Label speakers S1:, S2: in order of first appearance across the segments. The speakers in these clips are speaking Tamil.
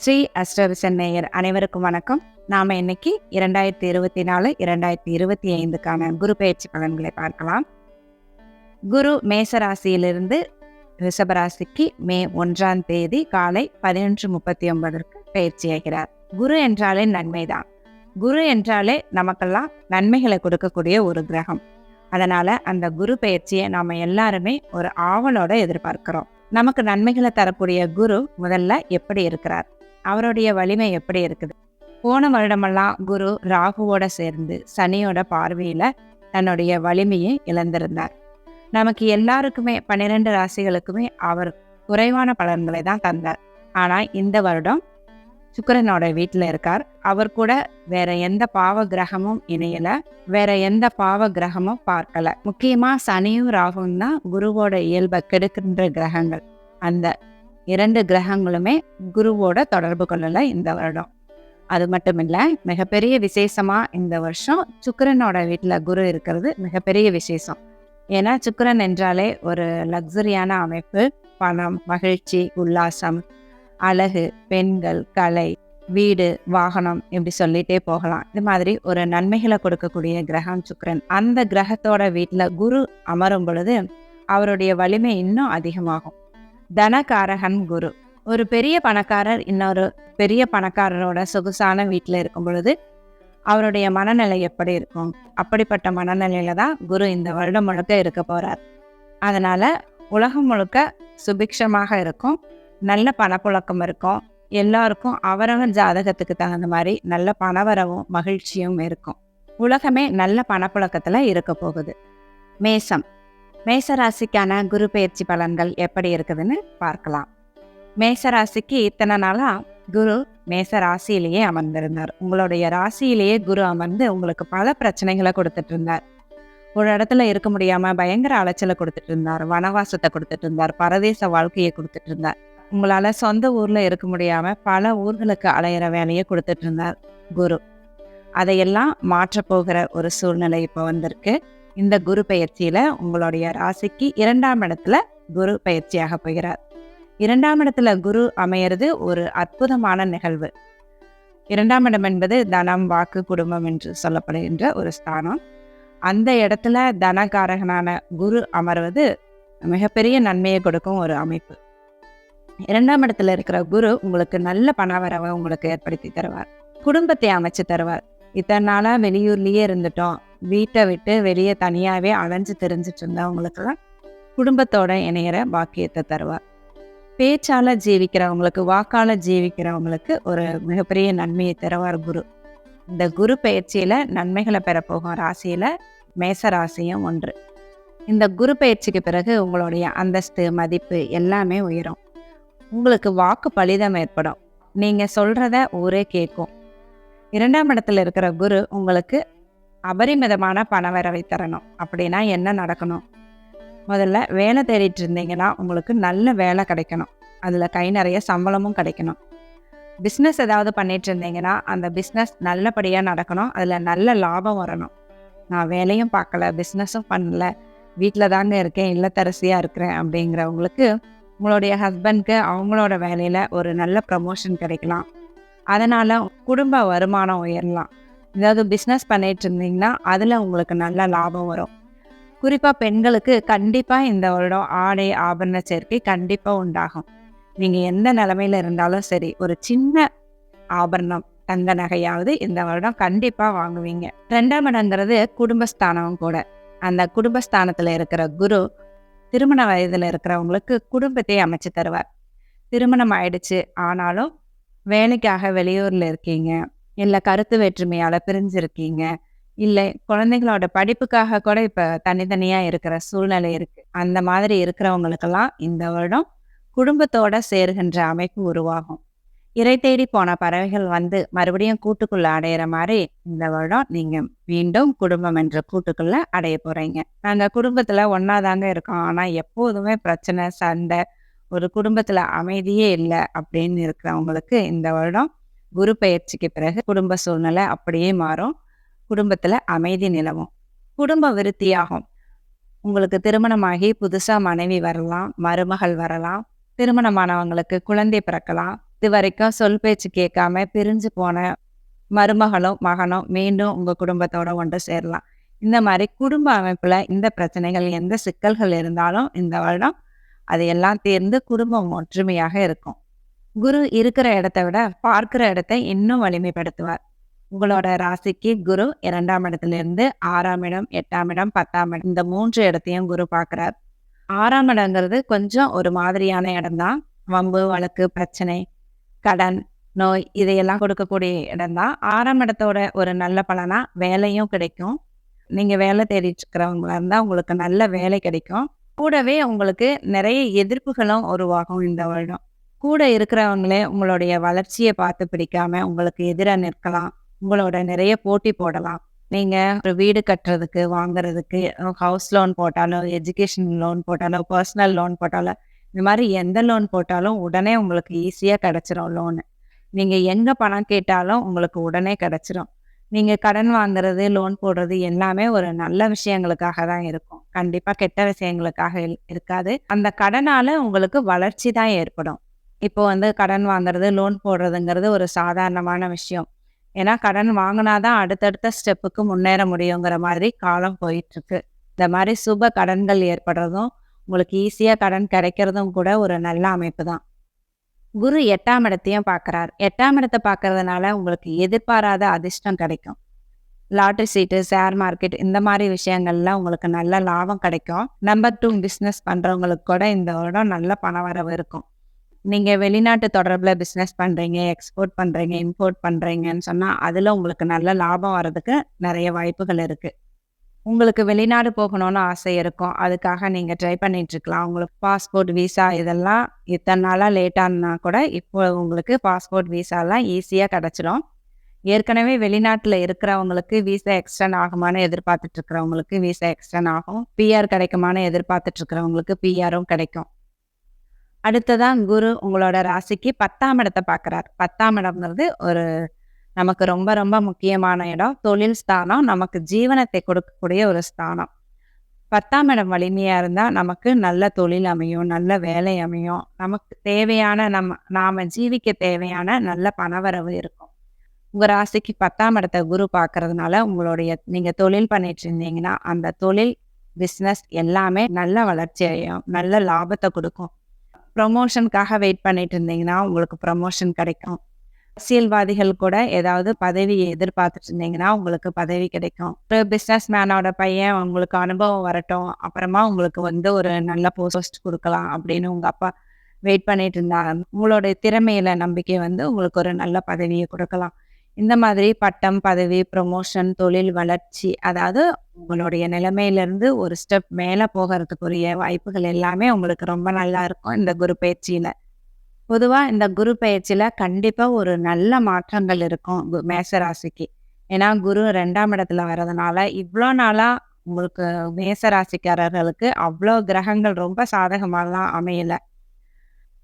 S1: ஸ்ரீ அஷ்டவிசன் நேயர் அனைவருக்கும் வணக்கம். நாம இன்னைக்கு 2024 2025க்கான குரு பயிற்சி பலன்களை பார்க்கலாம். குரு மேசராசியிலிருந்து ரிஷபராசிக்கு மே 1ஆம் தேதி காலை 11:39 பயிற்சியாகிறார். குரு என்றாலே நன்மைதான். குரு என்றாலே நமக்கெல்லாம் நன்மைகளை கொடுக்கக்கூடிய ஒரு கிரகம். அதனால அந்த குரு பயிற்சியை நாம எல்லாருமே ஒரு ஆவலோட எதிர்பார்க்கிறோம். நமக்கு நன்மைகளை தரக்கூடிய குரு முதல்ல எப்படி இருக்கிறார், அவருடைய வலிமை எப்படி இருக்குது? போன வருடமெல்லாம் குரு ராகுவோட சேர்ந்து சனியோட பார்வையில தன்னுடைய வலிமையை இழந்திருந்தார். நமக்கு எல்லாருக்குமே 12 ராசிகளுக்குமே அவர் குறைவான பலன்களை தான் தந்தார். ஆனா இந்த வருடம் சுக்கிரனோட வீட்டுல இருக்கார். அவர் கூட வேற எந்த பாவ கிரகமும் இணையல, வேற எந்த பாவ கிரகமும் பார்க்கல. முக்கியமா சனியும் ராகுவும் தான் குருவோட இயல்பை கெடுக்கின்ற கிரகங்கள். அந்த 2 கிரகங்களுமே குருவோட தொடர்பு கொள்ளல இந்த வருடம். அது மட்டும் இல்ல, மிகப்பெரிய விசேஷமா இந்த வருஷம் சுக்கிரனோட வீட்டுல குரு இருக்கிறது மிகப்பெரிய விசேஷம். ஏன்னா சுக்கிரன் என்றாலே ஒரு லக்ஸரியான அமைப்பு, பணம், மகிழ்ச்சி, உல்லாசம், அழகு, பெண்கள், கலை, வீடு, வாகனம், இப்படி சொல்லிட்டே போகலாம். இது மாதிரி ஒரு நன்மைகளை கொடுக்கக்கூடிய கிரகம் சுக்கிரன். அந்த கிரகத்தோட வீட்டுல குரு அமரும் பொழுது அவருடைய வலிமை இன்னும் அதிகமாகும். தனகாரகன் குரு. ஒரு பெரிய பணக்காரர் இன்னொரு பெரிய பணக்காரரோட சொகுசான வீட்டுல இருக்கும் பொழுது அவருடைய மனநிலை எப்படி இருக்கும்? அப்படிப்பட்ட மனநிலையில தான் குரு இந்த வருடம் முழுக்க இருக்க போறார். அதனால உலகம் முழுக்க சுபிக்ஷமாக இருக்கும், நல்ல பணப்புழக்கம் இருக்கும், எல்லாருக்கும் அவரவர் ஜாதகத்துக்கு தகுந்த மாதிரி நல்ல பணவரவும் மகிழ்ச்சியும் இருக்கும். உலகமே நல்ல பணப்புழக்கத்துல இருக்க போகுது. மேசம். மேசராசிக்கான குரு பயிற்சி பலன்கள் எப்படி இருக்குதுன்னு பார்க்கலாம். மேசராசிக்கு இத்தனை நாளா குரு மேச ராசியிலேயே அமர்ந்திருந்தார். உங்களுடைய ராசியிலேயே குரு அமர்ந்து உங்களுக்கு பல பிரச்சனைகளை கொடுத்துட்டு இருந்தார். ஒரு இடத்துல இருக்க முடியாம பயங்கர அலைச்சலை கொடுத்துட்டு இருந்தார், வனவாசத்தை கொடுத்துட்டு இருந்தார், பரதேச வாழ்க்கையை கொடுத்துட்டு இருந்தார். உங்களால சொந்த ஊர்ல இருக்க முடியாம பல ஊர்களுக்கு அலையிற வேலையை கொடுத்துட்டு இருந்தார் குரு. அதையெல்லாம் மாற்ற போகிற ஒரு சூழ்நிலை இப்போ வந்திருக்கு. இந்த குரு பயிற்சியில உங்களுடைய ராசிக்கு 2ஆம் இடத்துல குரு பயிற்சியாக போகிறார். 2ஆம் இடத்துல குரு அமையிறது ஒரு அற்புதமான நிகழ்வு. 2ஆம் இடம் என்பது தனம், வாக்கு, குடும்பம் என்று சொல்லப்படுகின்ற ஒரு ஸ்தானம். அந்த இடத்துல தனகாரகனான குரு அமர்வது மிகப்பெரிய நன்மையை கொடுக்கும் ஒரு அமைப்பு. 2ஆம் இடத்துல இருக்கிற குரு உங்களுக்கு நல்ல பணவரவை உங்களுக்கு ஏற்படுத்தி தருவார், குடும்பத்தை அமைச்சு தருவார். இத்தனை நாளா வெளியூர்லயே இருந்துட்டோம், வீட்டை விட்டு வெளியே தனியாவே அலைஞ்சு தெரிஞ்சிட்டு இருந்தவங்களுக்கெல்லாம் குடும்பத்தோட இணையிற பாக்கியத்தை தருவார். பேச்சால ஜீவிக்கிறவங்களுக்கு, வாக்கால ஜீவிக்கிறவங்களுக்கு ஒரு மிகப்பெரிய நன்மையை தருவார் குரு. இந்த குரு பயிற்சியில நன்மைகளை பெறப்போகும் ராசியில மேச ராசியும் ஒன்று. இந்த குரு பயிற்சிக்கு பிறகு உங்களுடைய அந்தஸ்து, மதிப்பு எல்லாமே உயரும். உங்களுக்கு வாக்கு பலிதம் ஏற்படும். நீங்க சொல்றத ஊரே கேட்கும். 2ஆம் இடத்துல இருக்கிற குரு உங்களுக்கு அபரிமிதமான பணவரவை தரணும். அப்படின்னா என்ன நடக்கணும்? முதல்ல வேலை தேடிட்டு இருந்தீங்கன்னா உங்களுக்கு நல்ல வேலை கிடைக்கணும், அதுல கை நிறைய சம்பளமும் கிடைக்கணும். பிஸ்னஸ் ஏதாவது பண்ணிட்டு இருந்தீங்கன்னா அந்த பிஸ்னஸ் நல்லபடியா நடக்கணும், அதுல நல்ல லாபம் வரணும். நான் வேலையும் பார்க்கல, பிஸ்னஸும் பண்ணல, வீட்டில் தாங்க இருக்கேன், இல்லத்தரசியா இருக்கிறேன் அப்படிங்கிறவங்களுக்கு உங்களுடைய ஹஸ்பண்ட்க்கு அவங்களோட வேலையில ஒரு நல்ல ப்ரமோஷன் கிடைக்கலாம். அதனால குடும்ப வருமானம் உயரலாம். ஏதாவது பிஸ்னஸ் பண்ணிட்டு இருந்தீங்கன்னா அதுல உங்களுக்கு நல்ல லாபம் வரும். குறிப்பா பெண்களுக்கு கண்டிப்பா இந்த வருடம் ஆடை ஆபரண சேர்க்கை கண்டிப்பா உண்டாகும். நீங்க எந்த நிலைமையில இருந்தாலும் சரி, ஒரு சின்ன ஆபரணம், தங்க நகையாவது இந்த வருடம் கண்டிப்பா வாங்குவீங்க. 2ஆம் இடங்கிறது குடும்பஸ்தானமும் கூட. அந்த குடும்பஸ்தானத்துல இருக்கிற குரு திருமண வயதுல இருக்கிறவங்களுக்கு குடும்பத்தை அமைச்சு தருவார். திருமணம் ஆயிடுச்சு ஆனாலும் வேலைக்காக வெளியூர்ல இருக்கீங்க, இல்ல கருத்து வேற்றுமையால பிரிஞ்சிருக்கீங்க, இல்லை குழந்தைங்களோட படிப்புக்காக கூட இப்ப தனித்தனியா இருக்கிற சூழ்நிலை இருக்கு. அந்த மாதிரி இருக்கிறவங்களுக்கெல்லாம் இந்த வருடம் குடும்பத்தோட சேருகின்ற அமைப்பு உருவாகும். இறை தேடி போன பறவைகள் வந்து மறுபடியும் கூட்டுக்குள்ள அடையிற மாதிரி இந்த வருடம் நீங்க மீண்டும் குடும்பம் என்ற கூட்டுக்குள்ள அடைய போறீங்க. நாங்க குடும்பத்துல ஒன்னாதாங்க இருக்கோம், ஆனா எப்போதுமே பிரச்சனை, சண்டை, ஒரு குடும்பத்துல அமைதியே இல்லை அப்படின்னு இருக்கிறவங்களுக்கு இந்த வருடம் குரு பயிற்சிக்கு பிறகு குடும்ப சூழ்நிலை அப்படியே மாறும். குடும்பத்துல அமைதி நிலவும், குடும்ப விருத்தியாகும். உங்களுக்கு திருமணமாகி புதுசா மனைவி வரலாம், மருமகள் வரலாம், திருமணமானவங்களுக்கு குழந்தை பிறக்கலாம், இது வரைக்கும் சொல் பேச்சு கேட்காம பிரிஞ்சு போன மருமகளும் மகனும் மீண்டும் உங்க குடும்பத்தோட ஒன்று சேரலாம். இந்த மாதிரி குடும்ப அமைப்புல இந்த பிரச்சனைகள், எந்த சிக்கல்கள் இருந்தாலும் இந்த வருடம் அது எல்லாம் தீர்ந்து குடும்பம் ஒற்றுமையாக இருக்கும். குரு இருக்கிற இடத்தை விட பார்க்கிற இடத்தை இன்னும் வலிமைப்படுத்துவார். உங்களோட ராசிக்கு குரு 2ஆம் இடத்திலிருந்து 6ஆம் இடம், 8ஆம் இடம், 10ஆம் இடம் இந்த 3 இடத்தையும் குரு பார்க்கிறார். 6ஆம் இடங்கிறது கொஞ்சம் ஒரு மாதிரியான இடம்தான். வம்பு, வழக்கு, பிரச்சனை, கடன், நோய் இதையெல்லாம் கொடுக்கக்கூடிய இடம்தான். 6ஆம் இடத்தோட ஒரு நல்ல பலனா வேலையும் கிடைக்கும். நீங்க வேலை தேடிட்டு இருக்கிறவங்களா இருந்தா உங்களுக்கு நல்ல வேலை கிடைக்கும். கூடவே உங்களுக்கு நிறைய எதிர்ப்புகளும் உருவாகும் இந்த வருடம். கூட இருக்கிறவங்களே உங்களுடைய வளர்ச்சியை பார்த்து பிடிக்காம உங்களுக்கு எதிராக நிற்கலாம். உங்களோட நிறைய போட்டி போடலாம். நீங்க ஒரு வீடு கட்டுறதுக்கு, வாங்குறதுக்கு, ஹவுஸ் லோன் போட்டாலோ, எஜுகேஷன் லோன் போட்டாலோ, பர்சனல் லோன் போட்டாலோ, இந்த மாதிரி எந்த லோன் போட்டாலும் உடனே உங்களுக்கு ஈஸியாக கிடைச்சிரும் லோனு. நீங்க எங்க பணம் கேட்டாலும் உங்களுக்கு உடனே கிடைச்சிரும். நீங்க கடன் வாங்குறது, லோன் போடுறது எல்லாமே ஒரு நல்ல விஷயங்களுக்காக தான் இருக்கும். கண்டிப்பா கெட்ட விஷயங்களுக்காக இருக்காது. அந்த கடனால உங்களுக்கு வளர்ச்சி தான் ஏற்படும். இப்போ கடன் வாங்குறது, லோன் போடுறதுங்கிறது ஒரு சாதாரணமான விஷயம். ஏன்னா கடன் வாங்கினாதான் அடுத்தடுத்த ஸ்டெப்புக்கு முன்னேற முடியுங்கிற மாதிரி காலம் போயிட்டு இருக்கு. இந்த மாதிரி சுப கடன்கள் ஏற்படுறதும், உங்களுக்கு ஈஸியா கடன் கிடைக்கிறதும் கூட ஒரு நல்ல அமைப்பு தான். குரு 8ஆம் இடத்தையும் பார்க்குறார். 8ஆம் இடத்தை பார்க்கறதுனால உங்களுக்கு எதிர்பாராத அதிர்ஷ்டம் கிடைக்கும். லாட்டரி சீட்டு, ஷேர் மார்க்கெட் இந்த மாதிரி விஷயங்கள்ல உங்களுக்கு நல்ல லாபம் கிடைக்கும். நம்பர் 2 பிஸ்னஸ் பண்ணுறவங்களுக்கு கூட இந்த வருடம் நல்ல பண வரவு இருக்கும். நீங்க வெளிநாட்டு தொடர்புல பிஸ்னஸ் பண்றீங்க, எக்ஸ்போர்ட் பண்றீங்க, இம்போர்ட் பண்றீங்கன்னு சொன்னா அதுல உங்களுக்கு நல்ல லாபம் வர்றதுக்கு நிறைய வாய்ப்புகள் இருக்கு. உங்களுக்கு வெளிநாடு போகணும்னு ஆசை இருக்கும். அதுக்காக நீங்க ட்ரை பண்ணிட்டு இருக்கலாம். உங்களுக்கு பாஸ்போர்ட், விசா இதெல்லாம் இத்தனை நாளா லேட்டானா கூட இப்போ உங்களுக்கு பாஸ்போர்ட், விசாலாம் ஈஸியா கிடைச்சிடும். ஏற்கனவே வெளிநாட்டுல இருக்கிறவங்களுக்கு விசா எக்ஸ்டெண்ட் ஆகுமான்னு எதிர்பார்த்துட்டு இருக்கிறவங்களுக்கு விசா எக்ஸ்டெண்ட் ஆகும். பிஆர் கிடைக்குமான்னு எதிர்பார்த்துட்டு இருக்கிறவங்களுக்கு பிஆரும் கிடைக்கும். அடுத்ததான் குரு உங்களோட ராசிக்கு 10ஆம் இடத்தை பார்க்குறார். 10ஆம் இடம்ங்கிறது ஒரு நமக்கு ரொம்ப ரொம்ப முக்கியமான இடம். தொழில் ஸ்தானம், நமக்கு ஜீவனத்தை கொடுக்கக்கூடிய ஒரு ஸ்தானம். 10ஆம் இடம் வலிமையா இருந்தா நமக்கு நல்ல தொழில் அமையும், நல்ல வேலை அமையும், நமக்கு தேவையான நாம ஜீவிக்க தேவையான நல்ல பணவரவு இருக்கும். உங்க ராசிக்கு 10ஆம் இடத்தை குரு பார்க்கறதுனால நீங்க தொழில் பண்ணிட்டு இருந்தீங்கன்னா அந்த தொழில், பிஸ்னஸ் எல்லாமே நல்ல வளர்ச்சி அடையும், நல்ல லாபத்தை கொடுக்கும். ப்ரொமோஷனுக்காக வெயிட் பண்ணிட்டு இருந்தீங்கன்னா உங்களுக்கு ப்ரொமோஷன் கிடைக்கும். அரசியல்வாதிகள் கூட ஏதாவது பதவியை எதிர்பார்த்துட்டு இருந்தீங்கன்னா உங்களுக்கு பதவி கிடைக்கும். ஒரு பிஸ்னஸ் மேனோட பையன் உங்களுக்கு அனுபவம் வரட்டும், அப்புறமா உங்களுக்கு ஒரு நல்ல போஸ்ட் கொடுக்கலாம் அப்படின்னு உங்க அப்பா வெயிட் பண்ணிட்டு இருந்தாங்க. உங்களுடைய திறமையில நம்பிக்கை உங்களுக்கு ஒரு நல்ல பதவியை கொடுக்கலாம். இந்த மாதிரி பட்டம், பதவி, ப்ரொமோஷன், தொழில் வளர்ச்சி, அதாவது உங்களுடைய நிலைமையிலிருந்து ஒரு ஸ்டெப் மேலே போகிறதுக்குரிய வாய்ப்புகள் எல்லாமே உங்களுக்கு ரொம்ப நல்லா இருக்கும் இந்த குரு பயிற்சியில. பொதுவாக இந்த குரு பயிற்சியில கண்டிப்பாக ஒரு நல்ல மாற்றங்கள் இருக்கும் மேஷ ராசிக்கு. ஏன்னா குரு 2ஆம் இடத்துல வர்றதுனால இவ்வளோ நாளாக உங்களுக்கு மேஷ ராசிக்காரர்களுக்கு அவ்வளோ கிரகங்கள் ரொம்ப சாதகமாகலாம் அமையலை.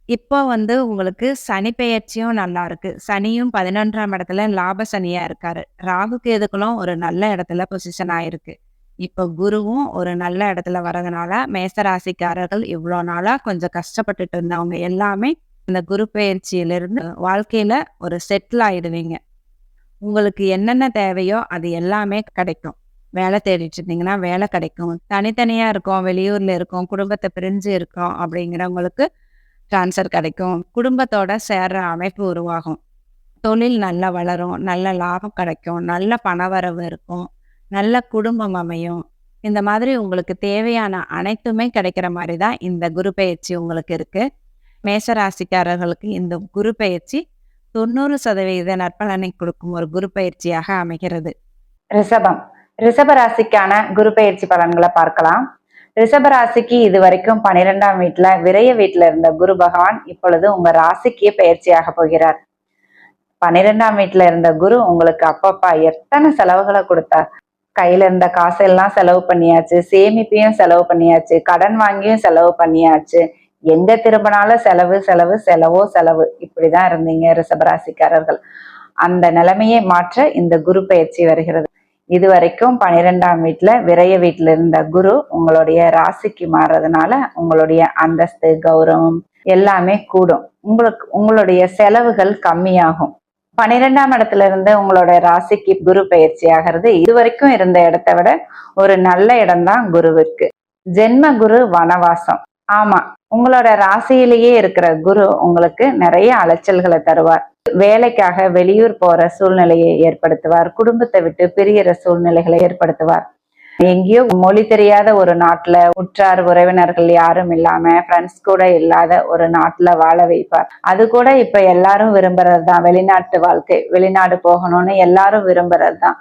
S1: இப்போ உங்களுக்கு சனி பெயர்ச்சியும் நல்லா இருக்கு. சனியும் 11ஆம் இடத்துல லாப சனியா இருக்காரு. ராகுக்கு எதுக்களும் ஒரு நல்ல இடத்துல பொசிஷன் ஆயிருக்கு. இப்போ குருவும் ஒரு நல்ல இடத்துல வர்றதுனால மேசராசிக்காரர்கள் இவ்வளோ நாளா கொஞ்சம் கஷ்டப்பட்டுட்டு இருந்தவங்க எல்லாமே இந்த குரு பெயர்ச்சியிலிருந்து வாழ்க்கையில ஒரு செட்டில் ஆயிடுவீங்க. உங்களுக்கு என்னென்ன தேவையோ அது எல்லாமே கிடைக்கும். வேலை தேடிட்டு இருந்தீங்கன்னா வேலை கிடைக்கும். தனித்தனியா இருக்கோம், வெளியூர்ல இருக்கோம், குடும்பத்தை பிரிஞ்சு இருக்கோம் அப்படிங்கிறவங்களுக்கு ட்ரான்ஸ்ஃபர் கிடைக்கும். குடும்பத்தோட சேர்ற அமைப்பு உருவாகும். தொழில் நல்லா வளரும், நல்ல லாபம் கிடைக்கும், நல்ல பணவரவு இருக்கும், நல்ல குடும்பம் அமையும். இந்த மாதிரி உங்களுக்கு தேவையான அனைத்துமே கிடைக்கிற மாதிரி தான் இந்த குரு பெயர்ச்சி உங்களுக்கு இருக்கு. மேஷராசிக்காரர்களுக்கு இந்த குரு பெயர்ச்சி 90% நற்பலனை கொடுக்கும் ஒரு குரு பயிற்சியாக அமைகிறது. ரிஷப ராசிக்கான குரு பயிற்சி பலன்களை பார்க்கலாம். ரிஷபராசிக்கு இது வரைக்கும் 12ஆம் வீட்டுல விரைய வீட்டுல இருந்த குரு பகவான் இப்பொழுது உங்க ராசிக்கு பயிற்சியாக போகிறார். 12ஆம் வீட்டுல இருந்த குரு உங்களுக்கு அப்பப்பா எத்தனை செலவுகளை கொடுத்தார். கையில இருந்த காசெல்லாம் செலவு பண்ணியாச்சு, சேமிப்பையும் செலவு பண்ணியாச்சு, கடன் வாங்கியும் செலவு பண்ணியாச்சு. எங்க திரும்பினாலும் செலவு செலவு செலவோ செலவு, இப்படிதான் இருந்தீங்க ரிஷபராசிக்காரர்கள். அந்த நிலைமையை மாற்ற இந்த குரு பயிற்சி வருகிறது. இது வரைக்கும் 12ஆம் வீட்டுல விரைய வீட்டுல இருந்த குரு உங்களுடைய ராசிக்கு மாறுறதுனால உங்களுடைய அந்தஸ்து, கௌரவம்,
S2: எல்லாமே கூடும். உங்களுடைய செலவுகள் கம்மியாகும். 12ஆம் இடத்துல இருந்து உங்களோட ராசிக்கு குரு பயிற்சி ஆகிறது இதுவரைக்கும் இருந்த இடத்தை விட ஒரு நல்ல இடம் தான் குருவிற்கு. ஜென்ம குரு வனவாசம். ஆமா, உங்களோட ராசியிலேயே இருக்கிற குரு உங்களுக்கு நிறைய அலைச்சல்களை தருவார். வேலைக்காக வெளியூர் போற சூழ்நிலையை ஏற்படுத்துவார். குடும்பத்தை விட்டு பிரியிற சூழ்நிலைகளை ஏற்படுத்துவார். எங்கேயோ மொழி தெரியாத ஒரு நாட்டுல உற்றார் உறவினர்கள் யாரும் இல்லாம ஃப்ரெண்ட்ஸ் கூட இல்லாத ஒரு நாட்டுல வாழ வைப்பார். அது கூட இப்ப எல்லாரும் விரும்புறதுதான் வெளிநாட்டு வாழ்க்கை. வெளிநாடு போகணும்னு எல்லாரும் விரும்புறதுதான்.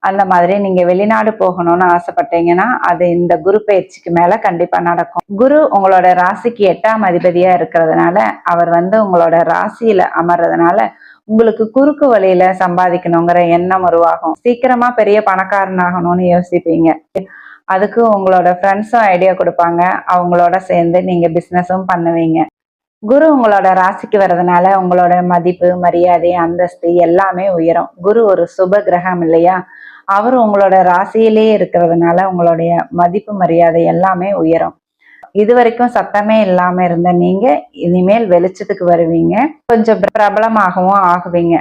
S2: அந்த மாதிரி நீங்க வெளிநாடு போகணும்னு ஆசைப்பட்டீங்கன்னா அது இந்த குரு பயிற்சிக்கு மேல கண்டிப்பா நடக்கும். குரு உங்களோட ராசிக்கு 8ஆம் அதிபதியா இருக்கிறதுனால அவர் உங்களோட ராசியில அமர்றதுனால உங்களுக்கு குறுக்கு வழியில சம்பாதிக்கணுங்கிற எண்ணம் உருவாகும். சீக்கிரமா பெரிய பணக்காரன் ஆகணும்னு யோசிப்பீங்க. அதுக்கு உங்களோட ஃப்ரெண்ட்ஸும் ஐடியா கொடுப்பாங்க. அவங்களோட சேர்ந்து நீங்க பிசினஸும் பண்ணுவீங்க. குரு உங்களோட ராசிக்கு வர்றதுனால உங்களோட மதிப்பு, மரியாதை, அந்தஸ்து எல்லாமே உயரும். குரு ஒரு சுப கிரகம் இல்லையா? அவர் உங்களோட ராசியிலேயே இருக்கிறதுனால உங்களுடைய மதிப்பு, மரியாதை எல்லாமே உயரும். இது வரைக்கும் சத்தமே இல்லாம இருந்த நீங்க இனிமேல் வெளிச்சத்துக்கு வருவீங்க. கொஞ்சம் பிரபலமாகவும் ஆகுவீங்க.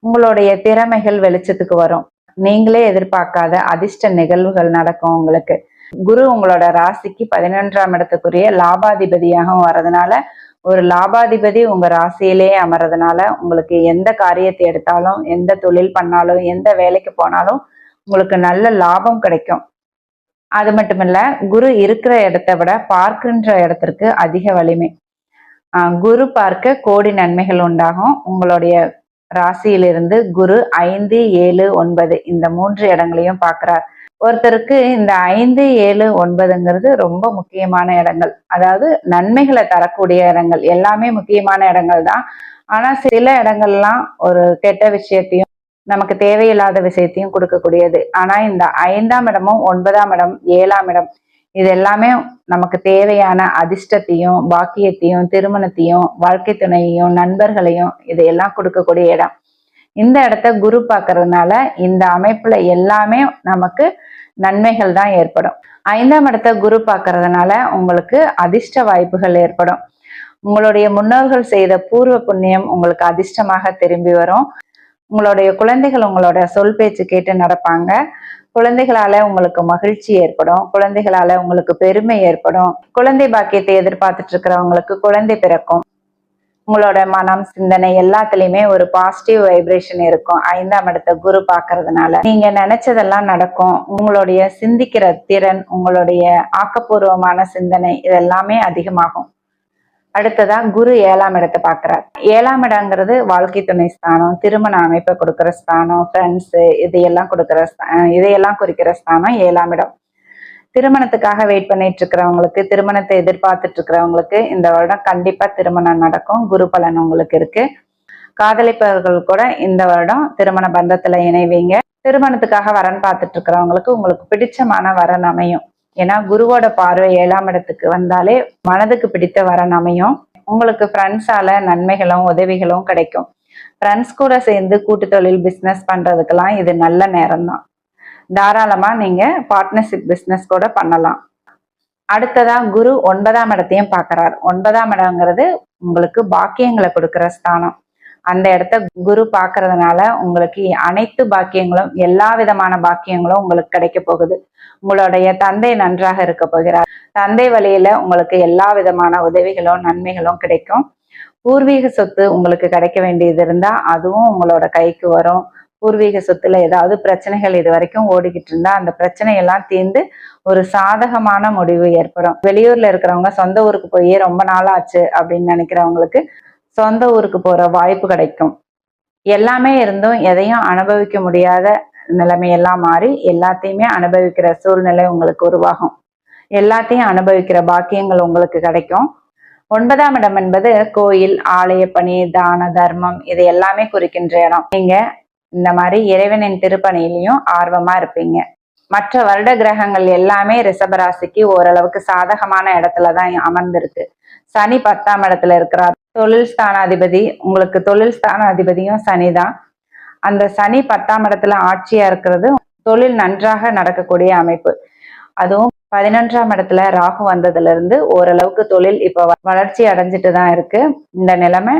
S2: உங்களுடைய திறமைகள் வெளிச்சத்துக்கு வரும். நீங்களே எதிர்பார்க்காத அதிர்ஷ்ட நிகழ்வுகள் நடக்கும் உங்களுக்கு. குரு உங்களோட ராசிக்கு 11ஆம் இடத்துக்குரிய லாபாதிபதியாகவும் வர்றதுனால ஒரு லாபாதிபதி உங்க ராசியிலேயே அமர்றதுனால உங்களுக்கு எந்த காரியத்தை எடுத்தாலும், எந்த தொழில் பண்ணாலும், எந்த வேலைக்கு போனாலும் உங்களுக்கு நல்ல லாபம் கிடைக்கும். அது மட்டும் இல்ல, குரு இருக்கிற இடத்தை விட பார்க்கின்ற இடத்திற்கு அதிக வலிமை. குரு பார்க்க கோடி நன்மைகள் உண்டாகும். உங்களுடைய ராசியிலிருந்து குரு 5, 7, 9 இந்த 3 இடங்களையும் பார்க்கிறார். ஒருத்தருக்கு இந்த 5, 7, 9ங்கிறது ரொம்ப முக்கியமான இடங்கள். அதாவது நன்மைகளை தரக்கூடிய இடங்கள். எல்லாமே முக்கியமான இடங்கள் தான். ஆனா சில இடங்கள்லாம் ஒரு கெட்ட விஷயத்தையும் நமக்கு தேவையில்லாத விஷயத்தையும் கொடுக்கக்கூடியது. ஆனா இந்த 5ஆம் இடமும் 9ஆம் இடம் 7ஆம் இடம் இது எல்லாமே நமக்கு தேவையான அதிர்ஷ்டத்தையும், பாக்கியத்தையும், திருமணத்தையும், வாழ்க்கை துணையையும், நண்பர்களையும் இதையெல்லாம் கொடுக்கக்கூடிய இடம். இந்த இடத்த குரு பார்க்கறதுனால இந்த அமைப்புல எல்லாமே நமக்கு நன்மைகள் தான் ஏற்படும். 5ஆம் இடத்த குரு பார்க்கறதுனால உங்களுக்கு அதிர்ஷ்ட வாய்ப்புகள் ஏற்படும். உங்களுடைய முன்னோர்கள் செய்த பூர்வ புண்ணியம் உங்களுக்கு அதிர்ஷ்டமாக திரும்பி வரும். உங்களுடைய குழந்தைகள் உங்களோட சொல் பேச்சு கேட்டு நடப்பாங்க. குழந்தைகளால உங்களுக்கு மகிழ்ச்சி ஏற்படும். குழந்தைகளால உங்களுக்கு பெருமை ஏற்படும். குழந்தை பாக்கியத்தை எதிர்பார்த்துட்டு இருக்கிறவங்களுக்கு குழந்தை பிறக்கும். உங்களோட மனம், சிந்தனை எல்லாத்துலயுமே ஒரு பாசிட்டிவ் வைப்ரேஷன் இருக்கும். 5ஆம் இடத்தை குரு பார்க்கறதுனால நீங்க நினைச்சதெல்லாம் நடக்கும். உங்களுடைய சிந்திக்கிற திறன், உங்களுடைய ஆக்கப்பூர்வமான சிந்தனை இதெல்லாமே அதிகமாகும். அடுத்ததா குரு 7ஆம் இடத்தை பார்க்கிறார். 7ஆம் இடங்கிறது வாழ்க்கை துணை ஸ்தானம், திருமண அமைப்பை கொடுக்கிற ஸ்தானம், ஃப்ரெண்ட்ஸ் இதையெல்லாம் குறிக்கிற ஸ்தானம் 7ஆம் இடம். திருமணத்துக்காக வெயிட் பண்ணிட்டு இருக்கிறவங்களுக்கு, திருமணத்தை எதிர்பார்த்துட்டு இருக்கிறவங்களுக்கு இந்த வருடம் கண்டிப்பா திருமணம் நடக்கும். குரு பலன் உங்களுக்கு இருக்கு. காதலிப்பவர்கள் கூட இந்த வருடம் திருமண பந்தத்துல இணைவீங்க. திருமணத்துக்காக வரன் பார்த்துட்டு இருக்கிறவங்களுக்கு உங்களுக்கு பிடிச்சமான வரன் அமையும். ஏன்னா குருவோட பார்வை 7ஆம் இடத்துக்கு வந்தாலே மனதுக்கு பிடித்த வரன் அமையும். உங்களுக்கு ஃப்ரெண்ட்ஸால நன்மைகளும் உதவிகளும் கிடைக்கும். ஃப்ரெண்ட்ஸ் கூட சேர்ந்து கூட்டு தொழில் பிசினஸ் பண்றதுக்கெல்லாம் இது நல்ல நேரம் தான். தாராளமா நீங்க பார்ட்னர்ஷிப் பிசினஸ் கூட பண்ணலாம். அடுத்ததா குரு 9ஆம் இடத்தையும் பார்க்கிறார். 9ஆம் இடங்கிறது உங்களுக்கு பாக்கியங்களை கொடுக்கிற ஸ்தானம். அந்த இடத்த குரு பார்க்கறதுனால உங்களுக்கு அனைத்து பாக்கியங்களும், எல்லா விதமான பாக்கியங்களும் உங்களுக்கு கிடைக்க போகுது. உங்களுடைய தந்தை நன்றாக இருக்க போகிறார். தந்தை வழியில உங்களுக்கு எல்லா விதமான உதவிகளும் நன்மைகளும் கிடைக்கும். பூர்வீக சொத்து உங்களுக்கு கிடைக்க வேண்டியது இருந்தா அதுவும் உங்களோட கைக்கு வரும். பூர்வீக சொத்துல ஏதாவது பிரச்சனைகள் இது வரைக்கும் ஓடிக்கிட்டு இருந்தா அந்த பிரச்சனையெல்லாம் தீர்ந்து ஒரு சாதகமான முடிவு ஏற்படும். வெளியூர்ல இருக்கிறவங்க சொந்த ஊருக்கு போய் ரொம்ப நாள் ஆச்சு அப்படின்னு நினைக்கிறவங்களுக்கு சொந்த ஊருக்கு போற வாய்ப்பு கிடைக்கும். எல்லாமே இருந்தும் எதையும் அனுபவிக்க முடியாத நிலைமையெல்லாம் மாறி எல்லாத்தையுமே அனுபவிக்கிற சூழ்நிலை உங்களுக்கு உருவாகும். எல்லாத்தையும் அனுபவிக்கிற பாக்கியங்கள் உங்களுக்கு கிடைக்கும். 9ஆம் இடம் என்பது கோயில், ஆலய பணி, தான தர்மம் இது எல்லாமே குறிக்கின்ற இடம். நீங்க இந்த மாதிரி இறைவனின் திருப்பணியிலையும் ஆர்வமா இருப்பீங்க. மற்ற வருட கிரகங்கள் எல்லாமே ரிஷபராசிக்கு ஓரளவுக்கு சாதகமான இடத்துலதான் அமர்ந்திருக்கு. சனி 10ஆம் இடத்துல இருக்கிறார். தொழில் ஸ்தானாதிபதி, உங்களுக்கு தொழில் ஸ்தானாதிபதியும் சனிதான். அந்த சனி 10ஆம் இடத்துல ஆட்சியா இருக்கிறது தொழில் நன்றாக நடக்கக்கூடிய அமைப்பு. அதுவும் 11ஆம் இடத்துல ராகு வந்ததுல இருந்து ஓரளவுக்கு தொழில் இப்ப வளர்ச்சி அடைஞ்சிட்டு தான் இருக்கு இந்த நிலைமை.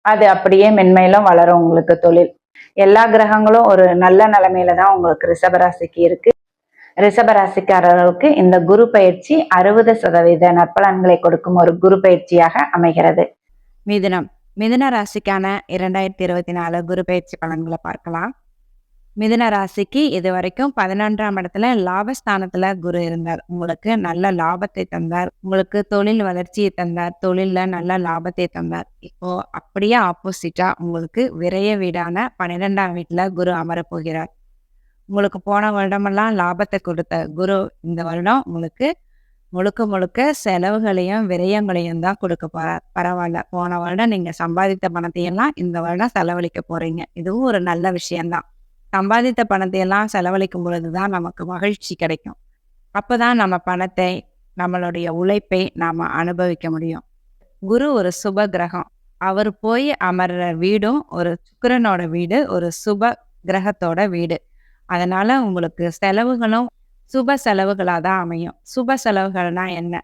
S2: அது அப்படியே மென்மேலும் வளரும் உங்களுக்கு தொழில். எல்லா கிரகங்களும் ஒரு நல்ல நிலைமையில தான் உங்களுக்கு ரிஷபராசிக்கு இருக்கு. ரிஷபராசிக்காரர்களுக்கு இந்த குரு பயிற்சி 60% நற்பலன்களை கொடுக்கும் ஒரு குரு பயிற்சியாக அமைகிறது.
S1: மிதுனம். மிதுன ராசிக்கான 2024 குரு பயிற்சி பலன்களை பார்க்கலாம். மிதுன ராசிக்கு இது வரைக்கும் 11ஆம் இடத்துல லாபஸ்தானத்துல குரு இருந்தார். உங்களுக்கு நல்ல லாபத்தை தந்தார், உங்களுக்கு தொழில் வளர்ச்சியை தந்தார், தொழில்ல நல்ல லாபத்தை தந்தார். இப்போ அப்படியே ஆப்போசிட்டா உங்களுக்கு விரைய வீடான 12ஆம் வீட்டுல குரு அமரப் போகிறார். உங்களுக்கு போன வருடமெல்லாம் லாபத்தை கொடுத்த குரு இந்த வருடம் உங்களுக்கு முழுக்க முழுக்க செலவுகளையும் விரயங்களையும் தான் கொடுக்க போறார். பரவாயில்ல, போன வருடம் நீங்க சம்பாதித்த பணத்தையெல்லாம் இந்த வருடம் செலவழிக்க போறீங்க. இதுவும் ஒரு நல்ல விஷயம்தான். சம்பாதித்த பணத்தையெல்லாம் செலவழிக்கும் பொழுதுதான் நமக்கு மகிழ்ச்சி கிடைக்கும். அப்பதான் நம்ம பணத்தை, நம்மளுடைய உழைப்பை நாம அனுபவிக்க முடியும். குரு ஒரு சுப கிரகம். அவர் போய் அமர்ற வீடும் ஒரு சுக்கிரனோட வீடு, ஒரு சுப கிரகத்தோட வீடு. அதனால உங்களுக்கு செலவுகளும் சுப செலவுகளா தான் அமையும். சுப செலவுகள்னா என்ன?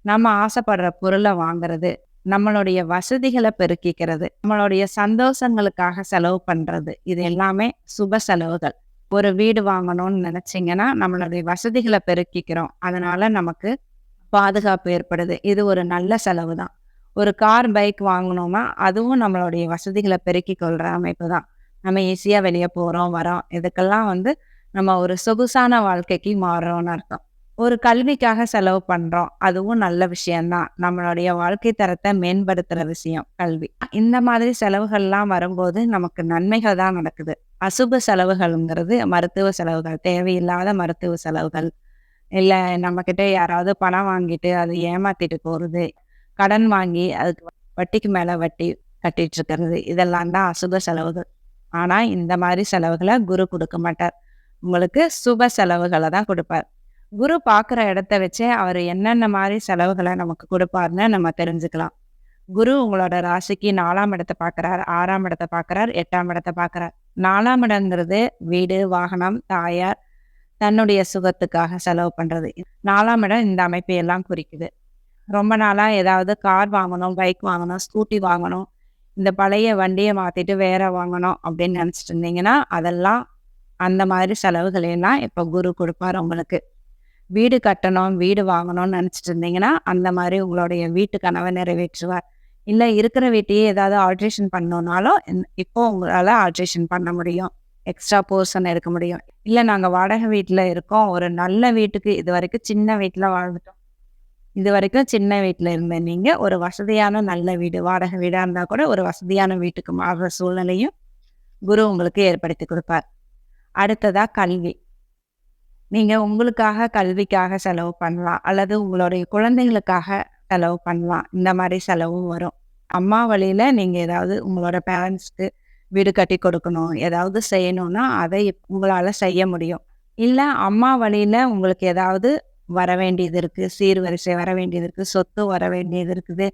S1: நம்ம ஆசைப்படுற பொருளை வாங்குறது, நம்மளுடைய வசதிகளை பெருக்கிக்கிறது, நம்மளுடைய சந்தோஷங்களுக்காக செலவு பண்றது, இது எல்லாமே சுப செலவுகள். ஒரு வீடு வாங்கணும்னு நினைச்சீங்கன்னா நம்மளுடைய வசதிகளை பெருக்கிக்கிறோம், அதனால நமக்கு பாதுகாப்பு ஏற்படுது, இது ஒரு நல்ல செலவு தான். ஒரு கார் பைக் வாங்கணும்னா அதுவும் நம்மளுடைய வசதிகளை பெருக்கி கொள்ற அமைப்பு தான். நம்ம ஈஸியா வெளியே போறோம் வரோம், இதுக்கெல்லாம் நம்ம ஒரு சொகுசான வாழ்க்கைக்கு மாறுறோம்னு அர்த்தம். ஒரு கல்விக்காக செலவு பண்றோம், அதுவும் நல்ல விஷயம்தான். நம்மளுடைய வாழ்க்கை தரத்தை மேம்படுத்துற விஷயம் கல்வி. இந்த மாதிரி செலவுகள்லாம் வரும்போது நமக்கு நன்மைகள் தான் நடக்குது. அசுப செலவுகள்ங்கிறது மருத்துவ செலவுகள், தேவையில்லாத மருத்துவ செலவுகள், இல்ல நம்ம கிட்ட யாராவது பணம் வாங்கிட்டு அதை ஏமாத்திட்டு போறது, கடன் வாங்கி அதுக்கு வட்டிக்கு மேல வட்டி கட்டிட்டு இருக்கிறது, இதெல்லாம் தான் அசுப செலவுகள். ஆனா இந்த மாதிரி செலவுகளை குரு கொடுக்க மாட்டார். உங்களுக்கு சுப செலவுகளை தான் கொடுப்பார். குரு பார்க்குற இடத்த வச்சே அவர் என்னென்ன மாதிரி செலவுகளை நமக்கு கொடுப்பாருன்னு நம்ம தெரிஞ்சுக்கலாம். குரு உங்களோட ராசிக்கு 4ஆம் இடத்தை பார்க்குறார், 6ஆம் இடத்தை பார்க்குறார், 8ஆம் இடத்தை பார்க்குறார். 4ஆம் இடங்கிறது வீடு, வாகனம், தாயார், தன்னுடைய சுகத்துக்காக செலவு பண்றது. 4ஆம் இடம் இந்த அமைப்பை எல்லாம் குறிக்குது. ரொம்ப நாளா ஏதாவது கார் வாங்கணும், பைக் வாங்கணும், ஸ்கூட்டி வாங்கணும், இந்த பழைய வண்டியை மாத்திட்டு வேற வாங்கணும் அப்படின்னு நினைச்சிட்டு இருந்தீங்கன்னா அதெல்லாம் அந்த மாதிரி செலவுகளையெல்லாம் இப்போ குரு கொடுப்பார் உங்களுக்கு. வீடு கட்டணும், வீடு வாங்கணும்னு நினச்சிட்டு இருந்தீங்கன்னா அந்த மாதிரி உங்களுடைய வீட்டு கனவை நிறைவேற்றுவார். இல்லை இருக்கிற வீட்டையே ஏதாவது ஆல்ட்ரேஷன் பண்ணணுன்னாலும் இப்போ உங்களால் ஆல்ட்ரேஷன் பண்ண முடியும், எக்ஸ்ட்ரா போர்ஷன் எடுக்க முடியும். இல்லை நாங்கள் வாடகை வீட்டில் இருக்கோம், ஒரு நல்ல வீட்டுக்கு, இது வரைக்கும் சின்ன வீட்டில் வாழ்ந்துட்டோம், இது வரைக்கும் சின்ன வீட்டில் இருந்த நீங்கள் ஒரு வசதியான நல்ல வீடு, வாடகை வீடாக இருந்தால் கூட ஒரு வசதியான வீட்டுக்கு மாறுற சூழ்நிலையும் குரு உங்களுக்கு ஏற்படுத்தி கொடுப்பார். அடுத்ததா கல்வி. நீங்க உங்களுக்காக கல்விக்காக செலவு பண்ணலாம், அல்லது உங்களுடைய குழந்தைகளுக்காக செலவு பண்ணலாம். இந்த மாதிரி செலவும் வரும். அம்மா வழியில நீங்க ஏதாவது உங்களோட பேரண்ட்ஸ்க்கு வீடு கட்டி கொடுக்கணும், ஏதாவது செய்யணும்னா அதை உங்களால செய்ய முடியும். இல்லை அம்மா வழியில உங்களுக்கு ஏதாவது வர வேண்டியது இருக்கு, சீர்வரிசை வர வேண்டியது இருக்கு, சொத்து வர வேண்டியது இருக்குது,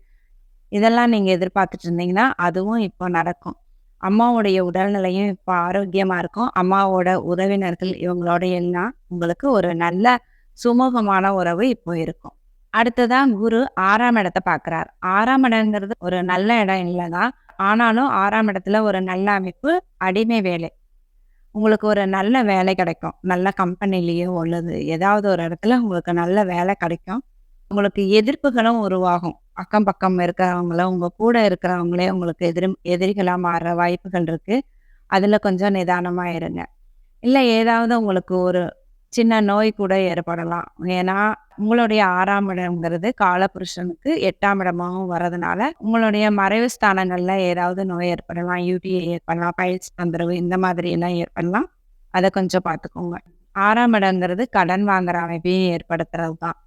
S1: இதெல்லாம் நீங்க எதிர்பார்த்துட்டு இருந்தீங்கன்னா அதுவும் இப்போ நடக்கும். அம்மாவுடைய உடல்நிலையும் இப்போ ஆரோக்கியமா இருக்கும். அம்மாவோட உறவினர்கள் இவங்களோட எல்லாம் உங்களுக்கு ஒரு நல்ல சுமூகமான உறவு இப்போ இருக்கும். அடுத்ததான் குரு 6ஆம் இடத்தை பார்க்குறார். 6ஆம் இடங்கிறது ஒரு நல்ல இடம் இல்லைதான், ஆனாலும் 6ஆம் இடத்துல ஒரு நல்ல அமைப்பு, அடிமை வேலை. உங்களுக்கு ஒரு நல்ல வேலை கிடைக்கும், நல்ல கம்பெனிலேயோ உள்ளது ஏதாவது ஒரு இடத்துல உங்களுக்கு நல்ல வேலை கிடைக்கும். உங்களுக்கு எதிர்ப்புகளும் உருவாகும். அக்கம் பக்கம் இருக்கிறவங்களும் உங்க கூட இருக்கிறவங்களே உங்களுக்கு எதிரிகளா மாறுற வாய்ப்புகள் இருக்கு. அதுல கொஞ்சம் நிதானமா இருங்க. இல்லை ஏதாவது உங்களுக்கு ஒரு சின்ன நோய் கூட ஏற்படலாம். ஏன்னா உங்களுடைய 6ஆம் இடம்ங்கிறது காலபுருஷனுக்கு 8ஆம் இடமாகவும் வர்றதுனால உங்களுடைய மறைவு ஸ்தானங்கள்ல ஏதாவது நோய் ஏற்படலாம், யூடிஐ ஏற்படலாம், பயிற்சி தொந்தரவு, இந்த மாதிரி எல்லாம் ஏற்படலாம். அதை கொஞ்சம் பார்த்துக்கோங்க. 6ஆம் இடங்கிறது கடன் வாங்குற அமைப்பையும் ஏற்படுத்துறது தான்.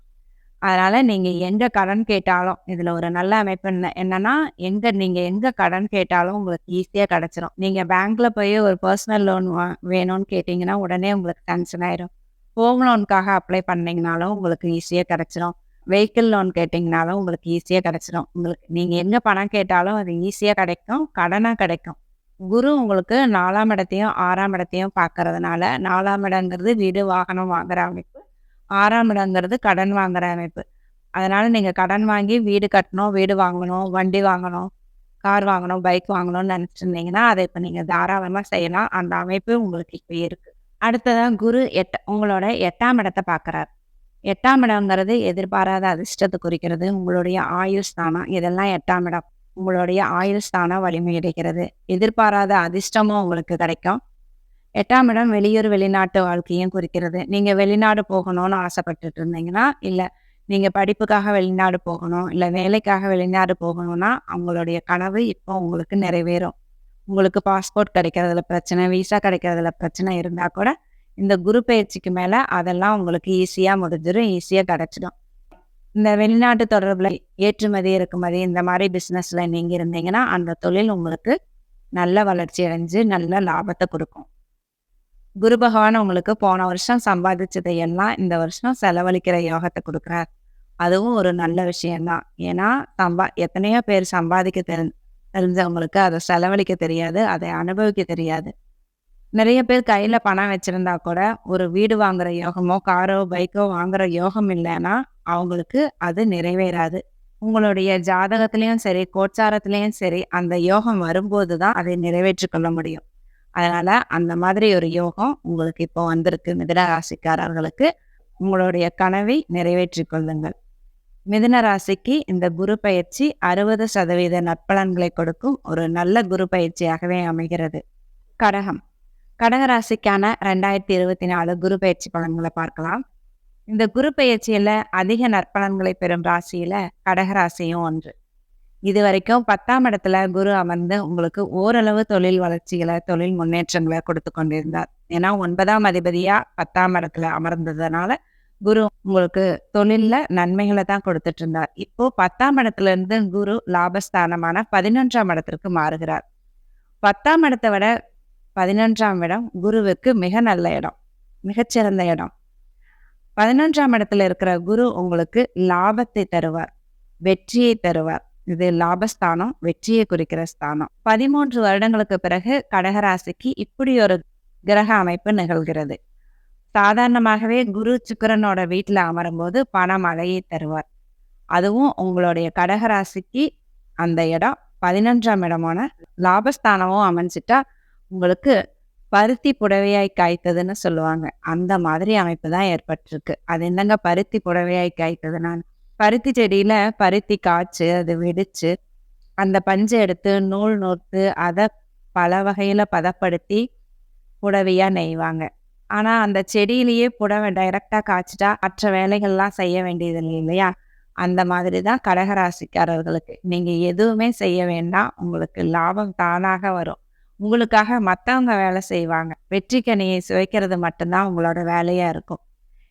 S1: அதனால நீங்க எங்க கடன் கேட்டாலும், இதுல ஒரு நல்ல அமைப்பு என்னன்னா, நீங்க எங்க கடன் கேட்டாலும் உங்களுக்கு ஈஸியா கிடைச்சிரும். நீங்க பேங்க்ல போய் ஒரு பர்சனல் லோன் வேணும்னு கேட்டீங்கன்னா உடனே உங்களுக்கு சாங்ஷன் ஆயிரும். ஹோம் லோனுக்காக அப்ளை பண்ணீங்கனாலும் உங்களுக்கு ஈஸியா கிடைச்சிரும். வெஹிக்கிள் லோன் கேட்டீங்கனாலும் உங்களுக்கு ஈஸியா கிடைச்சிரும். உங்களுக்கு நீங்க எங்க பணம் கேட்டாலும் அது ஈஸியா கிடைக்கும், கடனா கிடைக்கும். குரு உங்களுக்கு 4ஆம் இடத்தையும் 6ஆம் இடத்தையும் பார்க்கறதுனால, 4ஆம் இடங்கிறது வீடு, வாகனம் வாங்குற அமைப்பு, 6ஆம் இடங்கிறது கடன் வாங்குற அமைப்பு. அதனால நீங்க கடன் வாங்கி வீடு கட்டணும், வீடு வாங்கணும், வண்டி வாங்கணும், கார் வாங்கணும், பைக் வாங்கணும்னு நினைச்சிட்டு இருந்தீங்கன்னா, அதை இப்ப நீங்க தாராளமா செய்யலாம். அந்த அமைப்பு உங்களுக்கு இப்ப இருக்கு. அடுத்ததா குரு உங்களோட 8ஆம் இடத்த பார்க்குறார். 8ஆம் இடம்ங்கிறது எதிர்பாராத அதிர்ஷ்டத்த குறிக்கிறது. உங்களுடைய ஆயுள் ஸ்தானம். இதெல்லாம் 8ஆம் இடம். உங்களுடைய ஆயுள் ஸ்தானம் வலிமை அடைகிறது. எதிர்பாராத அதிர்ஷ்டமும் உங்களுக்கு கிடைக்கும். 8ஆம் இடம் வெளியூர், வெளிநாட்டு வாழ்க்கையும் குறிக்கிறது. நீங்க வெளிநாடு போகணும்னு ஆசைப்பட்டுட்டு இருந்தீங்கன்னா, இல்ல நீங்க படிப்புக்காக வெளிநாடு போகணும், இல்ல வேலைக்காக வெளிநாடு போகணும்னா, உங்களுடைய கனவு இப்போ உங்களுக்கு நிறைவேறும். உங்களுக்கு பாஸ்போர்ட் கிடைக்கிறதுல பிரச்சனை, விசா கிடைக்கிறதுல பிரச்சனை இருந்தா கூட, இந்த குரு பெயர்ச்சிக்கு மேல அதெல்லாம் உங்களுக்கு ஈஸியா முடிஞ்சிரும். ஈஸியா கிடைச்சிடும். இந்த வெளிநாட்டு தொடர்புல ஏற்றுமதி, இறக்குமதி இந்த மாரி பிசினஸ்ல நீங்க இருந்தீங்கன்னா, அந்த தொழில் உங்களுக்கு நல்ல வளர்ச்சி அடைஞ்சு, நல்ல லாபத்த குடுக்கும். குரு பகவான் உங்களுக்கு போன வருஷம் சம்பாதிச்சதை எல்லாம் இந்த வருஷம் செலவழிக்கிற யோகத்த குடுக்குறார். அதுவும் ஒரு நல்ல விஷயம் தான். ஏன்னா, எத்தனையோ பேர் சம்பாதிக்க தெரிஞ்சவங்களுக்கு அத செலவழிக்க தெரியாது. அதை அனுபவிக்க தெரியாது. நிறைய பேர் கையில பணம் வச்சிருந்தா கூட, ஒரு வீடு வாங்குற யோகமோ, காரோ, பைக்கோ வாங்குற யோகம் இல்லன்னா, அவங்களுக்கு அது நிறைவேறாது. உங்களுடைய ஜாதகத்திலயும் சரி, கோச்சாரத்திலயும் சரி, அந்த யோகம் வரும்போது தான் அதை நிறைவேற்றிக் கொள்ள முடியும். அதனால அந்த மாதிரி ஒரு யோகம் உங்களுக்கு இப்போ வந்திருக்கு. மிதுன ராசிக்காரர்களுக்கு உங்களுடைய கனவை நிறைவேற்றிக் கொள்ளுங்கள். மிதுன ராசிக்கு இந்த குரு பயிற்சி 60% நற்பலன்களை கொடுக்கும் ஒரு நல்ல குரு பயிற்சியாகவே அமைகிறது. கடகம். கடக ராசிக்கான 2024 குரு பயிற்சி பலன்களை பார்க்கலாம். இந்த குரு பயிற்சியில அதிக நற்பலன்களை பெறும் ராசியில கடக ராசியும் ஒன்று. இது வரைக்கும் 10ஆம் இடத்துல குரு அமர்ந்து உங்களுக்கு ஓரளவு தொழில் வளர்ச்சிகளை, தொழில் முன்னேற்றங்களை கொடுத்து கொண்டிருந்தார். ஏன்னா 9ஆம் அதிபதியா 10ஆம் இடத்துல அமர்ந்ததுனால குரு உங்களுக்கு தொழில்ல நன்மைகளை தான் கொடுத்துட்டு இருந்தார். இப்போ 10ஆம் இடத்துல இருந்து குரு லாபஸ்தானமான 11ஆம் இடத்திற்கு மாறுகிறார். 10ஆம் இடத்தை விட 11ஆம் இடம் குருவுக்கு மிக நல்ல இடம், மிகச்சிறந்த இடம். 11ஆம் இடத்துல இருக்கிற குரு உங்களுக்கு லாபத்தை தருவார், வெற்றியை தருவார். இது லாபஸ்தானம், வெற்றியை குறிக்கிற ஸ்தானம். 13 வருடங்களுக்கு பிறகு கடகராசிக்கு இப்படி ஒரு கிரக அமைப்பு நிகழ்கிறது. சாதாரணமாகவே குரு சுக்கிரனோட வீட்டுல அமரும்போது பணமழையை தருவார். அதுவும் உங்களுடைய கடகராசிக்கு அந்த இடம் 11ஆம் இடமான லாபஸ்தானமும் அமைஞ்சிட்டா உங்களுக்கு பருத்தி புடவையாய் காய்த்ததுன்னு சொல்லுவாங்க. அந்த மாதிரி அமைப்பு தான் ஏற்பட்டிருக்கு. அது என்னங்க பருத்தி புடவையாய் காய்த்ததுன்னா, பருத்தி செடியில பருத்தி காய்ச்சு அது வெடிச்சு அந்த பஞ்சை எடுத்து நூல் நூற்று அதை பல வகையில பதப்படுத்தி புடவையா நெய்வாங்க. ஆனா அந்த செடியிலேயே புடவை டைரக்டா காய்ச்சிட்டா மற்ற வேலைகள்லாம் செய்ய வேண்டியது இல்லையா? அந்த மாதிரி தான் கடகராசிக்காரர்களுக்கு. நீங்க எதுவுமே செய்ய வேண்டாம், உங்களுக்கு லாபம் தானாக வரும். உங்களுக்காக மற்றவங்க வேலை செய்வாங்க. வெற்றிக்கனியை சுவைக்கிறது மட்டும்தான் உங்களோட வேலையா இருக்கும்.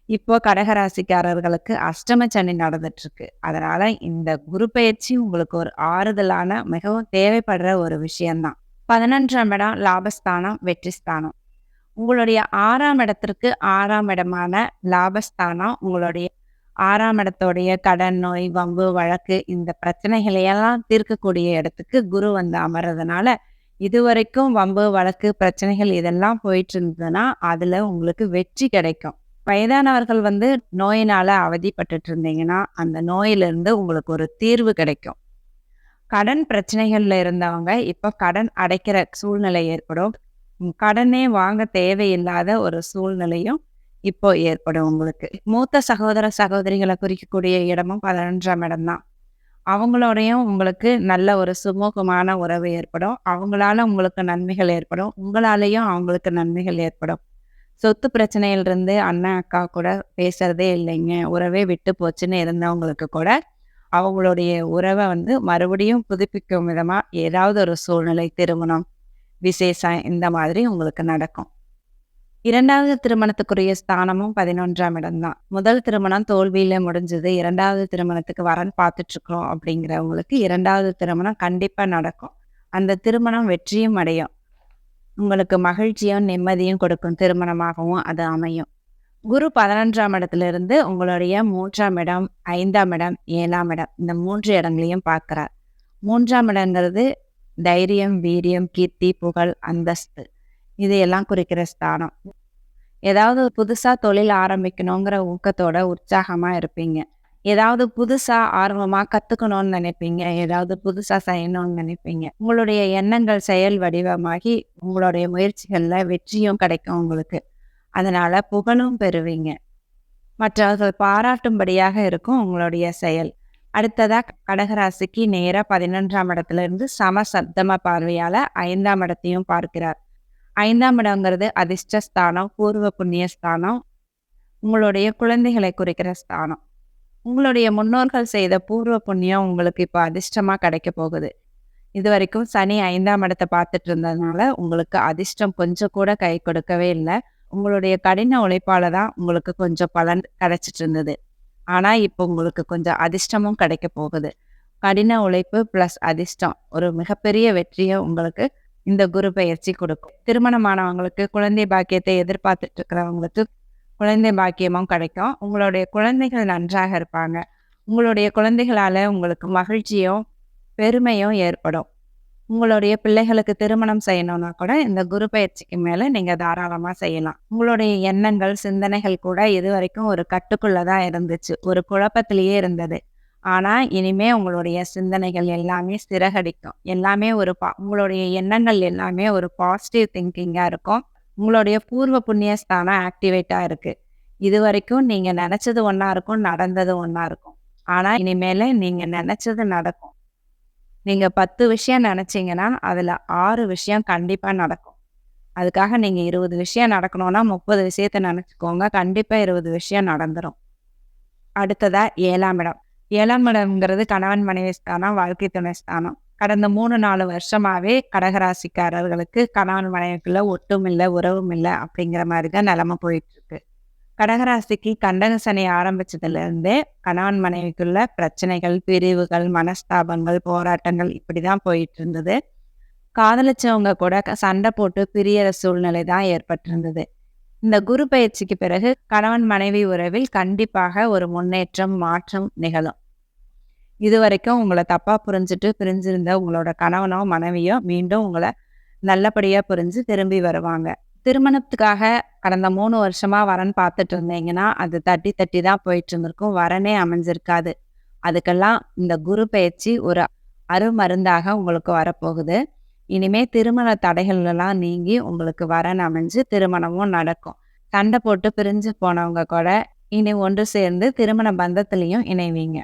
S1: இப்போ கடகராசிக்காரர்களுக்கு அஷ்டம சனி நடந்துட்டு இருக்கு. அதனால இந்த குரு பயிற்சி உங்களுக்கு ஒரு ஆறுதலான, மிகவும் தேவைப்படுற ஒரு விஷயம்தான். 11ஆம் இடம் லாபஸ்தானம், வெற்றி ஸ்தானம். உங்களுடைய 6ஆம் இடத்திற்கு 6ஆம் இடமான லாபஸ்தானம் உங்களுடைய 6ஆம் இடத்தோடைய கடன், நோய், வம்பு, வழக்கு இந்த பிரச்சனைகளையெல்லாம் தீர்க்கக்கூடிய இடத்துக்கு குரு வந்து அமர்றதுனால, இதுவரைக்கும் வம்பு, வழக்கு, பிரச்சனைகள் இதெல்லாம் போயிட்டு இருந்ததுன்னா அதுல உங்களுக்கு வெற்றி கிடைக்கும். வயதானவர்கள் வந்து நோயினால அவதிப்பட்டுட்டு இருந்தீங்கன்னா அந்த நோயிலிருந்து உங்களுக்கு ஒரு தீர்வு கிடைக்கும். கடன் பிரச்சனைகள்ல இருந்தவங்க இப்ப கடன் அடைக்கிற சூழ்நிலை ஏற்படும். கடனே வாங்க தேவையில்லாத ஒரு சூழ்நிலையும் இப்போ ஏற்படும் உங்களுக்கு. மூத்த சகோதர சகோதரிகளை குறிக்கக்கூடிய இடமும் 11ஆம் இடம் தான். அவங்களோடையும் உங்களுக்கு நல்ல ஒரு சுமூகமான உறவு ஏற்படும். அவங்களால உங்களுக்கு நன்மைகள் ஏற்படும், உங்களாலேயும் அவங்களுக்கு நன்மைகள் ஏற்படும். சொத்து பிரச்சனையிலிருந்து அண்ணன் அக்கா கூட பேசுறதே இல்லைங்க, உறவே விட்டு போச்சுன்னு இருந்தவங்களுக்கு கூட அவங்களுடைய உறவை வந்து மறுபடியும் புதுப்பிக்கும் விதமா ஏதாவது ஒரு சூழ்நிலை, திருமணம், விசேஷம் இந்த மாதிரி உங்களுக்கு நடக்கும். 2வது திருமணத்துக்குரிய ஸ்தானமும் 11ஆம் இடம்தான். முதல் திருமணம் தோல்வியில முடிஞ்சது, 2வது திருமணத்துக்கு வரன் பார்த்துட்டு இருக்கோம் அப்படிங்கிறவங்களுக்கு 2வது திருமணம் கண்டிப்பா நடக்கும். அந்த திருமணம் வெற்றியும் அடையும். உங்களுக்கு மகிழ்ச்சியும் நிம்மதியும் கொடுக்கும் திருமணமாகவும் அது அமையும். குரு 11ஆம் இடத்துல இருந்து உங்களுடைய 3ஆம் இடம், 5ஆம் இடம், 7ஆம் இடம் இந்த 3 இடங்களையும் பார்க்கிறார். 3ஆம் இடங்கிறது தைரியம், வீரியம், கீர்த்தி, புகழ், அந்தஸ்து இதையெல்லாம் குறிக்கிற ஸ்தானம். ஏதாவது புதுசா தொழில் ஆரம்பிக்கணுங்கிற ஊக்கத்தோட உற்சாகமா இருப்பீங்க. ஏதாவது புதுசா ஆர்வமா கத்துக்கணும்னு நினைப்பீங்க. ஏதாவது புதுசா செய்யணும்னு நினைப்பீங்க. உங்களுடைய எண்ணங்கள் செயல் வடிவமாகி உங்களுடைய முயற்சிகள்ல வெற்றியும் கிடைக்கும் உங்களுக்கு. அதனால புகழும் பெறுவீங்க. மற்றவர்கள் பாராட்டும்படியாக இருக்கும் உங்களுடைய செயல். அடுத்ததா கடகராசிக்கு நேரா 11ஆம் இடத்திலிருந்து சமசப்தம பார்வையால 5ஆம் இடத்தையும் பார்க்கிறார். 5ஆம் இடங்கிறது அதிர்ஷ்டஸ்தானம், பூர்வ புண்ணிய ஸ்தானம், உங்களுடைய குழந்தைகளை குறிக்கிற ஸ்தானம். உங்களுடைய முன்னோர்கள் செய்த பூர்வ புண்ணியம் உங்களுக்கு இப்போ அதிர்ஷ்டமா கிடைக்க போகுது. இதுவரைக்கும் சனி 5ஆம் இடத்த பார்த்துட்டு இருந்ததுனால உங்களுக்கு அதிர்ஷ்டம் கொஞ்சம் கூட கை கொடுக்கவே இல்ல. உங்களுடைய கடின உழைப்பால தான் உங்களுக்கு கொஞ்சம் பலன் கிடைச்சிட்டு இருந்தது. ஆனா இப்போ உங்களுக்கு கொஞ்சம் அதிர்ஷ்டமும் கிடைக்க போகுது. கடின உழைப்பு பிளஸ் அதிர்ஷ்டம் ஒரு மிகப்பெரிய வெற்றியை உங்களுக்கு இந்த குரு பெயர்ச்சி கொடுக்கும். திருமணமானவங்களுக்கு குழந்தை பாக்கியத்தை எதிர்பார்த்துட்டு இருக்கிறவங்களுக்கு குழந்தை பாக்கியமும் கிடைக்கும். உங்களுடைய குழந்தைகள் நன்றாக இருப்பாங்க. உங்களுடைய குழந்தைகளால உங்களுக்கு மகிழ்ச்சியும் பெருமையும் ஏற்படும். உங்களுடைய பிள்ளைகளுக்கு திருமணம் செய்யணும்னா கூட இந்த குரு பயிற்சிக்கு மேல நீங்க தாராளமா செய்யலாம். உங்களுடைய எண்ணங்கள், சிந்தனைகள் கூட இதுவரைக்கும் ஒரு கட்டுக்குள்ள தான் இருந்துச்சு. ஒரு குழப்பத்திலேயே இருந்தது. ஆனா இனிமே உங்களுடைய சிந்தனைகள் எல்லாமே சிறகடிக்கும். எல்லாமே உங்களுடைய எண்ணங்கள் எல்லாமே ஒரு பாசிட்டிவ் திங்கிங்கா இருக்கும். உங்களுடைய பூர்வ புண்ணிய ஸ்தானம் ஆக்டிவேட்டா இருக்கு. இதுவரைக்கும் நீங்க நினைச்சது ஒண்ணா இருக்கும், நடந்தது ஒண்ணா இருக்கும். ஆனா இனிமேல நீங்க நினைச்சது நடக்கும். நீங்க 10 விஷயம் நினைச்சீங்கன்னா, அதுல 6 விஷயம் கண்டிப்பா நடக்கும். அதுக்காக நீங்க 20 விஷயம் நடக்கணும்னா 30 விஷயத்த நினைச்சுக்கோங்க. கண்டிப்பா 20 விஷயம் நடந்துரும். அடுத்ததா 7ஆம் இடம். 7ஆம் இடம்ங்கிறது கணவன் மனைவி ஸ்தானம், வாழ்க்கை துணை ஸ்தானம். கடந்த 3, 4 வருஷமாவே கடகராசிக்காரர்களுக்கு கணவன் மனைவிக்குள்ள ஒட்டும் இல்ல, உறவும் இல்ல அப்படிங்கிற மாதிரி தான் நிலைமை போயிட்டு இருக்கு. கடகராசிக்கு கண்டக சனி ஆரம்பிச்சதுலேருந்தே கணவன் மனைவிக்குள்ள பிரச்சனைகள், பிரிவுகள், மனஸ்தாபங்கள், போராட்டங்கள் இப்படிதான் போயிட்டு இருந்தது. காதலிச்சவங்க கூட சண்டை போட்டு பிரியற சூழ்நிலை தான் ஏற்பட்டிருந்தது. இந்த குரு பயிற்சிக்கு பிறகு கணவன் மனைவி உறவில் கண்டிப்பாக ஒரு முன்னேற்றம், மாற்றம் நிகழும். இதுவரைக்கும் உங்களை தப்பா புரிஞ்சுட்டு பிரிஞ்சிருந்த உங்களோட கணவனோ மனைவியோ மீண்டும் உங்களை நல்லபடியா புரிஞ்சு திரும்பி வருவாங்க. திருமணத்துக்காக கடந்த 3 வருஷமா வரன் பார்த்துட்டு இருந்தீங்கன்னா, அது தட்டி தட்டி தான் போயிட்டு இருந்திருக்கும். வரனே அமைஞ்சிருக்காது. அதுக்கெல்லாம் இந்த குரு பெயர்ச்சி ஒரு அருமருந்தாக உங்களுக்கு வரப்போகுது. இனிமே திருமண தடைகள் எல்லாம் நீங்கி உங்களுக்கு வரன் அமைஞ்சு திருமணமும் நடக்கும். சண்டை போட்டு பிரிஞ்சு போனவங்க கூட இனி ஒன்று சேர்ந்து திருமண பந்தத்திலையும் இணைவீங்க.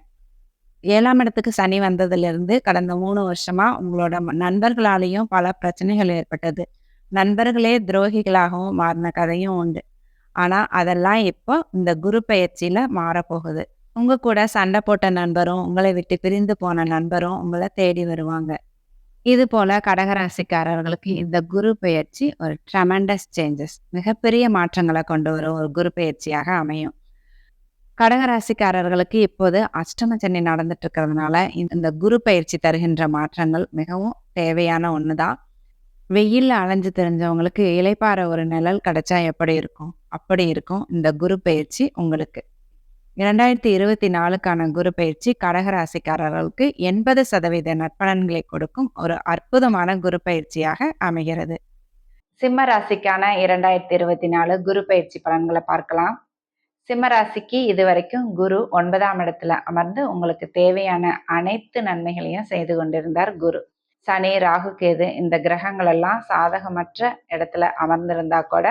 S1: 7ஆம் இடத்துக்கு சனி வந்ததிலிருந்து கடந்த 3 வருஷமா உங்களோட நண்பர்களாலேயும் பல பிரச்சனைகள் ஏற்பட்டது. நண்பர்களே துரோகிகளாகவும் மாறின கதையும் உண்டு. ஆனா அதெல்லாம் இப்போ இந்த குரு பெயர்ச்சியில மாறப்போகுது. உங்க கூட சண்டை போட்ட நண்பரும், உங்களை விட்டு பிரிந்து போன நண்பரும் உங்களை தேடி வருவாங்க. இது போல கடகராசிக்காரர்களுக்கு இந்த குரு பெயர்ச்சி ஒரு ட்ரெமெண்டஸ் சேஞ்சஸ், மிகப்பெரிய மாற்றங்களை கொண்டு வரும் ஒரு குரு பெயர்ச்சியாக அமையும். கடகராசிக்காரர்களுக்கு இப்போது அஷ்டம சனி நடந்துட்டு இருக்கிறதுனால இந்த குரு பயிற்சி தருகின்ற மாற்றங்கள் மிகவும் தேவையான ஒண்ணுதான். வெயில்ல அலைஞ்சு தெரிஞ்சவங்களுக்கு இளைப்பாற ஒரு நிழல் கிடைச்சா எப்படி இருக்கும்? அப்படி இருக்கும் இந்த குரு பயிற்சி உங்களுக்கு. 2024க்கான குரு பயிற்சி கடகராசிக்காரர்களுக்கு 80% நற்பலன்களை கொடுக்கும் ஒரு அற்புதமான குரு பயிற்சியாக அமைகிறது.
S2: சிம்ம ராசிக்கான 2024 குரு பயிற்சி பலன்களை பார்க்கலாம். சிம்ம ராசிக்கு இதுவரைக்கும் குரு 9ஆம் இடத்துல அமர்ந்து உங்களுக்கு தேவையான அனைத்து நன்மைகளையும் செய்து கொண்டிருந்தார் குரு. சனி, ராகு, கேது இந்த கிரகங்கள் எல்லாம் சாதகமற்ற இடத்துல அமர்ந்திருந்தா கூட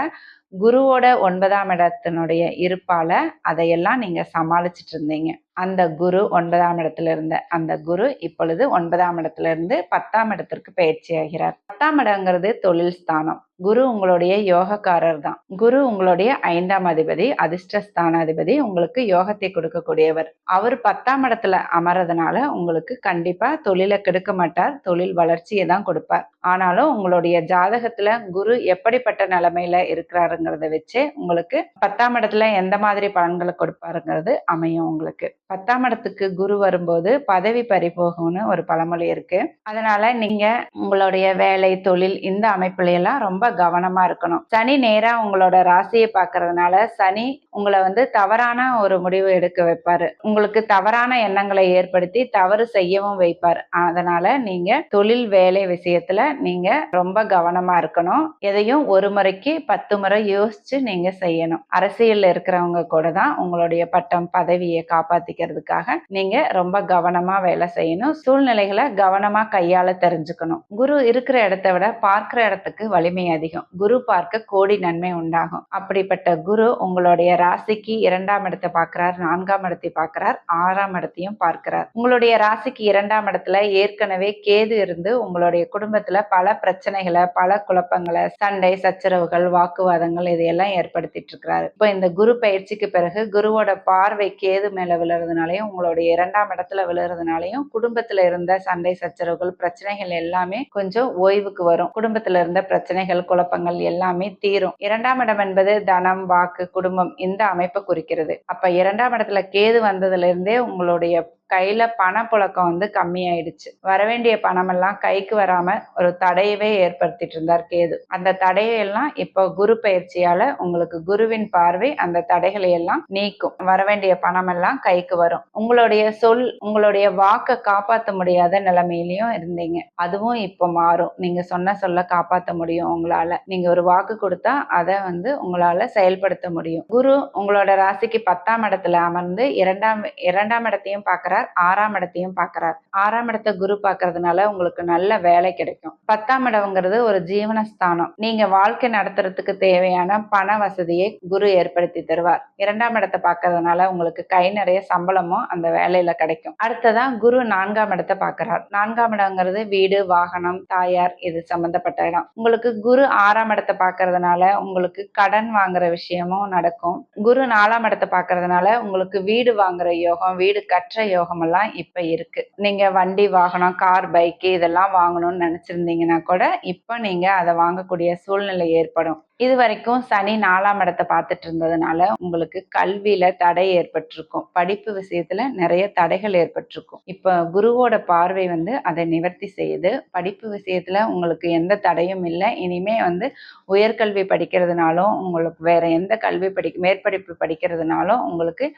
S2: குருவோட 9ஆம் இடத்தினுடைய இருப்பால அதையெல்லாம் நீங்க சமாளிச்சுட்டு இருந்தீங்க. அந்த குரு 9ஆம் இடத்துல இருந்த அந்த குரு இப்பொழுது 9ஆம் இடத்துல இருந்து 10ஆம் இடத்திற்கு பயிற்சி ஆகிறார். 10ஆம் இடங்கிறது தொழில் ஸ்தானம். குரு உங்களுடைய யோகக்காரர் தான். குரு உங்களுடைய 5ஆம் அதிபதி, அதிர்ஷ்டஸ்தானாதிபதி, உங்களுக்கு யோகத்தை கொடுக்கக்கூடியவர். அவர் 10ஆம் இடத்துல அமர்றதுனால உங்களுக்கு கண்டிப்பா தொழிலை கெடுக்க மாட்டார், தொழில் வளர்ச்சியை தான் கொடுப்பார். ஆனாலும் உங்களுடைய ஜாதகத்துல குரு எப்படிப்பட்ட நிலைமையில இருக்கிறாருங்கிறத வச்சு உங்களுக்கு 10ஆம் இடத்துல எந்த மாதிரி பலன்களை கொடுப்பாருங்கிறது அமையும். உங்களுக்கு 10ஆம் இடத்துக்கு குரு வரும்போது பதவி பறிபோகும்னு ஒரு பழமொழி இருக்கு. அதனால நீங்க உங்களுடைய வேலை, தொழில் இந்த அமைப்புல எல்லாம் ரொம்ப கவனமா இருக்கணும். சனி நேரா உங்களோட ராசியை பார்க்கறதுனால சனி உங்களை தவறான ஒரு முடிவு எடுக்க வைப்பாரு. உங்களுக்கு தவறான எண்ணங்களை ஏற்படுத்தி தவறு செய்யவும் வைப்பார். அதனால நீங்க தொழில் வேலை விஷயத்துல நீங்க ரொம்ப கவனமா இருக்கணும். எதையும் ஒரு முறைக்கு 10 முறை யோசிச்சு நீங்க செய்யணும். அரசியல்ல இருக்கிறவங்க கூட தான் உங்களுடைய பட்டம் பதவியை காப்பாத்திக்கிறதுக்காக நீங்க ரொம்ப கவனமா வேலை செய்யணும். சூழ்நிலைகளை கவனமா கையாள தெரிஞ்சுக்கணும். குரு இருக்கிற இடத்தை விட பார்க்கிற இடத்துக்கு வலிமை அதிகம். குரு பார்க்க கோடி நன்மை உண்டாகும். அப்படிப்பட்ட குரு உங்களுடைய ராசிக்கு 2ஆம் இடத்தை பார்க்கிறார், 4ஆம் இடத்தை பார்க்கிறார், 6ஆம் இடத்தையும் பார்க்கிறார். உங்களுடைய ராசிக்கு 2ஆம் இடத்துல ஏற்கனவே கேது இருந்து உங்களுடைய குடும்பத்துல பல பிரச்சனைகளை, பல குழப்பங்களை, சண்டை சச்சரவுகள், வாக்குவாதங்கள் இதையெல்லாம் ஏற்படுத்திட்டு இருக்கிறாரு. இப்போ இந்த குரு பயிற்சிக்கு பிறகு குருவோட பார்வை கேது மேல விழுறதுனாலையும் உங்களுடைய 2ஆம் இடத்துல விழுறதுனாலையும் குடும்பத்துல இருந்த சண்டை சச்சரவுகள், பிரச்சனைகள் எல்லாமே கொஞ்சம் ஓய்வுக்கு வரும். குடும்பத்துல இருந்த பிரச்சனைகள், குழப்பங்கள் எல்லாமே தீரும். 2ஆம் இடம் என்பது தனம், வாக்கு, குடும்பம் இந்த அமைப்பை குறிக்கிறது. அப்ப 2ஆம் இடத்துல கேது வந்ததுல இருந்தே உங்களுடைய கையில பணப்புழக்கம் கம்மியாயிடுச்சு. வரவேண்டிய பணம் எல்லாம் கைக்கு வராம ஒரு தடையவே ஏற்படுத்திட்டு இருந்தார் கேது. அந்த தடையெல்லாம் இப்போ குரு பயிற்சியால உங்களுக்கு குருவின் பார்வை அந்த தடைகளை எல்லாம் நீக்கும். வரவேண்டிய பணம் எல்லாம் கைக்கு வரும். உங்களுடைய உங்களுடைய வாக்க காப்பாற்ற முடியாத நிலைமையிலயும் இருந்தீங்க. அதுவும் இப்போ மாறும். நீங்க சொன்ன சொல்ல காப்பாற்ற முடியும். உங்களால நீங்க ஒரு வாக்கு கொடுத்தா அதை உங்களால செயல்படுத்த முடியும். குரு உங்களோட ராசிக்கு 10ஆம் இடத்துல அமர்ந்து இரண்டாம் இடத்தையும் பார்க்கிறார், 6ஆம் இடத்தையும் பார்க்கிறார். 6ஆம் இடத்தை குரு பார்க்கறதுனால உங்களுக்கு நல்ல வேலை கிடைக்கும். 10ஆம் இடம்ங்கிறது ஒரு ஜீவனஸ்தானம். நீங்க வாழ்க்கை நடத்துறதுக்கு தேவையான பண வசதியை குரு ஏற்படுத்தி தருவார். 2ஆம் இடத்தை பார்க்கறதுனால உங்களுக்கு கை நிறைய சம்பளமும் அந்த வேலையில கிடைக்கும். அடுத்ததான் குரு 4ஆம் இடத்தை பார்க்கிறார். 4ஆம் இடம்ங்கிறது வீடு, வாகனம், தாயார் இது சம்பந்தப்பட்ட இடம். உங்களுக்கு குரு 6ஆம் இடத்தை பார்க்கறதுனால உங்களுக்கு கடன் வாங்குற விஷயமும் நடக்கும். குரு 4ஆம் இடத்தை பார்க்கறதுனால உங்களுக்கு வீடு வாங்குற யோகம், வீடு கற்ற யோகம் எல்லாம் இப்ப இருக்கு. நீங்க வண்டி, வாகனம், கார், பைக் இதெல்லாம் வாங்கணும்னு நினைச்சிருந்தீங்கன்னா கூட இப்ப நீங்க அதை வாங்கக்கூடிய சூழ்நிலை ஏற்படும். இது வரைக்கும் சனி 4ஆம் இடத்தை பார்த்துட்டு இருந்ததுனால உங்களுக்கு கல்வியில தடை ஏற்பட்டிருக்கும். படிப்பு விஷயத்துல நிறைய தடைகள் ஏற்பட்டிருக்கும். இப்ப குருவோட பார்வை அதை நிவர்த்தி செய்யுது. படிப்பு விஷயத்துல உங்களுக்கு எந்த தடையும் இல்லை. இனிமே உயர்கல்வி படிக்கிறதுனாலும் உங்களுக்கு வேற எந்த கல்வி மேற்படிப்பு படிக்கிறதுனாலும் உங்களுக்கு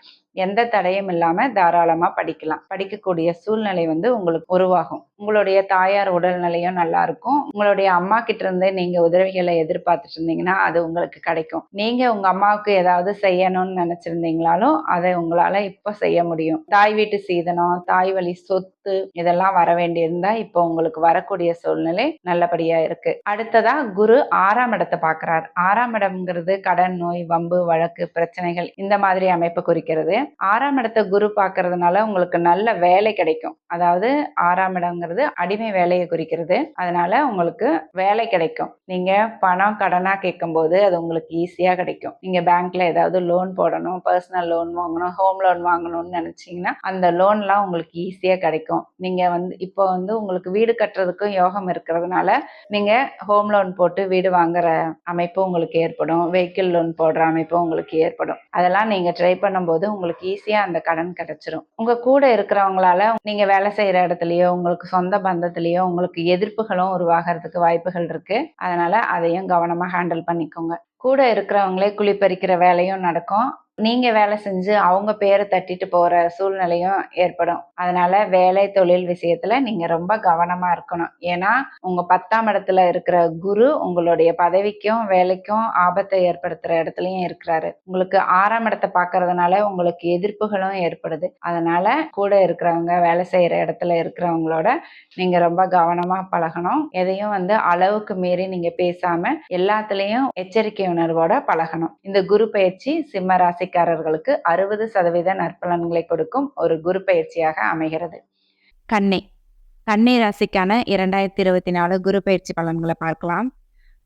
S2: எந்த தடையும் இல்லாம தாராளமா படிக்கலாம். படிக்கக்கூடிய சூழ்நிலை உங்களுக்கு உருவாகும். உங்களுடைய தாயார் உடல்நிலையும் நல்லா இருக்கும். உங்களுடைய அம்மா கிட்ட இருந்து நீங்க உதவிகளை எதிர்பார்த்துட்டு இருந்தீங்கன்னா அது உங்களுக்கு கிடைக்கும். நீங்க உங்க அம்மாவுக்கு ஏதாவது செய்யணும்னு நினைச்சிருந்தீங்களாலும் அதை உங்களால இப்ப செய்ய முடியும். தாய் வீட்டு சீதனம், தாய் வழி சொத்து இதெல்லாம் வர வேண்டியிருந்தா இப்போ உங்களுக்கு வரக்கூடிய சூழ்நிலை நல்லபடியா இருக்கு. அடுத்ததா குரு 6ஆம் இடத்தை பார்க்கிறார். 6ஆம் இடம்ங்கிறது கடன், நோய், வம்பு, வழக்கு, பிரச்சனைகள் இந்த மாதிரி அமைப்பு குறிக்கிறது. 6ஆம் இடத்தை குரு பார்க்கறதுனால உங்களுக்கு நல்ல வேலை கிடைக்கும். அதாவது 6ஆம் இடம்ங்கிறது அடிமை வேலையை குறிக்கிறது. அதனால உங்களுக்கு வேலை கிடைக்கும். நீங்க பணம் கடனா கேட்கும் போது அது உங்களுக்கு ஈஸியா கிடைக்கும். நீங்க பேங்க்ல ஏதாவது லோன் போடணும், பர்சனல் லோன் வாங்கணும், ஹோம் லோன் வாங்கணும்னு நினைச்சீங்கன்னா அந்த லோன் எல்லாம் உங்களுக்கு ஈஸியா கிடைக்கும். நீங்க இப்போ உங்களுக்கு வீடு கட்டுறதுக்கும் யோகம் இருக்கிறதுனால நீங்க ஹோம் லோன் போட்டு வீடு வாங்குற அமைப்பு உங்களுக்கு ஏற்படும். வெஹிக்கிள் லோன் போடுற அமைப்பு உங்களுக்கு ஏற்படும். அதெல்லாம் நீங்க ட்ரை பண்ணும்போது உங்களுக்கு ஈஸியா அந்த கடன் கிடைச்சிரும். உங்க கூட இருக்கிறவங்களால நீங்க வேலை செய்யற இடத்துலயோ உங்களுக்கு சொந்த பந்தத்திலயோ உங்களுக்கு எதிர்ப்புகளும் உருவாகிறதுக்கு வாய்ப்புகள் இருக்கு. அதனால அதையும் கவனமா ஹேண்டில் பண்ணிக்கோங்க. கூட இருக்கிறவங்களே குளிப்பறிக்கிற வேலையும் நடக்கும். நீங்க வேலை செஞ்சு அவங்க பேரை தட்டிட்டு போற சூழ்நிலையும் ஏற்படும். அதனால வேலை தொழில் விஷயத்துல நீங்க ரொம்ப கவனமா இருக்கணும். ஏன்னா உங்க 10ஆம் இடத்துல இருக்கிற குரு உங்களுடைய பதவிக்கும் வேலைக்கும் ஆபத்தை ஏற்படுத்துற இடத்துலயும் இருக்கிறாரு. உங்களுக்கு 6ஆம் இடத்தை பார்க்கறதுனால உங்களுக்கு எதிர்ப்புகளும் ஏற்படுது. அதனால கூட இருக்கிறவங்க, வேலை செய்யற இடத்துல இருக்கிறவங்களோட நீங்க ரொம்ப கவனமா பழகணும். எதையும் அளவுக்கு மீறி நீங்க பேசாம எல்லாத்துலயும் எச்சரிக்கை உணர்வோட பழகணும். இந்த குரு பயிற்சி சிம்ம ராசிக்காரர்களுக்கு 60% நற்பலன்களை கொடுக்கும் ஒரு குரு பயிற்சியாக அமைகிறது.
S1: கன்னி ராசிக்கான 2024 குரு பயிற்சி பலன்களை பார்க்கலாம்.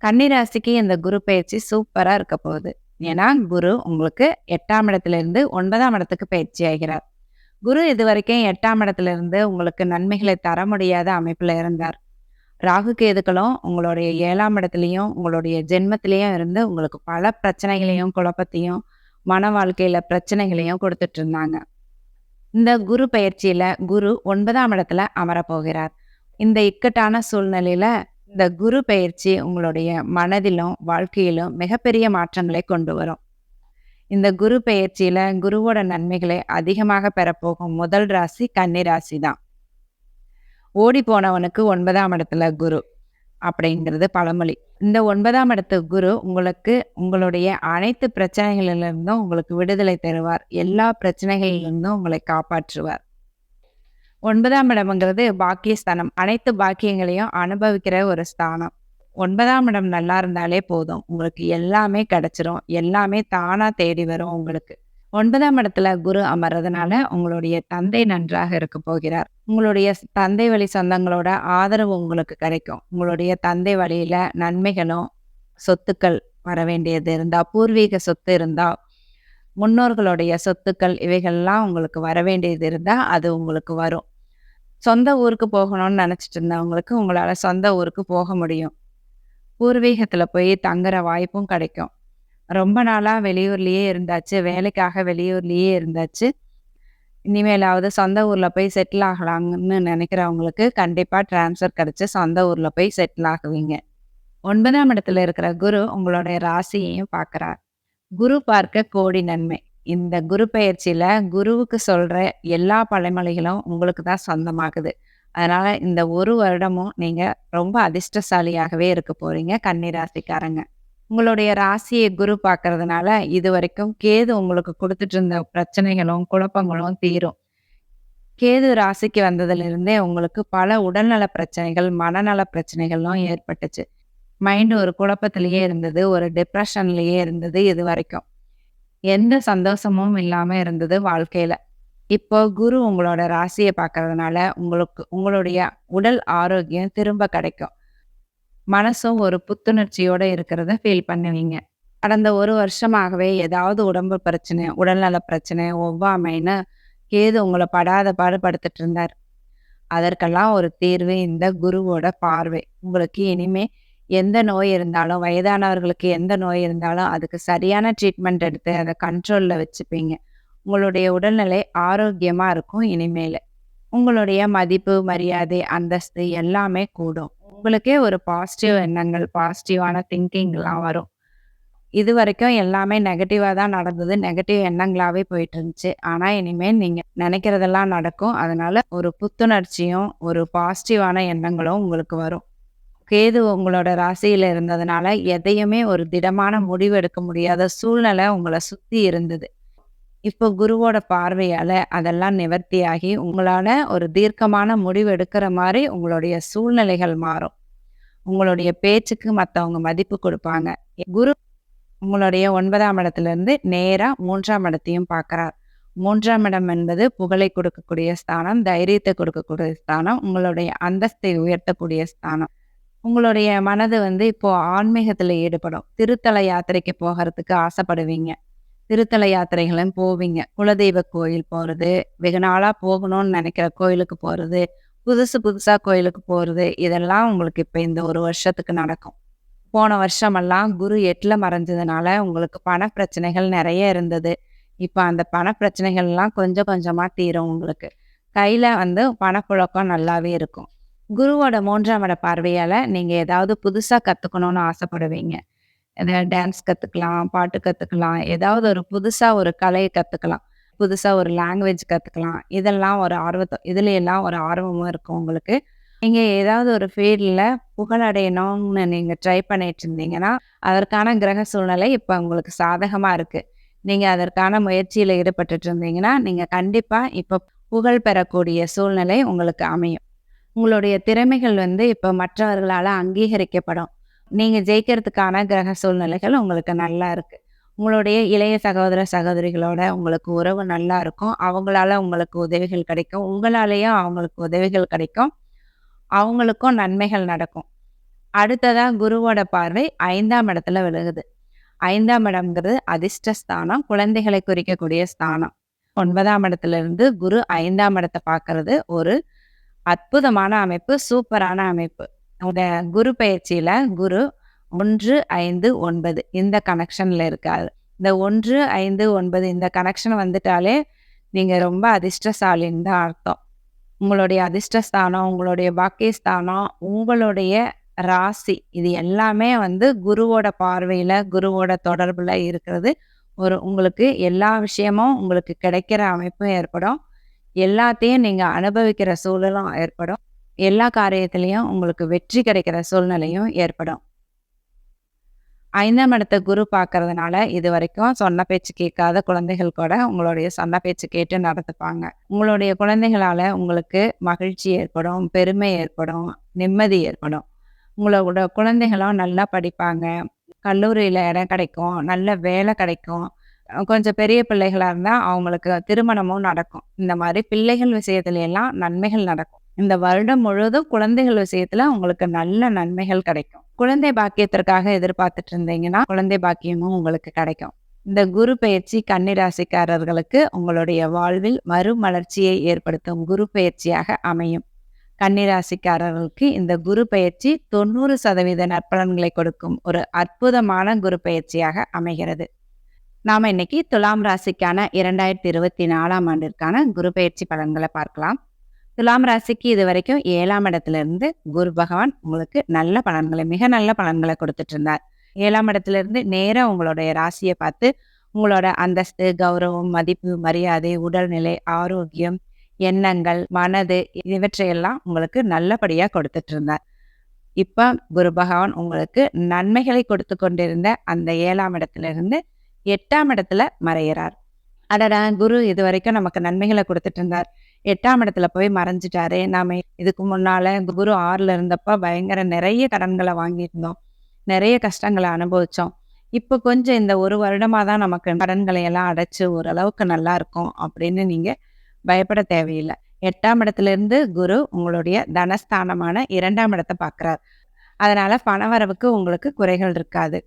S1: கன்னி ராசிக்கு இந்த குரு பயிற்சி சூப்பரா இருக்க போகுது. ஏன்னா குரு உங்களுக்கு 8ஆம் இடத்துல இருந்து 9ஆம் இடத்துக்கு பயிற்சி ஆகிறார். குரு இது வரைக்கும் 8ஆம் இடத்துல இருந்து உங்களுக்கு நன்மைகளை தர முடியாத அமைப்புல இருந்தார். ராகு கேதுக்களும் உங்களுடைய 7ஆம் இடத்துலையும் உங்களுடைய ஜென்மத்திலையும் இருந்து உங்களுக்கு பல பிரச்சனைகளையும் குழப்பத்தையும் மன வாழ்க்கையில பிரச்சனைகளையும் கொடுத்துட்டு இருந்தாங்க. இந்த குரு பயிற்சியில குரு 9ஆம் இடத்துல அமரப்போகிறார். இந்த இக்கட்டான சூழ்நிலையில இந்த குரு பயிற்சி உங்களுடைய மனதிலும் வாழ்க்கையிலும் மிகப்பெரிய மாற்றங்களை கொண்டு வரும். இந்த குரு பெயர்ச்சியில குருவோட நன்மைகளை அதிகமாக பெறப்போகும் முதல் ராசி கன்னி ராசி தான். ஓடி போனவனுக்கு 9ஆம் இடத்துல குரு அப்படிங்கிறது பழமொழி. இந்த 9ஆம் இடத்து குரு உங்களுக்கு உங்களுடைய அனைத்து பிரச்சனைகளிலிருந்தும் உங்களுக்கு விடுதலை தருவார். எல்லா பிரச்சனைகளிலிருந்தும் உங்களை காப்பாற்றுவார். 9ஆம் இடம்ங்கிறது பாக்கியஸ்தானம். அனைத்து பாக்கியங்களையும் அனுபவிக்கிற ஒரு ஸ்தானம். 9ஆம் இடம் நல்லா இருந்தாலே போதும். உங்களுக்கு எல்லாமே கிடைச்சிரும். எல்லாமே தானா தேடி வரும் உங்களுக்கு. 9ஆம் இடத்துல குரு அமர்றதுனால உங்களுடைய தந்தை நன்றாக இருக்க போகிறார். உங்களுடைய தந்தை வழி சொந்தங்களோட ஆதரவு உங்களுக்கு கிடைக்கும். உங்களுடைய தந்தை வழியில நன்மைகளும் சொத்துக்கள் வர வேண்டியது இருந்தா, பூர்வீக சொத்து இருந்தா, முன்னோர்களுடைய சொத்துக்கள் இவைகள்லாம் உங்களுக்கு வர வேண்டியது இருந்தா அது உங்களுக்கு வரும். சொந்த ஊருக்கு போகணும்னு நினைச்சிட்டு இருந்தவங்களுக்கு உங்களால சொந்த ஊருக்கு போக முடியும். பூர்வீகத்துல போய் தங்குற வாய்ப்பும் கிடைக்கும். ரொம்ப நாளா வெளியூர்லயே இருந்தாச்சு, வேலைக்காக வெளியூர்லயே இருந்தாச்சு, இனிமேலாவது சொந்த ஊர்ல போய் செட்டில் ஆகலாம்னு நினைக்கிறவங்களுக்கு கண்டிப்பா டிரான்ஸ்ஃபர் கிடைச்சு சொந்த ஊர்ல போய் செட்டில் ஆகுவீங்க. 9ஆம் இடத்துல இருக்கிற குரு உங்களுடைய ராசியையும் பார்க்கிறார். குரு பார்க்க கோடி நன்மை. இந்த குரு பெயர்ச்சியில குருவுக்கு சொல்ற எல்லா பழமொழிகளும் உங்களுக்கு தான் சொந்தமாகுது. அதனால இந்த ஒரு வருடமும் நீங்க ரொம்ப அதிர்ஷ்டசாலியாகவே இருக்க போறீங்க கன்னி ராசிக்காரங்க. உங்களுடைய ராசியை குரு பார்க்கறதுனால இது வரைக்கும் கேது உங்களுக்கு கொடுத்துட்டு இருந்த பிரச்சனைகளும் குழப்பங்களும் தீரும். கேது ராசிக்கு வந்ததுல உங்களுக்கு பல உடல்நல பிரச்சனைகள், மனநல பிரச்சனைகளும் ஏற்பட்டுச்சு. மைண்ட் ஒரு குழப்பத்திலேயே இருந்தது, ஒரு டிப்ரெஷன்லயே இருந்தது. இது வரைக்கும் எந்த சந்தோஷமும் இல்லாம இருந்தது வாழ்க்கையில. இப்போ குரு உங்களோட ராசியை பார்க்கறதுனால உங்களுடைய உடல் ஆரோக்கியம் திரும்ப கிடைக்கும். மனசும் ஒரு புத்துணர்ச்சியோட இருக்கிறத ஃபீல் பண்ணுவீங்க. கடந்த ஒரு வருஷமாகவே ஏதாவது உடம்பு பிரச்சனை, உடல்நல பிரச்சனை, ஒவ்வாமைன்னு கேது உங்களை படாத பாடுபடுத்திட்டு இருந்தார். அதற்கெல்லாம் ஒரு தீர்வு இந்த குருவோட பார்வை. உங்களுக்கு இனிமே எந்த நோய் இருந்தாலும், வயதானவர்களுக்கு எந்த நோய் இருந்தாலும் அதுக்கு சரியான ட்ரீட்மெண்ட் எடுத்து அதை கண்ட்ரோல்ல வச்சுப்பீங்க. உங்களுடைய உடல்நிலை ஆரோக்கியமா இருக்கும் இனிமேல். உங்களுடைய மதிப்பு, மரியாதை, அந்தஸ்து எல்லாமே கூடும். உங்களுக்கே ஒரு பாசிட்டிவ் எண்ணங்கள், பாசிட்டிவான திங்கிங்லாம் வரும். இது வரைக்கும் எல்லாமே நெகட்டிவாக தான் நடந்தது. நெகட்டிவ் எண்ணங்களாகவே போயிட்டு இருந்துச்சு. ஆனால் இனிமேல் நீங்கள் நினைக்கிறதெல்லாம் நடக்கும். அதனால ஒரு புத்துணர்ச்சியும் ஒரு பாசிட்டிவான எண்ணங்களும் உங்களுக்கு வரும். கேது உங்களோட ராசியில் இருந்ததுனால எதையுமே ஒரு திடமான முடிவு எடுக்க முடியாத சூழ்நிலை உங்களை சுற்றி இருந்தது. இப்போ குருவோட பார்வையால அதெல்லாம் நிவர்த்தியாகி உங்களால ஒரு தீர்க்கமான முடிவு எடுக்கிற மாதிரி உங்களுடைய சூழ்நிலைகள் மாறும். உங்களுடைய பேச்சுக்கு மற்றவங்க மதிப்பு கொடுப்பாங்க. குரு உங்களுடைய 9ஆம் இடத்துல இருந்து நேரா 3ஆம் இடத்தையும் பார்க்கிறார். 3ஆம் இடம் என்பது புகழை கொடுக்கக்கூடிய ஸ்தானம், தைரியத்தை கொடுக்கக்கூடிய ஸ்தானம், உங்களுடைய அந்தஸ்தை உயர்த்தக்கூடிய ஸ்தானம். உங்களுடைய மனது இப்போ ஆன்மீகத்துல ஈடுபடும். திருத்தல யாத்திரைக்கு போகிறதுக்கு ஆசைப்படுவீங்க. திருத்தல யாத்திரைகளும் போவீங்க. குலதெய்வ கோயில் போறது, வெகு நாளா போகணும்னு நினைக்கிற கோயிலுக்கு போறது, புதுசா கோயிலுக்கு போறது, இதெல்லாம் உங்களுக்கு இப்ப இந்த ஒரு வருஷத்துக்கு நடக்கும். போன வருஷமெல்லாம் குரு 8ல மறைஞ்சதுனால உங்களுக்கு பண பிரச்சனைகள் நிறைய இருந்தது. இப்ப அந்த பண பிரச்சனைகள்லாம் கொஞ்சம் கொஞ்சமா தீரும். உங்களுக்கு கையில பணப்புழக்கம் நல்லாவே இருக்கும். குருவோட 3ஆம் இட பார்வையால நீங்க ஏதாவது புதுசா கத்துக்கணும்னு ஆசைப்படுவீங்க. ஏதாவது டான்ஸ் கத்துக்கலாம், பாட்டு கத்துக்கலாம், ஏதாவது ஒரு புதுசா ஒரு கலையை கத்துக்கலாம், புதுசா ஒரு லாங்குவேஜ் கத்துக்கலாம். இதெல்லாம் ஒரு இதுல எல்லாம் ஒரு ஆர்வமும் இருக்கும் உங்களுக்கு. நீங்க ஏதாவது ஒரு ஃபீல்டில் புகழடையணும்னு நீங்க ட்ரை பண்ணிட்டு இருந்தீங்கன்னா அதற்கான கிரக சூழ்நிலை இப்ப உங்களுக்கு சாதகமா இருக்கு. நீங்க அதற்கான முயற்சியில ஈடுபட்டுட்டு இருந்தீங்கன்னா நீங்க கண்டிப்பா இப்ப புகழ் பெறக்கூடிய சூழ்நிலை உங்களுக்கு அமையும். உங்களுடைய திறமைகள் இப்ப மற்றவர்களால அங்கீகரிக்கப்படும். நீங்க ஜெயிக்கிறதுக்கான கிரக சூழ்நிலைகள் உங்களுக்கு நல்லா இருக்கு. உங்களுடைய இளைய சகோதர சகோதரிகளோட உங்களுக்கு உறவு நல்லா இருக்கும். அவங்களால உங்களுக்கு உதவிகள் கிடைக்கும். உங்களாலேயும் அவங்களுக்கு உதவிகள் கிடைக்கும். அவங்களுக்கும் நன்மைகள் நடக்கும். அடுத்ததா குருவோட பார்வை 5ஆம் இடத்துல விழுகுது. 5ஆம் இடம்ங்கிறது அதிர்ஷ்டஸ்தானம், குழந்தைகளை குறிக்கக்கூடிய ஸ்தானம். 9ஆம் இடத்துல இருந்து குரு 5ஆம் இடத்தை பார்க்கறது ஒரு அற்புதமான அமைப்பு, சூப்பரான அமைப்பு. இந்த குரு பயிற்சியில குரு 1, 5, 9 இந்த கனெக்ஷன்ல இருக்காரு. இந்த 1, 5, 9 இந்த கனெக்ஷன் வந்துட்டாலே நீங்க ரொம்ப அதிர்ஷ்டசாலின்னு தான் அர்த்தம். உங்களுடைய அதிர்ஷ்டஸ்தானம், உங்களுடைய பாக்கியஸ்தானம், உங்களுடைய ராசி இது எல்லாமே குருவோட பார்வையில, குருவோட தொடர்புல இருக்கிறது உங்களுக்கு எல்லா விஷயமும் உங்களுக்கு கிடைக்கிற அமைப்பும் ஏற்படும். எல்லாத்தையும் நீங்க அனுபவிக்கிற சூழலும் ஏற்படும். எல்லா காரியத்திலயும் உங்களுக்கு வெற்றி கிடைக்கிற சூழ்நிலையும் ஏற்படும். 5ஆம் இடத்த குரு பார்க்கறதுனால, இதுவரைக்கும் சொன்ன பேச்சு கேட்காத குழந்தைகள் கூட உங்களுடைய சொன்ன பேச்சு கேட்டு நடந்துப்பாங்க. உங்களுடைய குழந்தைகளால உங்களுக்கு மகிழ்ச்சி ஏற்படும், பெருமை ஏற்படும், நிம்மதி ஏற்படும். உங்களோட குழந்தைகளும் நல்லா படிப்பாங்க. கல்லூரியில இடம் கிடைக்கும், நல்ல வேலை கிடைக்கும். கொஞ்சம் பெரிய பிள்ளைகளா இருந்தா அவங்களுக்கு திருமணமும் நடக்கும். இந்த மாரி பிள்ளைகள் விஷயத்துல எல்லாம் நன்மைகள் நடக்கும். இந்த வருடம் முழுவதும் குழந்தைகள் விஷயத்துல உங்களுக்கு நல்ல நன்மைகள் கிடைக்கும். குழந்தை பாக்கியத்திற்காக எதிர்பார்த்துட்டு இருந்தீங்கன்னா, குழந்தை பாக்கியமும் உங்களுக்கு கிடைக்கும். இந்த குரு பெயர்ச்சி கன்னி ராசிக்காரர்களுக்கு உங்களுடைய வாழ்வில் மறுமலர்ச்சியை ஏற்படுத்தும் குரு பெயர்ச்சியாக அமையும். கன்னி ராசிக்காரர்களுக்கு இந்த குரு பெயர்ச்சி 90% நற்பலன்களை கொடுக்கும் ஒரு அற்புதமான குரு பெயர்ச்சியாக அமைகிறது. நாம இன்னைக்கு துலாம் ராசிக்கான 2024ஆம் ஆண்டிற்கான குரு பெயர்ச்சி பலன்களை பார்க்கலாம். துலாம் ராசிக்கு இதுவரைக்கும் 7ஆம் இடத்துல இருந்து குரு பகவான் உங்களுக்கு நல்ல பலன்களை, மிக நல்ல பலன்களை கொடுத்துட்டு இருந்தார். 7ஆம் இடத்துல இருந்து நேரா உங்களுடைய ராசியை பார்த்து உங்களோட அந்தஸ்து, கௌரவம், மதிப்பு, மரியாதை, உடல்நிலை, ஆரோக்கியம், எண்ணங்கள், மனது இவற்றையெல்லாம் உங்களுக்கு நல்லபடியா கொடுத்துட்டு இருந்தார். இப்ப குரு பகவான் உங்களுக்கு நன்மைகளை கொடுத்து கொண்டிருந்த அந்த 7ஆம் இடத்துல இருந்து 8ஆம் இடத்துல மறைகிறார். அடடா, குரு இது வரைக்கும் நமக்கு நன்மைகளை கொடுத்துட்டு இருந்தார், 8ஆம் இடத்துல போய் மறைஞ்சிட்டாரு. நாம இதுக்கு முன்னால குரு 6ல இருந்தப்ப பயங்கர நிறைய கடன்களை வாங்கியிருந்தோம், நிறைய கஷ்டங்களை அனுபவிச்சோம். இப்ப கொஞ்சம் இந்த ஒரு வருடமா தான் நமக்கு கடன்களை எல்லாம் அடைச்சு ஓரளவுக்கு நல்லா இருக்கும் அப்படின்னு நீங்க பயப்பட தேவையில்லை. 8ஆம் இடத்துல இருந்து குரு உங்களுடைய தனஸ்தானமான 2ஆம் இடத்தை பார்க்கிறார். அதனால பணவரவுக்கு உங்களுக்கு குறைகள் இருக்காது.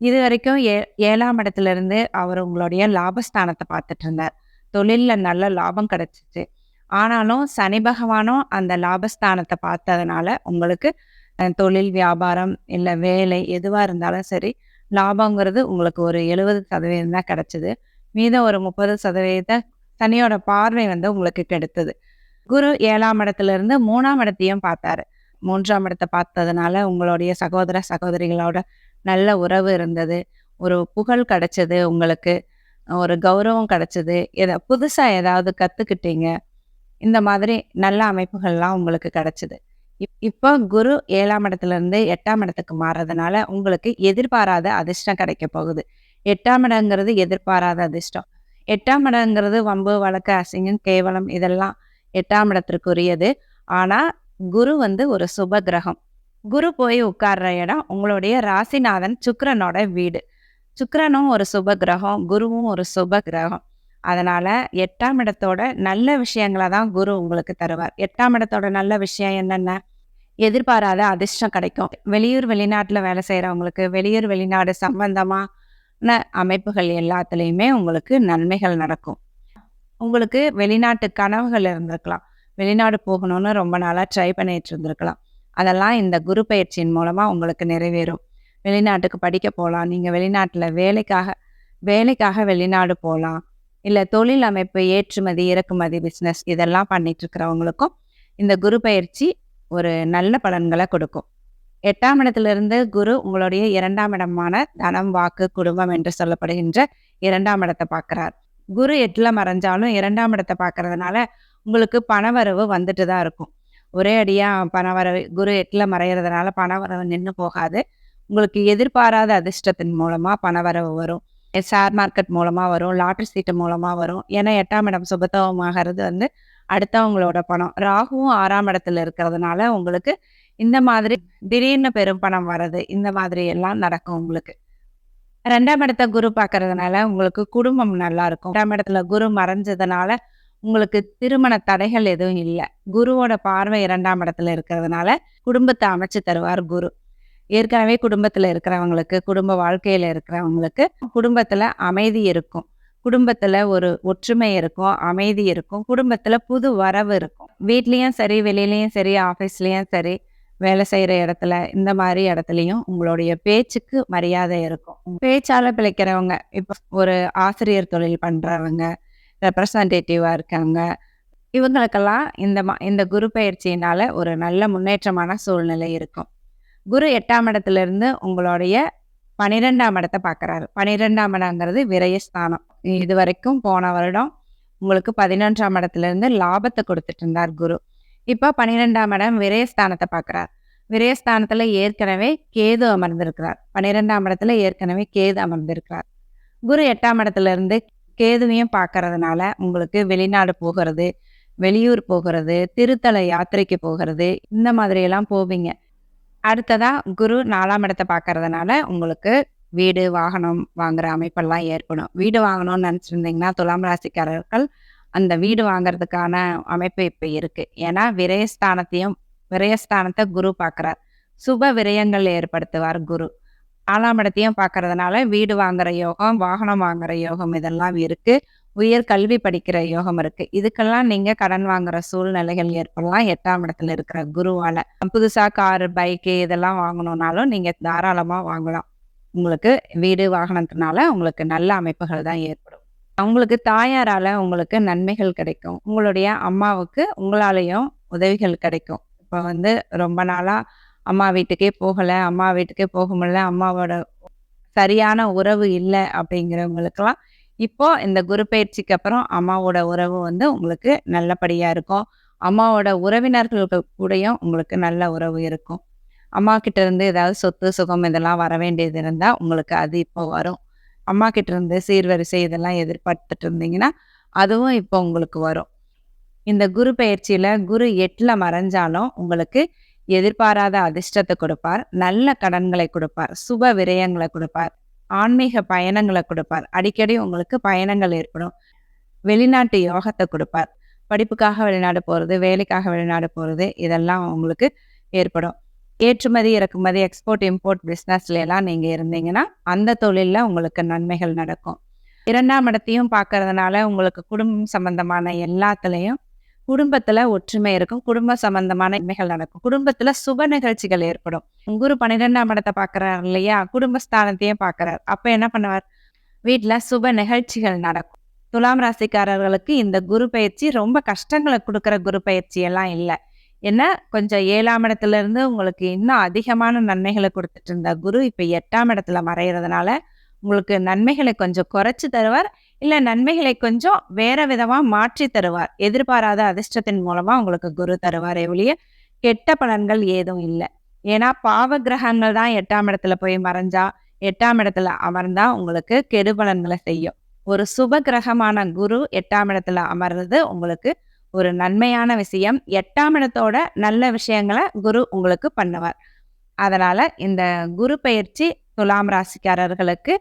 S1: இது வரைக்கும் 7ஆம் இடத்துல இருந்து அவர் உங்களுடைய லாபஸ்தானத்தை பார்த்துட்டு இருந்தார். தொழில்ல நல்ல லாபம் கிடைச்சிச்சு. ஆனாலும் சனி பகவானும் அந்த லாபஸ்தானத்தை பார்த்ததுனால உங்களுக்கு தொழில், வியாபாரம், இல்லை வேலை எதுவா இருந்தாலும் சரி, லாபங்கிறது உங்களுக்கு ஒரு 70% தான் கிடைச்சது. மீதம் ஒரு 30% சனியோட பார்வை உங்களுக்கு கெடுத்தது. குரு 7ஆம் இடத்துல இருந்து 3ஆம் இடத்தையும் பார்த்தாரு. 3ஆம் இடத்தை பார்த்ததுனால உங்களுடைய சகோதர சகோதரிகளோட நல்ல உறவு இருந்தது, ஒரு புகழ் கிடைச்சது, உங்களுக்கு ஒரு கௌரவம் கிடைச்சது, புதுசா ஏதாவது கத்துக்கிட்டீங்க. இந்த மாதிரி நல்ல அமைப்புகள்லாம் உங்களுக்கு கிடைச்சது. இப்போ குரு 7ஆம் இடத்துல இருந்து 8ஆம் இடத்துக்கு மாறுறதுனால உங்களுக்கு எதிர்பாராத அதிர்ஷ்டம் கிடைக்க போகுது. 8ஆம் இடங்கிறது எதிர்பாராத அதிர்ஷ்டம். 8ஆம் இடங்கிறது வம்பு, வழக்கு, அசிங்கம், கேவலம் இதெல்லாம் 8ஆம் இடத்திற்குரியது. ஆனா குரு ஒரு சுப கிரகம். குரு போய் உட்கார்ற இடம் உங்களுடைய ராசிநாதன் சுக்கிரனோட வீடு. சுக்கிரனும் ஒரு சுப கிரகம், குருவும் ஒரு சுப கிரகம். அதனால 8ஆம் இடத்தோட நல்ல விஷயங்களை தான் குரு உங்களுக்கு தருவார். 8ஆம் இடத்தோட நல்ல விஷயம் என்னென்ன? எதிர்பாராத அதிர்ஷ்டம் கிடைக்கும். வெளியூர் வெளிநாட்டுல வேலை செய்யறவங்களுக்கு வெளியூர் வெளிநாடு சம்பந்தமான அமைப்புகள் எல்லாத்துலேயுமே உங்களுக்கு நன்மைகள் நடக்கும். உங்களுக்கு வெளிநாட்டு கனவுகள் இருந்திருக்கலாம், வெளிநாடு போகணும்னு ரொம்ப நாளா ட்ரை பண்ணிட்டு இருந்திருக்கலாம். அதெல்லாம் இந்த குரு பயிற்சியின் மூலமா உங்களுக்கு நிறைவேறும். வெளிநாட்டுக்கு படிக்க போகலாம், நீங்க வெளிநாட்டுல வேலைக்காக வெளிநாடு போகலாம், இல்லை தொழில் அமைப்பு, ஏற்றுமதி இறக்குமதி பிஸ்னஸ் இதெல்லாம் பண்ணிட்டு இருக்கிறவங்களுக்கும் இந்த குரு பயிற்சி ஒரு நல்ல பலன்களை கொடுக்கும். 8ஆம் இடத்துல இருந்து குரு உங்களுடைய 2ஆம் இடமான தனம், வாக்கு, குடும்பம் என்று சொல்லப்படுகின்ற 2ஆம் இடத்தை பார்க்கிறார். குரு 8ல மறைஞ்சாலும் 2ஆம் இடத்தை பார்க்கறதுனால உங்களுக்கு பணவரவு வந்துட்டு தான் இருக்கும். ஒரே அடியா பணவரவு குரு 8ல மறைகிறதுனால பணவரவு நின்று போகாது. உங்களுக்கு எதிர்பாராத அதிர்ஷ்டத்தின் மூலமா பணவரவு வரும். ஷேர் மார்க்கெட் மூலமா வரும், லாட்டரி சீட்டு மூலமா வரும். ஏன்னா 8ஆம் இடம் சுபத்துவமாகிறது அடுத்தவங்களோட பணம். ராகுவும் 6ஆம் இடத்துல இருக்கிறதுனால உங்களுக்கு இந்த மாதிரி திடீர்னு பெரும் பணம் வர்றது, இந்த மாதிரி எல்லாம் நடக்கும் உங்களுக்கு. 2ஆம் இடத்த குரு பார்க்கறதுனால உங்களுக்கு குடும்பம் நல்லா இருக்கும். 2ஆம் இடத்துல குரு மறைஞ்சதுனால உங்களுக்கு திருமண தடைகள் எதுவும் இல்லை. குருவோட பார்வை 2ஆம் இடத்துல இருக்கிறதுனால குடும்பத்தை அமைச்சு தருவார் குரு. ஏற்கனவே குடும்பத்துல இருக்கிறவங்களுக்கு, குடும்ப வாழ்க்கையில இருக்கிறவங்களுக்கு குடும்பத்துல அமைதி இருக்கும், குடும்பத்துல ஒரு ஒற்றுமை இருக்கும், அமைதி இருக்கும், குடும்பத்துல புது வரவு இருக்கும். வீட்லயும் சரி, வெளியிலயும் சரி, ஆஃபீஸ்லயும் சரி, வேலை செய்யற இடத்துல இந்த மாதிரி இடத்துலயும் உங்களுடைய பேச்சுக்கு மரியாதை இருக்கும். பேச்சால பிழைக்கிறவங்க, இப்போ ஒரு ஆசிரியர் தொழில் பண்றவங்க, ரெப்ரசன்டேட்டிவா இருக்காங்க, இவங்களுக்கெல்லாம் இந்த குரு பயிற்சியினால ஒரு நல்ல முன்னேற்றமான சூழ்நிலை இருக்கும். குரு 8ஆம் இடத்துல இருந்து உங்களுடைய 12ஆம் இடத்தை பார்க்குறாரு. 12ஆம் இடங்கிறது விரயஸ்தானம். இது வரைக்கும் போன வருடம் உங்களுக்கு 11ஆம் இடத்துலேருந்து லாபத்தை கொடுத்துட்டு இருந்தார் குரு. இப்போ 12ஆம் இடம் விரயஸ்தானத்தை பார்க்குறார். விரயஸ்தானத்தில் ஏற்கனவே கேது அமர்ந்திருக்கிறார். 12ஆம் இடத்துல ஏற்கனவே கேது அமர்ந்திருக்கிறார். குரு 8ஆம் இடத்துல இருந்து கேதுவையும் பார்க்கறதுனால உங்களுக்கு வெளிநாடு போகிறது, வெளியூர் போகிறது, திருத்தல யாத்திரைக்கு போகிறது, இந்த மாதிரியெல்லாம் போவீங்க. அடுத்ததா குரு 4ஆம் இடத்தை பார்க்கறதுனால உங்களுக்கு வீடு, வாகனம் வாங்குற அமைப்பெல்லாம் ஏற்படும். வீடு வாங்கணும்னு நினச்சிருந்தீங்கன்னா துலாம் ராசிக்காரர்கள் அந்த வீடு வாங்குறதுக்கான அமைப்பு இப்போ இருக்கு. ஏன்னா விரயஸ்தானத்தை குரு பார்க்குறார். சுப விரயங்கள் ஏற்படுத்துவார் குரு. 4ஆம் இடத்தையும் பார்க்கறதுனால வீடு வாங்குற யோகம், வாகனம் வாங்குற யோகம் இதெல்லாம் இருக்கு. உயர் கல்வி படிக்கிற யோகம் இருக்கு. இதுக்கெல்லாம் நீங்க கடன் வாங்குற சூழ்நிலைகள் ஏற்படலாம் 8ஆம் இடத்துல இருக்கிற குருவால. புதுசா காரு, பைக்கு இதெல்லாம் வாங்கணும்னாலும் நீங்க தாராளமா வாங்கலாம். உங்களுக்கு வீடு வாகனத்தினால உங்களுக்கு நல்ல அமைப்புகள் தான் ஏற்படும். உங்களுக்கு தாயாரால உங்களுக்கு நன்மைகள் கிடைக்கும். உங்களுடைய அம்மாவுக்கு உங்களாலேயும் உதவிகள் கிடைக்கும். இப்போ வந்து ரொம்ப நாளா அம்மா வீட்டுக்கே போகல, அம்மா வீட்டுக்கே போக முடியல, அம்மாவோட சரியான உறவு இல்லை அப்படிங்கிறவங்களுக்கெல்லாம் இப்போ இந்த குரு பயிற்சிக்கு அப்புறம் அம்மாவோட உறவு வந்து உங்களுக்கு நல்லபடியா இருக்கும். அம்மாவோட உறவினர்களுக்கு கூடயும் உங்களுக்கு நல்ல உறவு இருக்கும். அம்மா கிட்ட இருந்து ஏதாவது சொத்து சுகம் இதெல்லாம் வர வேண்டியது இருந்தா உங்களுக்கு அது இப்போ வரும். அம்மா கிட்ட இருந்து சீர்வரிசை இதெல்லாம் எதிர்பார்த்துட்டு இருந்தீங்கன்னா அதுவும் இப்போ உங்களுக்கு வரும். இந்த குரு பயிற்சியில குரு 8ல மறைஞ்சாலும் உங்களுக்கு எதிர்பாராத அதிர்ஷ்டத்தை கொடுப்பார், நல்ல கடன்களை கொடுப்பார், சுப விரயங்களை கொடுப்பார், ஆன்மீக பயணங்களை கொடுப்பார். அடிக்கடி உங்களுக்கு பயணங்கள் ஏற்படும். வெளிநாட்டு யோகத்தை கொடுப்பார். படிப்புக்காக வெளிநாடு போகிறது, வேலைக்காக வெளிநாடு போகிறது இதெல்லாம் உங்களுக்கு ஏற்படும். ஏற்றுமதி இறக்குமதி எக்ஸ்போர்ட் இம்போர்ட் பிஸ்னஸ்ல எல்லாம் நீங்க இருந்தீங்கன்னா அந்த தொழிலில் உங்களுக்கு நன்மைகள் நடக்கும். 2ஆம் இடத்தையும் பார்க்கறதுனால உங்களுக்கு குடும்பம் சம்பந்தமான எல்லாத்துலேயும் குடும்பத்துல ஒற்றுமை இருக்கும். குடும்ப சம்பந்தமான நன்மைகள் நடக்கும். குடும்பத்துல சுப நிகழ்ச்சிகள் ஏற்படும். குரு 12ஆம் இடத்தை பார்க்கறாரு இல்லையா, குடும்பஸ்தானத்தையும் பார்க்கறாரு. அப்ப என்ன பண்ணுவார், வீட்டுல சுப நிகழ்ச்சிகள் நடக்கும். துலாம் ராசிக்காரர்களுக்கு இந்த குரு பயிற்சி ரொம்ப கஷ்டங்களை கொடுக்குற குரு பயிற்சி எல்லாம் இல்லை. ஏன்னா கொஞ்சம் 7ஆம் இடத்துல இருந்து உங்களுக்கு இன்னும் அதிகமான நன்மைகளை கொடுத்துட்டு இருந்த குரு இப்ப 8ஆம் இடத்துல மறைகிறதுனால உங்களுக்கு நன்மைகளை கொஞ்சம் குறைச்சு தருவார், இல்ல நன்மைகளை கொஞ்சம் வேற விதமா மாற்றி தருவார். எதிர்பாராத அதிர்ஷ்டத்தின் மூலமா உங்களுக்கு குரு தருவாரே ஒழிய கெட்ட பலன்கள் ஏதும் இல்லை. ஏன்னா பாவ கிரகங்கள் தான் 8ஆம் இடத்துல போய் மறைஞ்சா, 8ஆம் இடத்துல அமர்ந்தா உங்களுக்கு கெடு பலன்களை செய்யும். ஒரு சுப கிரகமான குரு 8ஆம் இடத்துல அமர்றது உங்களுக்கு ஒரு நன்மையான விஷயம். 8ஆம் இடத்தோட நல்ல விஷயங்களை குரு உங்களுக்கு பண்ணுவார். அதனால இந்த குரு பயிற்சி துலாம் ராசிக்காரர்களுக்கு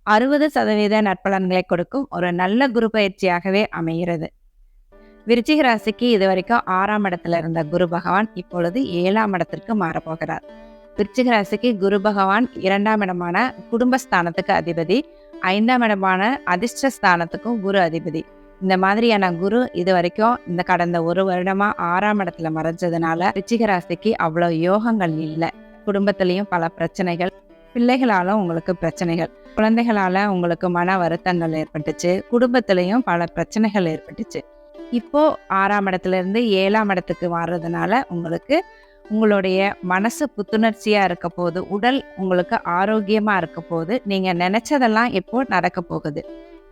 S1: 60% நற்பலன்களை கொடுக்கும் ஒரு நல்ல குரு பயிற்சியாகவே அமைகிறது. விருச்சிக ராசிக்கு இது வரைக்கும் 6ஆம் இடத்துல இருந்த குரு பகவான் இப்பொழுது 7ஆம் இடத்திற்கு மாறப்போகிறார். விருச்சிக ராசிக்கு குரு பகவான் 2ஆம் இடமான குடும்பஸ்தானத்துக்கு அதிபதி, 5ஆம் இடமான அதிர்ஷ்டஸ்தானத்துக்கும் குரு அதிபதி. இந்த மாதிரியான குரு இது வரைக்கும் இந்த கடந்த ஒரு வருடமா 6ஆம் இடத்துல மறைஞ்சதுனால விருச்சிக ராசிக்கு அவ்வளோ யோகங்கள் இல்லை. குடும்பத்திலையும் பல பிரச்சனைகள், பிள்ளைகளால உங்களுக்கு பிரச்சனைகள், குழந்தைகளால உங்களுக்கு மன வருத்தங்கள் ஏற்பட்டுச்சு, குடும்பத்திலையும் பல பிரச்சனைகள் ஏற்பட்டுச்சு. இப்போ 6ஆம் இடத்துல இருந்து 7ஆம் இடத்துக்கு மாறுறதுனால உங்களுக்கு உங்களுடைய மனசு புத்துணர்ச்சியா இருக்க போது, உடல் உங்களுக்கு ஆரோக்கியமா இருக்க போது, நீங்க நினைச்சதெல்லாம் இப்போ நடக்க போகுது.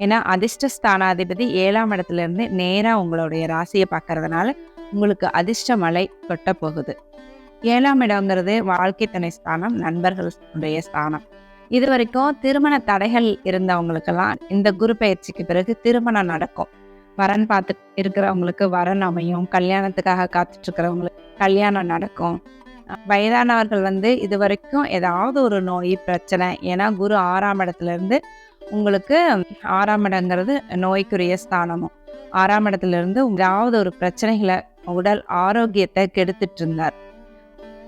S1: ஏன்னா அதிர்ஷ்டஸ்தானாதிபதி 7ஆம் இடத்துல இருந்து நேரா உங்களுடைய ராசியை பார்க்கறதுனால உங்களுக்கு அதிர்ஷ்ட மழை கொட்ட போகுது. 7ஆம் இடங்கிறது வாழ்க்கை துணை ஸ்தானம், நண்பர்களுடைய ஸ்தானம். இது வரைக்கும் திருமண தடைகள் இருந்தவங்களுக்கெல்லாம் இந்த குரு பயிற்சிக்கு பிறகு திருமணம் நடக்கும். வரன் பார்த்து இருக்கிறவங்களுக்கு வரன் அமையும். கல்யாணத்துக்காக காத்துட்டு இருக்கிறவங்களுக்கு கல்யாணம் நடக்கும். வயதானவர்கள் வந்து இது வரைக்கும் ஏதாவது ஒரு நோய் பிரச்சனை, ஏன்னா குரு 6ஆம் இடத்துல இருந்து உங்களுக்கு 6ஆம் இடங்கிறது நோய்க்குரிய ஸ்தானமும், 6ஆம் இடத்துல இருந்து ஏதாவது ஒரு பிரச்சனைகளை உடல் ஆரோக்கியத்தை கெடுத்துட்டு இருந்தார்.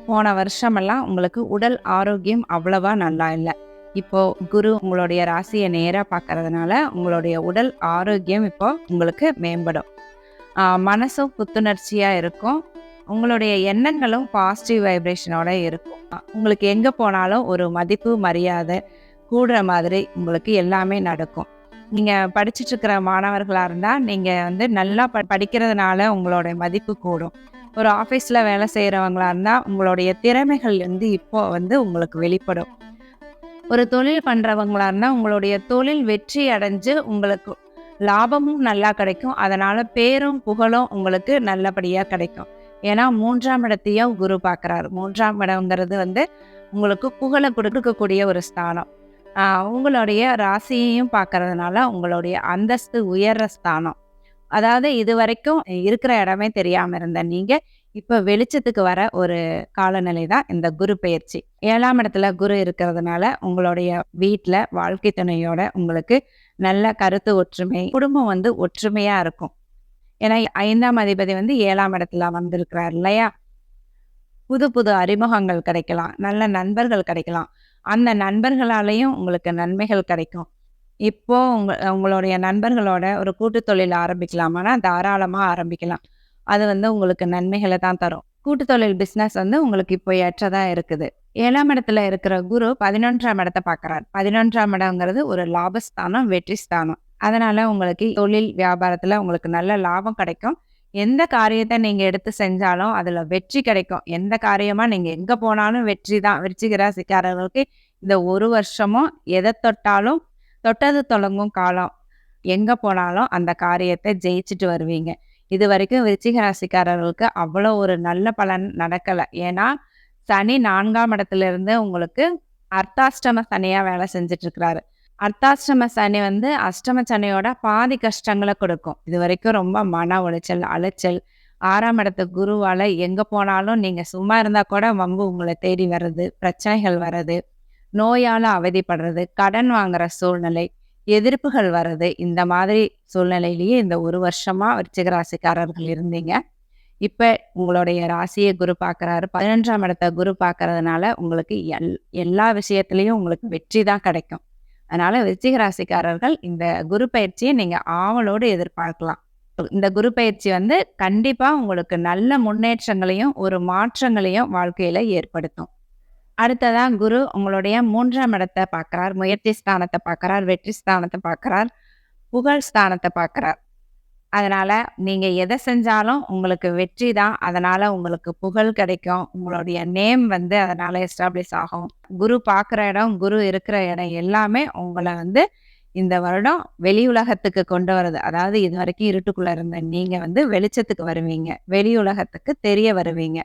S1: போன வருஷமெல்லாம் உங்களுக்கு உடல் ஆரோக்கியம் அவ்வளவா நல்லா இல்லை. இப்போ குரு உங்களுடைய ராசியை நேரா பார்க்கறதுனால உங்களுடைய உடல் ஆரோக்கியம் இப்போ உங்களுக்கு மேம்படும். மனசும் புத்துணர்ச்சியா இருக்கும். உங்களுடைய எண்ணங்களும் பாசிட்டிவ் வைப்ரேஷனோட இருக்கும். உங்களுக்கு எங்க போனாலும் ஒரு மதிப்பு மரியாதை கூடுற மாதிரி உங்களுக்கு எல்லாமே நடக்கும். நீங்க படிச்சுட்டு இருக்கிற மாணவர்களா இருந்தா நீங்க வந்து நல்லா படிக்கிறதுனால உங்களுடைய மதிப்பு கூடும். ஒரு ஆஃபீஸ்ல வேலை செய்யறவங்களா இருந்தா உங்களுடைய திறமைகள் வந்து இப்போ வந்து உங்களுக்கு வெளிப்படும். ஒரு தொழில் பண்றவங்களா இருந்தா உங்களுடைய தொழில் வெற்றி அடைஞ்சு உங்களுக்கு லாபமும் நல்லா கிடைக்கும். அதனால பேரும் புகழும் உங்களுக்கு நல்லபடியா கிடைக்கும். ஏன்னா 3ஆம் இடத்தையும் குரு பார்க்குறாரு. 3ஆம் இடம்ங்கிறது வந்து உங்களுக்கு புகழ கொடுக்கக்கூடிய ஒரு ஸ்தானம். உங்களுடைய ராசியையும் பார்க்கறதுனால உங்களுடைய அந்தஸ்து உயர்ற ஸ்தானம். அதாவது இதுவரைக்கும் இருக்கிற இடமே தெரியாம இருந்த நீங்க, இப்ப வெளிச்சத்துக்கு வர ஒரு காலநிலை தான் இந்த குரு பெயர்ச்சி. 7ஆம் இடத்துல குரு இருக்கிறதுனால, உங்களுடைய வீட்ல வாழ்க்கை துணையோட உங்களுக்கு நல்ல கருத்து ஒற்றுமை, குடும்பம் வந்து ஒற்றுமையா இருக்கும். ஏன்னா 5ஆம் அதிபதி வந்து 7ஆம் இடத்துல வந்திருக்கிறார் இல்லையா? புது புது அறிமுகங்கள் கிடைக்கலாம். நல்ல நண்பர்கள் கிடைக்கலாம். அந்த நண்பர்களாலேயும் உங்களுக்கு நன்மைகள் கிடைக்கும். இப்போ உங்களுடைய நண்பர்களோட ஒரு கூட்டு தொழில் ஆரம்பிக்கலாமான்னா, தாராளமா ஆரம்பிக்கலாம். அது வந்து உங்களுக்கு நன்மைகள தான் தரும். கூட்டு தொழில் பிசினஸ் வந்து உங்களுக்கு இப்போ ஏற்றதா இருக்குது. 7ஆம் இடத்துல இருக்கிற குரு 11ஆம் இடத்த பார்க்குறார். 11ஆம் இடம்ங்கிறது ஒரு லாபஸ்தானம், வெற்றி ஸ்தானம். அதனால உங்களுக்கு தொழில் வியாபாரத்துல உங்களுக்கு நல்ல லாபம் கிடைக்கும். எந்த காரியத்தை நீங்க எடுத்து செஞ்சாலும் அதுல வெற்றி கிடைக்கும். எந்த காரியமா நீங்க எங்க போனாலும் வெற்றி தான். விருச்சிக ராசிக்காரர்களுக்கு இந்த ஒரு வருஷமும் எதை தொட்டாலும் தொட்டது தொடங்கும் காலம். எங்க போனாலும் அந்த காரியத்தை ஜெயிச்சுட்டு வருவீங்க. இதுவரைக்கும் விருச்சிக ராசிக்காரர்களுக்கு அவ்வளோ ஒரு நல்ல பலன் நடக்கல. ஏன்னா சனி 4ஆம் இடத்துல இருந்து உங்களுக்கு அர்த்தாஷ்டம சனியா வேலை செஞ்சுட்டு இருக்கிறாரு. அர்த்தாஷ்டம சனி வந்து அஷ்டம சனியோட பாதி கஷ்டங்களை கொடுக்கும். இது வரைக்கும் ரொம்ப மன உளைச்சல், அலைச்சல், 6ஆம் இடத்து குருவால எங்க போனாலும் நீங்க சும்மா இருந்தா கூட வம்பு உங்களை தேடி வர்றது, பிரச்சனைகள் வர்றது, நோயால அவதிப்படுறது, கடன் வாங்குற சூழ்நிலை, எதிர்ப்புகள் வர்றது, இந்த மாதிரி சூழ்நிலையிலேயே இந்த ஒரு வருஷமா விருச்சிக ராசிக்காரர்கள் இருந்தீங்க. இப்ப உங்களுடைய ராசியை குரு பார்க்குறாரு. 11ஆம் இடத்த குரு பார்க்கறதுனால உங்களுக்கு எல்லா விஷயத்திலையும் உங்களுக்கு வெற்றி தான் கிடைக்கும். அதனால விருச்சிக ராசிக்காரர்கள் இந்த குரு பயிற்சியை நீங்க ஆவலோடு எதிர்பார்க்கலாம். இந்த குரு பயிற்சி வந்து கண்டிப்பா உங்களுக்கு நல்ல முன்னேற்றங்களையும் ஒரு மாற்றங்களையும் வாழ்க்கையில ஏற்படுத்தும். அடுத்ததா குரு உங்களுடைய 3ஆம் இடத்தை பார்க்கிறார், முயற்சி ஸ்தானத்தை பார்க்கிறார், வெற்றி ஸ்தானத்தை பார்க்கிறார், புகழ் ஸ்தானத்தை பார்க்கிறார். அதனால நீங்க எதை செஞ்சாலும் உங்களுக்கு வெற்றி தான். அதனால உங்களுக்கு புகழ் கிடைக்கும். உங்களுடைய நேம் வந்து அதனால எஸ்டாப்ளிஷ் ஆகும். குரு பார்க்குற இடம், குரு இருக்கிற இடம் எல்லாமே உங்களை வந்து இந்த வருடம் வெளி உலகத்துக்கு கொண்டு வருது. அதாவது இது வரைக்கும் இருட்டுக்குள்ள இருந்த நீங்க வந்து வெளிச்சத்துக்கு வருவீங்க. வெளி உலகத்துக்கு தெரிய வருவீங்க.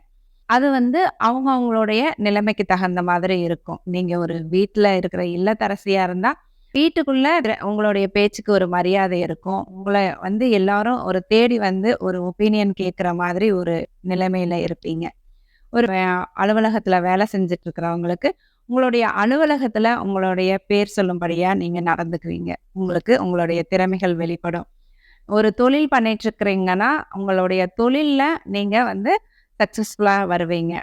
S1: அது வந்து அவங்களுடைய நிலைமைக்கு தகுந்த மாதிரி இருக்கும். நீங்க ஒரு வீட்டுல இருக்கிற இல்லத்தரசியா இருந்தா வீட்டுக்குள்ள உங்களுடைய பேச்சுக்கு ஒரு மரியாதை இருக்கும். உங்களை வந்து எல்லாரும் ஒரு தேடி வந்து ஒரு ஒப்பீனியன் கேட்குற மாதிரி ஒரு நிலைமையில இருப்பீங்க. ஒரு அலுவலகத்துல வேலை செஞ்சுட்டு இருக்கிறவங்களுக்கு உங்களுடைய அலுவலகத்துல உங்களுடைய பேர் சொல்லும்படியா நீங்க நடந்துக்குவீங்க. உங்களுக்கு உங்களுடைய திறமைகள் வெளிப்படும். ஒரு தொழில் பண்ணிட்டு இருக்கிறீங்கன்னா உங்களுடைய தொழில்ல நீங்க வந்து சக்சஸ்ஃபுல்லா வருவீங்க.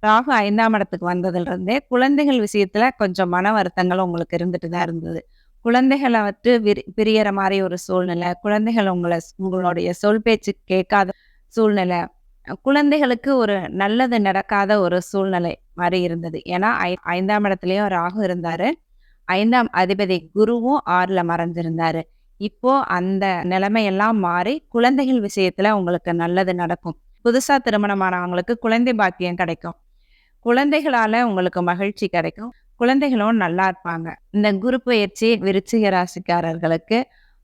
S1: ராகு 5ஆம் இடத்துக்கு வந்ததுல இருந்தே குழந்தைகள் விஷயத்துல கொஞ்சம் மன வருத்தங்கள் உங்களுக்கு இருந்துட்டு தான் இருந்தது. குழந்தைகளை வந்து பிரியற மாதிரி ஒரு சூழ்நிலை, குழந்தைகள் உங்களுடைய சொல் பேச்சு கேட்காத சூழ்நிலை, குழந்தைகளுக்கு ஒரு நல்லது நடக்காத ஒரு சூழ்நிலை மாதிரி இருந்தது. ஏன்னா 5ஆம் இடத்துலயும் ராகு இருந்தாரு. 5ஆம் அதிபதி குருவும் 6ல மறைஞ்சிருந்தாரு. இப்போ அந்த நிலைமையெல்லாம் மாறி குழந்தைகள் விஷயத்துல உங்களுக்கு நல்லது நடக்கும். புதுசா திருமணமானவங்களுக்கு குழந்தை பாக்கியம் கிடைக்கும். குழந்தைகளால உங்களுக்கு மகிழ்ச்சி கிடைக்கும். குழந்தைகளும் நல்லா இருப்பாங்க. இந்த குரு பயிற்சி விருச்சிக ராசிக்காரர்களுக்கு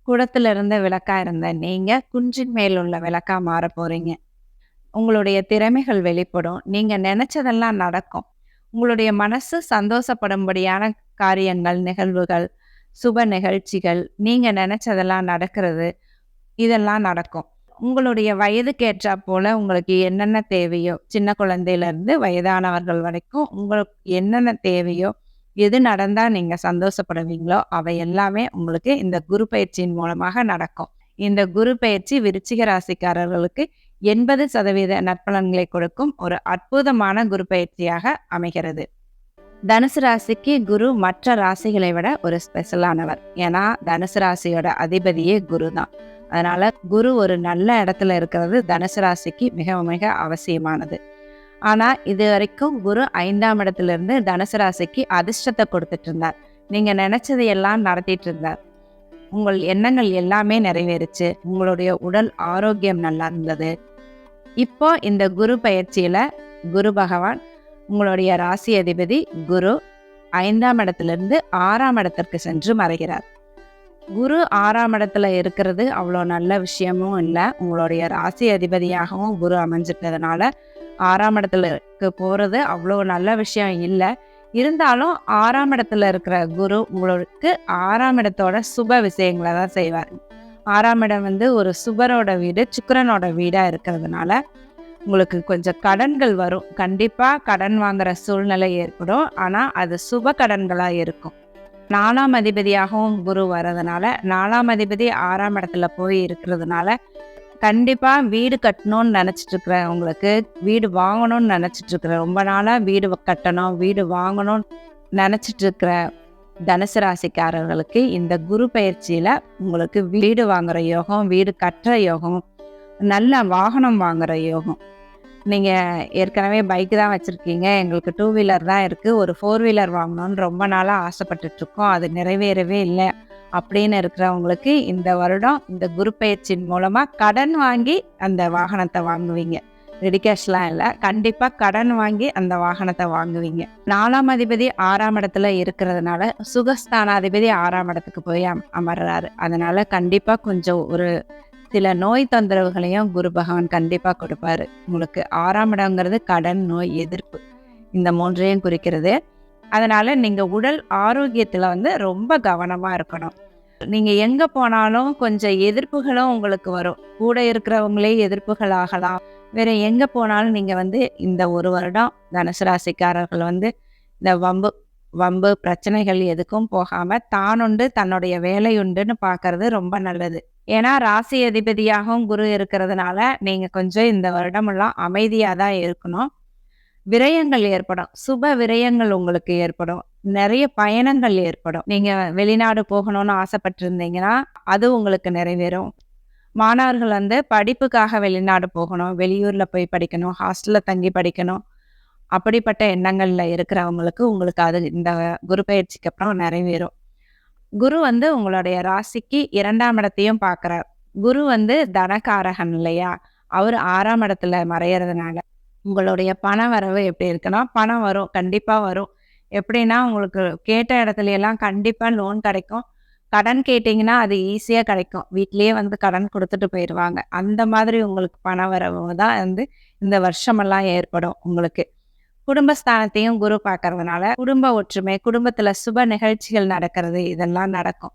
S1: குடத்துல இருந்த விளக்கா இருந்த நீங்க குன்றின் மேல் உள்ள விளக்கா மாற போறீங்க. உங்களுடைய திறமைகள் வெளிப்படும். நீங்க நினைச்சதெல்லாம் நடக்கும். உங்களுடைய மனசு சந்தோஷப்படும்படியான காரியங்கள், நிகழ்வுகள், சுப நிகழ்ச்சிகள், நீங்க நினைச்சதெல்லாம் நடக்கிறது, இதெல்லாம் நடக்கும். உங்களுடைய வயதுக்கு ஏற்றா போல உங்களுக்கு என்னென்ன தேவையோ, சின்ன குழந்தையில இருந்து வயதானவர்கள் வரைக்கும் உங்களுக்கு என்னென்ன தேவையோ, எது நடந்தா நீங்க சந்தோஷப்படுவீங்களோ அவை எல்லாமே உங்களுக்கு இந்த குரு பயிற்சியின் மூலமாக நடக்கும். இந்த குரு பயிற்சி விருச்சிக ராசிக்காரர்களுக்கு 80% நற்பலன்களை கொடுக்கும் ஒரு அற்புதமான குரு பயிற்சியாக அமைகிறது. தனுசு ராசிக்கு குரு மற்ற ராசிகளை விட ஒரு ஸ்பெஷலானவர். ஏன்னா தனுசு ராசியோட அதிபதியே குரு தான். அதனால குரு ஒரு நல்ல இடத்துல இருக்கிறது தனுசு ராசிக்கு மிக மிக அவசியமானது. ஆனா இது வரைக்கும் குரு 5ஆம் இடத்துல இருந்து தனுசு ராசிக்கு அதிர்ஷ்டத்தை கொடுத்துட்டு இருந்தார். நீங்க நினைச்சதை எல்லாம் நடத்திட்டு இருந்தார். உங்கள் எண்ணங்கள் எல்லாமே நிறைவேறுச்சு. உங்களுடைய உடல் ஆரோக்கியம் நல்லா இருந்தது. இப்போ இந்த குரு பயிற்சியில குரு பகவான் உங்களுடைய ராசி அதிபதி குரு 5ஆம் இடத்திலிருந்து 6ஆம் இடத்திற்கு சென்று மறைகிறார். குரு 6ஆம் இடத்துல இருக்கிறது அவ்வளோ நல்ல விஷயமும் இல்லை. உங்களுடைய ராசி அதிபதியாகவும் குரு அமைஞ்சிட்டதுனால 6ஆம் இடத்துலக்கு போகிறது அவ்வளோ நல்ல விஷயம் இல்லை. இருந்தாலும் 6ஆம் இடத்துல இருக்கிற குரு உங்களுக்கு 6ஆம் இடத்தோட சுப விஷயங்களை தான் செய்வார். 6ஆம் இடம் ஒரு சுபரோட வீடு, சுக்கிரனோட வீடாக இருக்கிறதுனால உங்களுக்கு கொஞ்சம் கடன்கள் வரும். கண்டிப்பாக கடன் வாங்குற சூழ்நிலை ஏற்படும். ஆனால் அது சுப கடன்களாக இருக்கும். 4ஆம் அதிபதியாகவும் குரு வர்றதுனால 4ஆம் அதிபதி 6ஆம் இடத்துல போய் இருக்கிறதுனால கண்டிப்பாக வீடு கட்டணும்னு நினச்சிட்டு இருக்கிறவங்களுக்கு, வீடு வாங்கணும்னு நினச்சிட்டு இருக்கிற, ரொம்ப நாளாக வீடு கட்டணும் வீடு வாங்கணும்னு நினச்சிட்டு இருக்கிற தனுசு ராசிக்காரர்களுக்கு இந்த குரு பயிற்சியில் உங்களுக்கு வீடு வாங்குகிற யோகம், வீடு கட்டுற யோகம், நல்ல வாகனம் வாங்குகிற யோகம். நீங்கள் ஏற்கனவே பைக்கு தான் வச்சுருக்கீங்க, எங்களுக்கு 2 வீலர் தான் இருக்குது, ஒரு 4 வீலர் வாங்கணும்னு ரொம்ப நாளாக ஆசைப்பட்டுட்ருக்கோம், அது நிறைவேறவே இல்லை அப்படின்னு இருக்கிறவங்களுக்கு இந்த வருடம் இந்த குரு பயிற்சியின் மூலமாக கடன் வாங்கி அந்த வாகனத்தை வாங்குவீங்க. ரெடி கேஷ்லாம் இல்லை, கண்டிப்பாக கடன் வாங்கி அந்த வாகனத்தை வாங்குவீங்க. 4ஆம் அதிபதி 6ஆம் இடத்துல இருக்கிறதுனால சுகஸ்தானாதிபதி 6ஆம் இடத்துக்கு போய் அமர்றாரு. அதனால கண்டிப்பாக கொஞ்சம் ஒரு சில நோய் தொந்தரவுகளையும் குரு பகவான் கண்டிப்பாக கொடுப்பாரு. உங்களுக்கு 6ஆம் இடங்கிறது கடன், நோய் எதிர்ப்பு, இந்த 3ஐயும் குறிக்கிறது. அதனால நீங்கள் உடல் ஆரோக்கியத்தில் ரொம்ப கவனமாக இருக்கணும். நீங்கள் எங்கே போனாலும் கொஞ்சம் எதிர்ப்புகளும் உங்களுக்கு வரும். கூட இருக்கிறவங்களே எதிர்ப்புகள் ஆகலாம். வேற எங்கே போனாலும் நீங்கள் இந்த ஒரு வருடம் தனுசு ராசிக்காரர்கள் இந்த வம்பு பிரச்சனைகள் எதுக்கும் போகாமல் தானுண்டு தன்னுடைய வேலை உண்டுன்னு பார்க்கறது ரொம்ப நல்லது. ஏன்னா ராசி அதிபதியாகவும் குரு இருக்கிறதுனால நீங்கள் கொஞ்சம் இந்த வருடமெல்லாம் அமைதியாக தான் இருக்கணும். விரயங்கள் ஏற்படும், சுப விரயங்கள் உங்களுக்கு ஏற்படும், நிறைய பயணங்கள் ஏற்படும். நீங்கள் வெளிநாடு போகணும்னு ஆசைப்பட்டிருந்தீங்கன்னா அது உங்களுக்கு நிறைவேறும். மாணவர்கள் படிப்புக்காக வெளிநாடு போகணும், வெளியூரில் போய் படிக்கணும், ஹாஸ்டலில் தங்கி படிக்கணும், அப்படிப்பட்ட எண்ணங்களில் இருக்கிறவங்களுக்கு உங்களுக்கு அது இந்த குரு பயிற்சிக்கு அப்புறம் நிறைவேறும். குரு உங்களுடைய ராசிக்கு 2ஆம் இடத்தையும் பார்க்குறார். குரு தனகாரகன் இல்லையா, அவர் 6ஆம் இடத்துல மறையிறதுனால உங்களுடைய பண வரவு எப்படி இருக்குன்னா, பணம் வரும், கண்டிப்பாக வரும். எப்படின்னா உங்களுக்கு கேட்ட இடத்துல எல்லாம் கண்டிப்பாக லோன் கிடைக்கும். கடன் கேட்டிங்கன்னா அது ஈஸியாக கிடைக்கும். வீட்லேயே கடன் கொடுத்துட்டு போயிடுவாங்க. அந்த மாதிரி உங்களுக்கு பண வரவு தான் இந்த வருஷமெல்லாம் ஏற்படும். உங்களுக்கு குடும்பஸ்தானத்தையும் குரு பார்க்கறதுனால குடும்ப ஒற்றுமை, குடும்பத்தில் சுப நிகழ்ச்சிகள் நடக்கிறது, இதெல்லாம் நடக்கும்.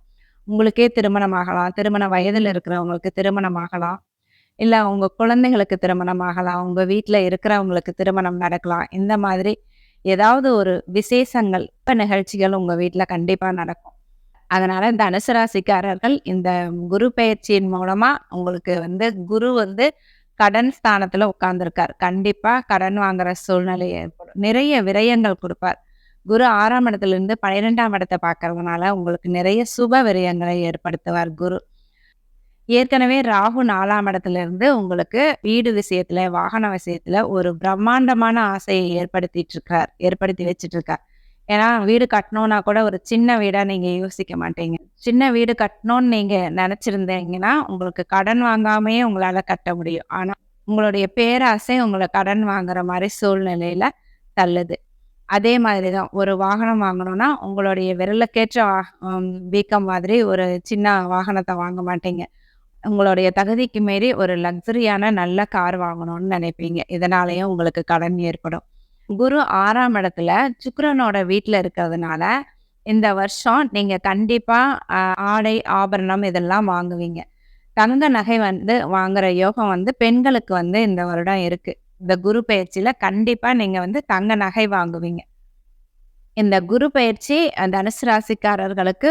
S1: உங்களுக்கே திருமணம் ஆகலாம், திருமண வயதில் இருக்கிறவங்களுக்கு திருமணம் ஆகலாம், இல்லை உங்கள் குழந்தைங்களுக்கு திருமணம் ஆகலாம், உங்கள் வீட்டில் இருக்கிறவங்களுக்கு திருமணம் நடக்கலாம். இந்த மாதிரி ஏதாவது ஒரு விசேஷங்கள், நிகழ்ச்சிகள் உங்கள் வீட்டில் கண்டிப்பாக நடக்கும். அதனால தனுசு ராசிக்காரர்கள் இந்த குரு பயிற்சியின் மூலமாக உங்களுக்கு குரு கடன் ஸ்தானத்தில் உட்கார்ந்துருக்கார். கண்டிப்பாக கடன் வாங்குற சூழ்நிலை ஏற்படும். நிறைய விரயங்கள் கொடுப்பார். குரு 6ஆம் இடத்துலேருந்து 12ஆம் இடத்தை பார்க்கறதுனால உங்களுக்கு நிறைய சுப விரயங்களை ஏற்படுத்துவார் குரு. ஏற்கனவே ராகு 4ஆம் இடத்துலேருந்து உங்களுக்கு வீடு விஷயத்துல, வாகன விஷயத்துல ஒரு பிரம்மாண்டமான ஆசையை ஏற்படுத்தி வச்சுட்டு இருக்கார். ஏன்னா வீடு கட்டணும்னா கூட ஒரு சின்ன வீடா நீங்க யோசிக்க மாட்டீங்க. சின்ன வீடு கட்டணும்னு நீங்க நினைச்சிருந்தீங்கன்னா உங்களுக்கு கடன் வாங்காமையே உங்களால கட்ட முடியும். ஆனா உங்களுடைய பேராசை உங்களை கடன் வாங்குற மாதிரி சூழ்நிலையில தள்ளுது. அதே மாதிரிதான் ஒரு வாகனம் வாங்கணும்னா உங்களுடைய விரலுக்கேற்ற வீக்கம் மாதிரி ஒரு சின்ன வாகனத்தை வாங்க மாட்டீங்க. உங்களுடைய தகுதிக்கு மீறி ஒரு லக்ஸரியான நல்ல கார் வாங்கணும்னு நினைப்பீங்க. இதனாலேயும் உங்களுக்கு கடன் ஏற்படும். குரு 6ஆம் இடத்துல சுக்கிரனோட வீட்டில் இருக்கிறதுனால இந்த வருஷம் நீங்க கண்டிப்பா ஆடை, ஆபரணம் இதெல்லாம் வாங்குவீங்க. தங்க நகை வாங்குற யோகம் பெண்களுக்கு இந்த வருடம் இருக்கு. இந்த குரு பயிற்சியில கண்டிப்பா நீங்க தங்க நகை வாங்குவீங்க. இந்த குரு பயிற்சி தனுசு ராசிக்காரர்களுக்கு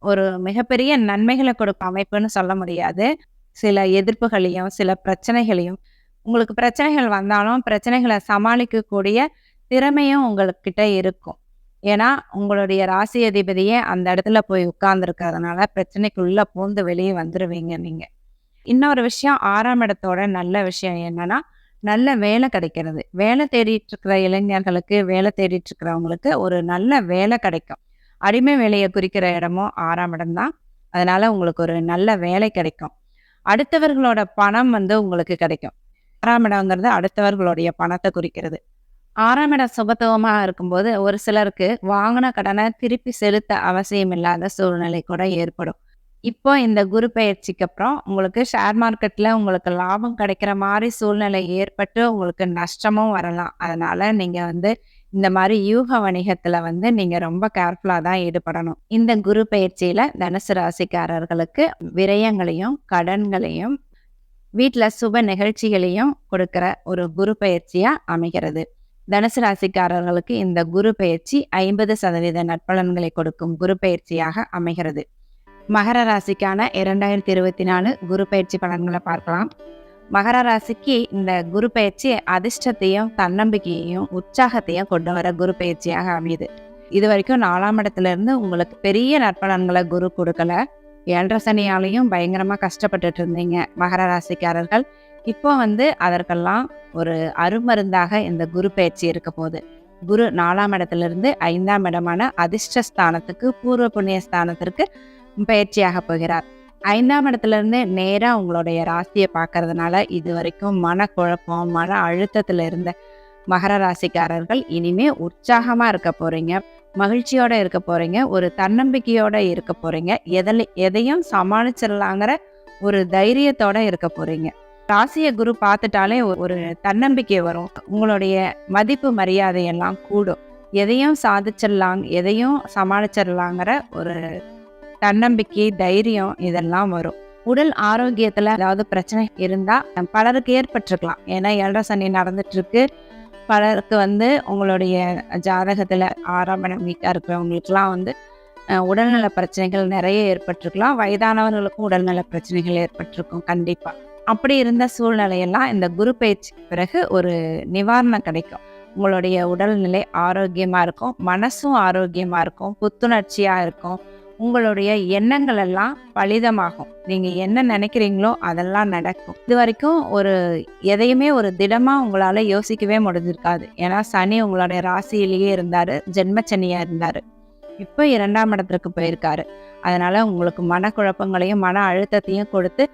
S1: ஒரு மிகப்பெரிய நன்மைகளை கொடுக்கும் அமைப்புன்னு சொல்ல முடியாது. சில எதிர்ப்புகளையும் சில பிரச்சனைகளையும், உங்களுக்கு பிரச்சனைகள் வந்தாலும் பிரச்சனைகளை சமாளிக்கக்கூடிய திறமையும் உங்கள்கிட்ட இருக்கும். ஏன்னா உங்களுடைய ராசி அதிபதியே அந்த இடத்துல போய் உட்கார்ந்துருக்கிறதுனால பிரச்சனைக்குள்ள பூந்து வெளியே வந்துடுவீங்க நீங்க. இன்னொரு விஷயம், 6ஆம் இடத்தோட நல்ல விஷயம் என்னன்னா நல்ல வேலை கிடைக்கிறது. வேலை தேடிட்டு இருக்கிற இளைஞர்களுக்கு, வேலை தேடிட்டு இருக்கிறவங்களுக்கு ஒரு நல்ல வேலை கிடைக்கும். அடிமை வேலையை குறிக்கிற இடமும் 6ஆம் இடம் தான். அதனால உங்களுக்கு ஒரு நல்ல வேலை கிடைக்கும். அடுத்தவர்களோட பணம் உங்களுக்கு கிடைக்கும். 6ஆம் இடங்கிறது அடுத்தவர்களுடைய பணத்தை குறிக்கிறது. 6ஆம் இடம் சுபத்துவமா இருக்கும்போது ஒரு சிலருக்கு வாங்கின கடனை திருப்பி செலுத்த அவசியம் இல்லாத சூழ்நிலை கூட ஏற்படும். இப்போ இந்த குரு பெயர்ச்சிக்கு அப்புறம் உங்களுக்கு ஷேர் மார்க்கெட்ல உங்களுக்கு லாபம் கிடைக்கிற மாதிரி சூழ்நிலை ஏற்பட்டு உங்களுக்கு நஷ்டமும் வரலாம். அதனால நீங்க வந்து இந்த மாதிரி யூக வணிகத்துல வந்து நீங்க ரொம்ப கேர்ஃபுல்லா தான் ஈடுபடணும். இந்த குரு பெயர்ச்சியில தனுசு ராசிக்காரர்களுக்கு விரயங்களையும் கடன்களையும் வீட்ல சுப நிகழ்ச்சிகளையும் கொடுக்கிற ஒரு குரு பெயர்ச்சியா அமைகிறது. தனுசு ராசிக்காரர்களுக்கு இந்த குரு பெயர்ச்சி 50% நற்பலன்களை கொடுக்கும் குரு பெயர்ச்சியாக அமைகிறது. மகர ராசிக்கான 2024 குரு பெயர்ச்சி பலன்களை பார்க்கலாம். மகர ராசிக்கு இந்த குரு பெயர்ச்சி அதிர்ஷ்டத்தையும் தன்னம்பிக்கையையும் உற்சாகத்தையும் கொண்டு வர குரு பெயர்ச்சியாக அமையுது. இது வரைக்கும் 4ஆம் இடத்துல இருந்து உங்களுக்கு பெரிய நற்பலன்களை குரு கொடுக்கல. 7 சனியாலையும் பயங்கரமா கஷ்டப்பட்டுட்டு இருந்தீங்க மகர ராசிக்காரர்கள். இப்போ வந்து அதற்கெல்லாம் ஒரு அருமருந்தாக இந்த குரு பெயர்ச்சி இருக்க போகுது. குரு 4ஆம் இடத்துல இருந்து 5ஆம் இடமான அதிர்ஷ்டஸ்தானத்துக்கு பூர்வ புண்ணிய ஸ்தானத்திற்கு பயிற்சியாக போகிறார். 5ஆம் இடத்துல இருந்து நேரா உங்களுடைய ராசியை பார்க்கறதுனால இது வரைக்கும் மனக்குழப்பம் மன அழுத்தத்துல இருந்த மகர ராசிக்காரர்கள் இனிமே உற்சாகமா இருக்க போறீங்க, மகிழ்ச்சியோட இருக்க போறீங்க, ஒரு தன்னம்பிக்கையோட இருக்க போறீங்க, எதையும் சமாளிச்சிடலாங்கிற ஒரு தைரியத்தோட இருக்க போறீங்க. ராசியை குரு பார்த்துட்டாலே ஒரு தன்னம்பிக்கை வரும், உங்களுடைய மதிப்பு மரியாதை எல்லாம் கூடும், எதையும் சாதிச்சிடலாம் எதையும் சமாளிச்சிடலாங்கிற ஒரு தன்னம்பிக்கை தைரியம் இதெல்லாம் வரும். உடல் ஆரோக்கியத்துல ஏதாவது பிரச்சனை இருந்தா பலருக்கு ஏற்பட்டிருக்கலாம். ஏன்னா 7 சனி நடந்துட்டு இருக்கு. பலருக்கு வந்து உங்களுடைய ஜாதகத்துல 6ஆம் இடம் வீக்கா இருக்கிறவங்களுக்குலாம் வந்து உடல்நல பிரச்சனைகள் நிறைய ஏற்பட்டிருக்கலாம். வயதானவர்களுக்கும் உடல்நல பிரச்சனைகள் ஏற்பட்டிருக்கும் கண்டிப்பா. அப்படி இருந்த சூழ்நிலையெல்லாம் இந்த குரு பயிற்சிக்கு பிறகு ஒரு நிவாரணம் கிடைக்கும். உங்களுடைய உடல்நிலை ஆரோக்கியமா இருக்கும், மனசும் ஆரோக்கியமா இருக்கும், புத்துணர்ச்சியா இருக்கும். உங்களுடைய எண்ணங்கள் எல்லாம் பலிதமாகும். நீங்க என்ன நினைக்கிறீங்களோ அதெல்லாம் நடக்கும். இது வரைக்கும் எதையுமே ஒரு திடமா உங்களால யோசிக்கவே முடிஞ்சிருக்காது. ஏன்னா சனி உங்களுடைய ராசியிலேயே இருந்தாரு, ஜென்மச்சனியா இருந்தாரு. இப்போ 2ஆம் இடத்திற்கு போயிருக்காரு. அதனால உங்களுக்கு மனக்குழப்பங்களையும் மன அழுத்தத்தையும் கொடுத்து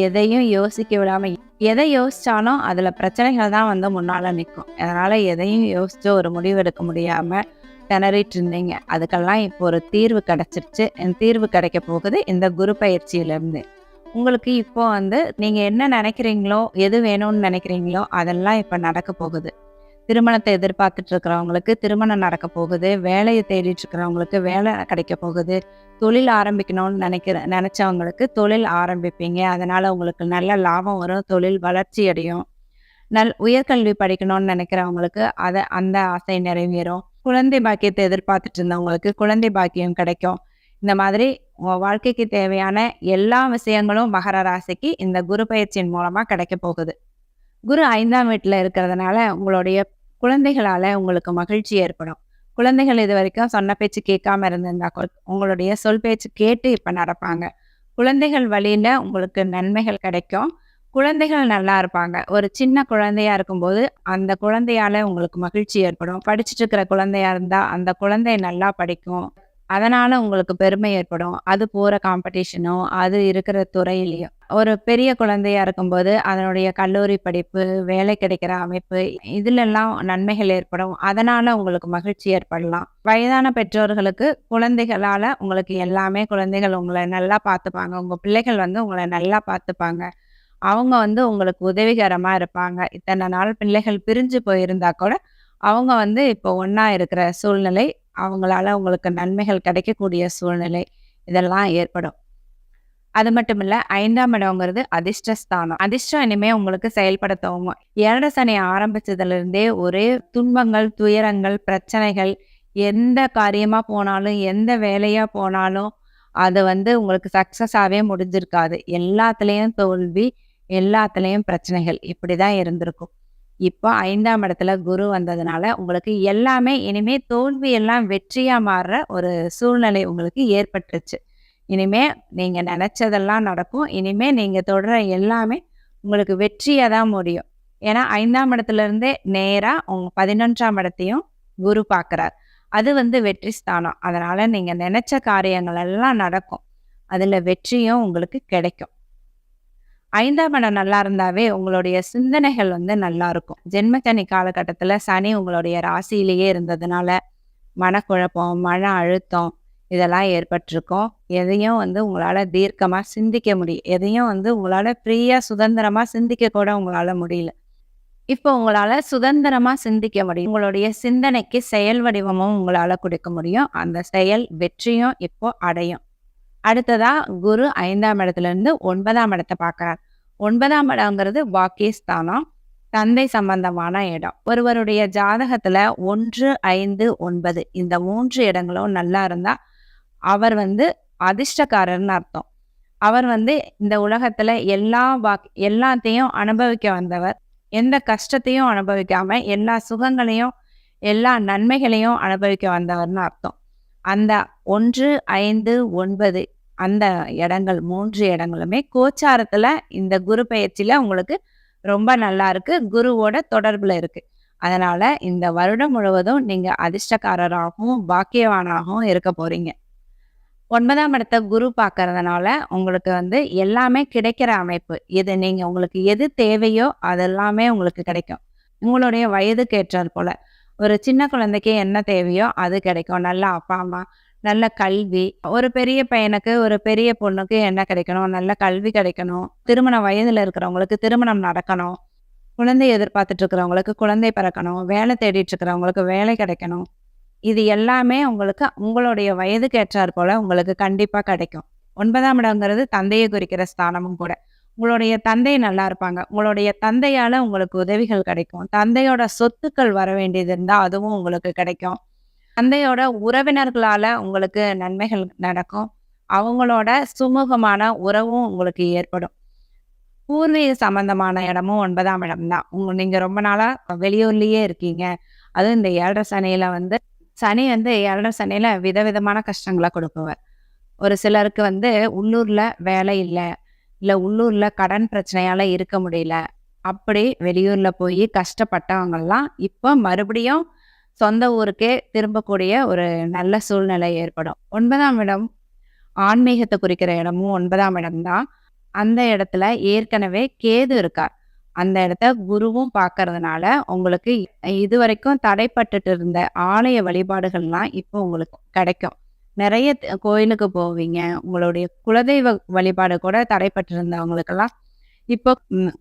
S1: எதையும் யோசிக்க விடாம, எதை யோசிச்சாலும் அதுல பிரச்சனைகள் தான் வந்து முன்னால நிற்கும். அதனால எதையும் யோசிச்சு ஒரு முடிவு எடுக்க முடியாம திணறிட்டு இருந்தீங்க. அதுக்கெல்லாம் இப்போ ஒரு தீர்வு கிடைச்சிருச்சு. தீர்வு கிடைக்க போகுது இந்த குரு பயிற்சியிலிருந்து. உங்களுக்கு இப்போ வந்து நீங்க என்ன நினைக்கிறீங்களோ, எது வேணும்னு நினைக்கிறீங்களோ அதெல்லாம் இப்ப நடக்க போகுது. திருமணத்தை எதிர்பார்த்துட்டு இருக்கிறவங்களுக்கு திருமணம் நடக்க போகுது. வேலையை தேடிட்டு இருக்கிறவங்களுக்கு வேலை கிடைக்க போகுது. தொழில் ஆரம்பிக்கணும்னு நினைச்சவங்களுக்கு தொழில் ஆரம்பிப்பீங்க. அதனால உங்களுக்கு நல்ல லாபம் வரும், தொழில் வளர்ச்சி அடையும். உயர்கல்வி படிக்கணும்னு நினைக்கிறவங்களுக்கு அந்த ஆசை நிறைவேறும். குழந்தை பாக்கியத்தை எதிர்பார்த்துட்டு இருந்தவங்களுக்கு குழந்தை பாக்கியம் கிடைக்கும். இந்த மாதிரி உங்க வாழ்க்கைக்கு தேவையான எல்லா விஷயங்களும் மகர ராசிக்கு இந்த குரு பயிற்சியின் மூலமா கிடைக்க போகுது. குரு 5ஆம் வீட்டுல இருக்கிறதுனால உங்களுடைய குழந்தைகளால உங்களுக்கு மகிழ்ச்சி ஏற்படும். குழந்தைகள் இது வரைக்கும் சொன்ன பேச்சு கேட்காம இருந்திருந்தா உங்களுடைய சொல் பேச்சு கேட்டு இப்ப நடப்பாங்க. குழந்தைகள் வழியில உங்களுக்கு நன்மைகள் கிடைக்கும். குழந்தைகள் நல்லா இருப்பாங்க. ஒரு சின்ன குழந்தையா இருக்கும்போது அந்த குழந்தையால உங்களுக்கு மகிழ்ச்சி ஏற்படும். படிச்சுட்டு இருக்கிற குழந்தையா இருந்தா அந்த குழந்தை நல்லா படிக்கும். அதனால உங்களுக்கு பெருமை ஏற்படும். அது போற காம்படிஷனோ அது இருக்கிற துறையிலையோ. ஒரு பெரிய குழந்தையா இருக்கும்போது அதனுடைய கல்லூரி படிப்பு, வேலை கிடைக்கிற அமைப்பு இதுலெல்லாம் நன்மைகள் ஏற்படும். அதனால உங்களுக்கு மகிழ்ச்சி ஏற்படலாம். வயதான பெற்றோர்களுக்கு குழந்தைகளால உங்களுக்கு எல்லாமே, குழந்தைகள் உங்களை நல்லா பார்த்துப்பாங்க. உங்க பிள்ளைகள் வந்து உங்களை நல்லா பார்த்துப்பாங்க. அவங்க வந்து உங்களுக்கு உதவிகரமா இருப்பாங்க. இத்தனை நாள் பிள்ளைகள் பிரிஞ்சு போயிருந்தா கூட அவங்க வந்து இப்போ ஒண்ணா இருக்கிற சூழ்நிலை, அவங்களால உங்களுக்கு நன்மைகள் கிடைக்கக்கூடிய சூழ்நிலை இதெல்லாம் ஏற்படும். அது மட்டும் இல்ல, 5ஆம் இடம்ங்கிறது அதிர்ஷ்டஸ்தானம். அதிர்ஷ்டம் இனிமே உங்களுக்கு செயல்பட துவங்கும். 7 சனி ஆரம்பிச்சதுல இருந்தே ஒரே துன்பங்கள், துயரங்கள், பிரச்சனைகள், எந்த காரியமா போனாலும் எந்த வேலையா போனாலும் அது வந்து உங்களுக்கு சக்சஸாவே முடிஞ்சிருக்காது. எல்லாத்துலயும் தோல்வி, எல்லாத்துலயும் பிரச்சனைகள் இப்படிதான் இருந்திருக்கும். இப்போ 5ஆம் இடத்துல குரு வந்ததுனால உங்களுக்கு எல்லாமே இனிமே தோல்வி எல்லாம் வெற்றியா மாறுற ஒரு சூழ்நிலை உங்களுக்கு ஏற்பட்டுருச்சு. இனிமே நீங்க நினைச்சதெல்லாம் நடக்கும். இனிமே நீங்க தொடர எல்லாமே உங்களுக்கு வெற்றியா தான் முடியும். ஏன்னா 5ஆம் இடத்துல இருந்தே நேரா உங்க 11ஆம் இடத்தையும் குரு பார்க்கிறார். அது வந்து வெற்றி ஸ்தானம். அதனால நீங்க நினைச்ச காரியங்கள் எல்லாம் நடக்கும். அதுல வெற்றியும் உங்களுக்கு கிடைக்கும். 5ஆம் இடம் நல்லா இருந்தாவே உங்களுடைய சிந்தனைகள் வந்து நல்லா இருக்கும். ஜென்மக்கனி காலகட்டத்துல சனி உங்களுடைய ராசியிலேயே இருந்ததுனால, மனக்குழப்பம், மன அழுத்தம் இதெல்லாம் ஏற்பட்டிருக்கும். எதையும் வந்து உங்களால தீர்க்கமா சிந்திக்க முடியும். எதையும் வந்து உங்களால ஃப்ரீயா சுதந்திரமா சிந்திக்க கூட உங்களால முடியல. இப்போ உங்களால சுதந்திரமா சிந்திக்க முடியும். உங்களுடைய சிந்தனைக்கு செயல் வடிவமும் உங்களால குடுக்க முடியும். அந்த செயல் வெற்றியும் இப்போ அடையும். அடுத்ததா குரு 5ஆம் இடத்திலிருந்து 9ஆம் இடத்த பார்க்கிறார். 9ஆம் இடம்ங்கிறது பாக்கியஸ்தானம். தந்தை சம்பந்தமான இடம். ஒருவருடைய ஜாதகத்துல 1, 5, 9 இந்த 3 இடங்களும் நல்லா இருந்தா, அவர் வந்து அதிர்ஷ்டக்காரர்ன்னு அர்த்தம். அவர் வந்து இந்த உலகத்துல எல்லாத்தையும் அனுபவிக்க வந்தவர். எந்த கஷ்டத்தையும் அனுபவிக்காம, எல்லா சுகங்களையும், எல்லா நன்மைகளையும் அனுபவிக்க வந்தவர்ன்னு அர்த்தம். அந்த 1, 5, 9 அந்த இடங்கள் 3 இடங்களுமே கோச்சாரத்துல இந்த குரு பெயர்ச்சியில உங்களுக்கு ரொம்ப நல்லா இருக்கு. குருவோட தொடர்புல இருக்கு. அதனால இந்த வருடம் முழுவதும் நீங்க அதிர்ஷ்டக்காரராகவும், பாக்கியவானாகவும் இருக்க போறீங்க. 9ஆம் இடத்த குரு பார்க்கறதுனால உங்களுக்கு வந்து எல்லாமே கிடைக்கிற அமைப்பு. உங்களுக்கு எது தேவையோ அதெல்லாமே உங்களுக்கு கிடைக்கும். உங்களுடைய வயதுக்கு ஏற்றாற் போல. ஒரு சின்ன குழந்தைக்கு என்ன தேவையோ அது கிடைக்கும். நல்ல அப்பா, அம்மா, நல்ல கல்வி. ஒரு பெரிய பையனுக்கு, ஒரு பெரிய பொண்ணுக்கு என்ன கிடைக்கணும்? நல்ல கல்வி கிடைக்கணும். திருமண வயதுல இருக்கிறவங்களுக்கு திருமணம் நடக்கணும். குழந்தை எதிர்பார்த்துட்டு இருக்கிறவங்களுக்கு குழந்தை பிறக்கணும். வேலை தேடிட்டு இருக்கிறவங்களுக்கு வேலை கிடைக்கணும். இது எல்லாமே உங்களுக்கு உங்களுடைய வயதுக்கு ஏற்றாற் போல உங்களுக்கு கண்டிப்பா கிடைக்கும். 9ஆம் இடம்ங்கிறது தந்தையை குறிக்கிற ஸ்தானமும் கூட. உங்களுடைய தந்தை நல்லா இருப்பாங்க. உங்களுடைய தந்தையால உங்களுக்கு உதவிகள் கிடைக்கும். தந்தையோட சொத்துக்கள் வர வேண்டியது இருந்தா அதுவும் உங்களுக்கு கிடைக்கும். தந்தையோட உறவினர்களால உங்களுக்கு நன்மைகள் நடக்கும். அவங்களோட சுமூகமான உறவும் உங்களுக்கு ஏற்படும். பூர்வீக சம்பந்தமான இடமும் 9ஆம் இடம் தான். நீங்க ரொம்ப நாளா வெளியூர்லயே இருக்கீங்க. அதுவும் இந்த 7:30 சனியில வந்து சனி வந்து 7:30 சனியில விதவிதமான கஷ்டங்கள கொடுப்பவர். ஒரு சிலருக்கு வந்து உள்ளூர்ல வேலை இல்ல. இல்ல உள்ளூர்ல கடன் பிரச்சனையால இருக்க முடியல. அப்படி வெளியூர்ல போய் கஷ்டப்பட்டவங்கலாம் இப்ப மறுபடியும் சொந்த ஊருக்கே திரும்பக்கூடிய ஒரு நல்ல சூழ்நிலை ஏற்படும். 9ஆம் இடம் ஆன்மீகத்தை குறிக்கிற இடமும் 9ஆம் இடம் தான். அந்த இடத்துல ஏற்கனவே கேது இருக்கார். அந்த இடத்த குருவும் பார்க்கறதுனால உங்களுக்கு இதுவரைக்கும் தடைப்பட்டுட்டு இருந்த ஆலய வழிபாடுகள்லாம் இப்போ உங்களுக்கு கிடைக்கும். நிறைய கோயிலுக்கு போவீங்க. உங்களுடைய குலதெய்வ வழிபாடு கூட தடைப்பட்டு இருந்தவங்களுக்கெல்லாம் இப்போ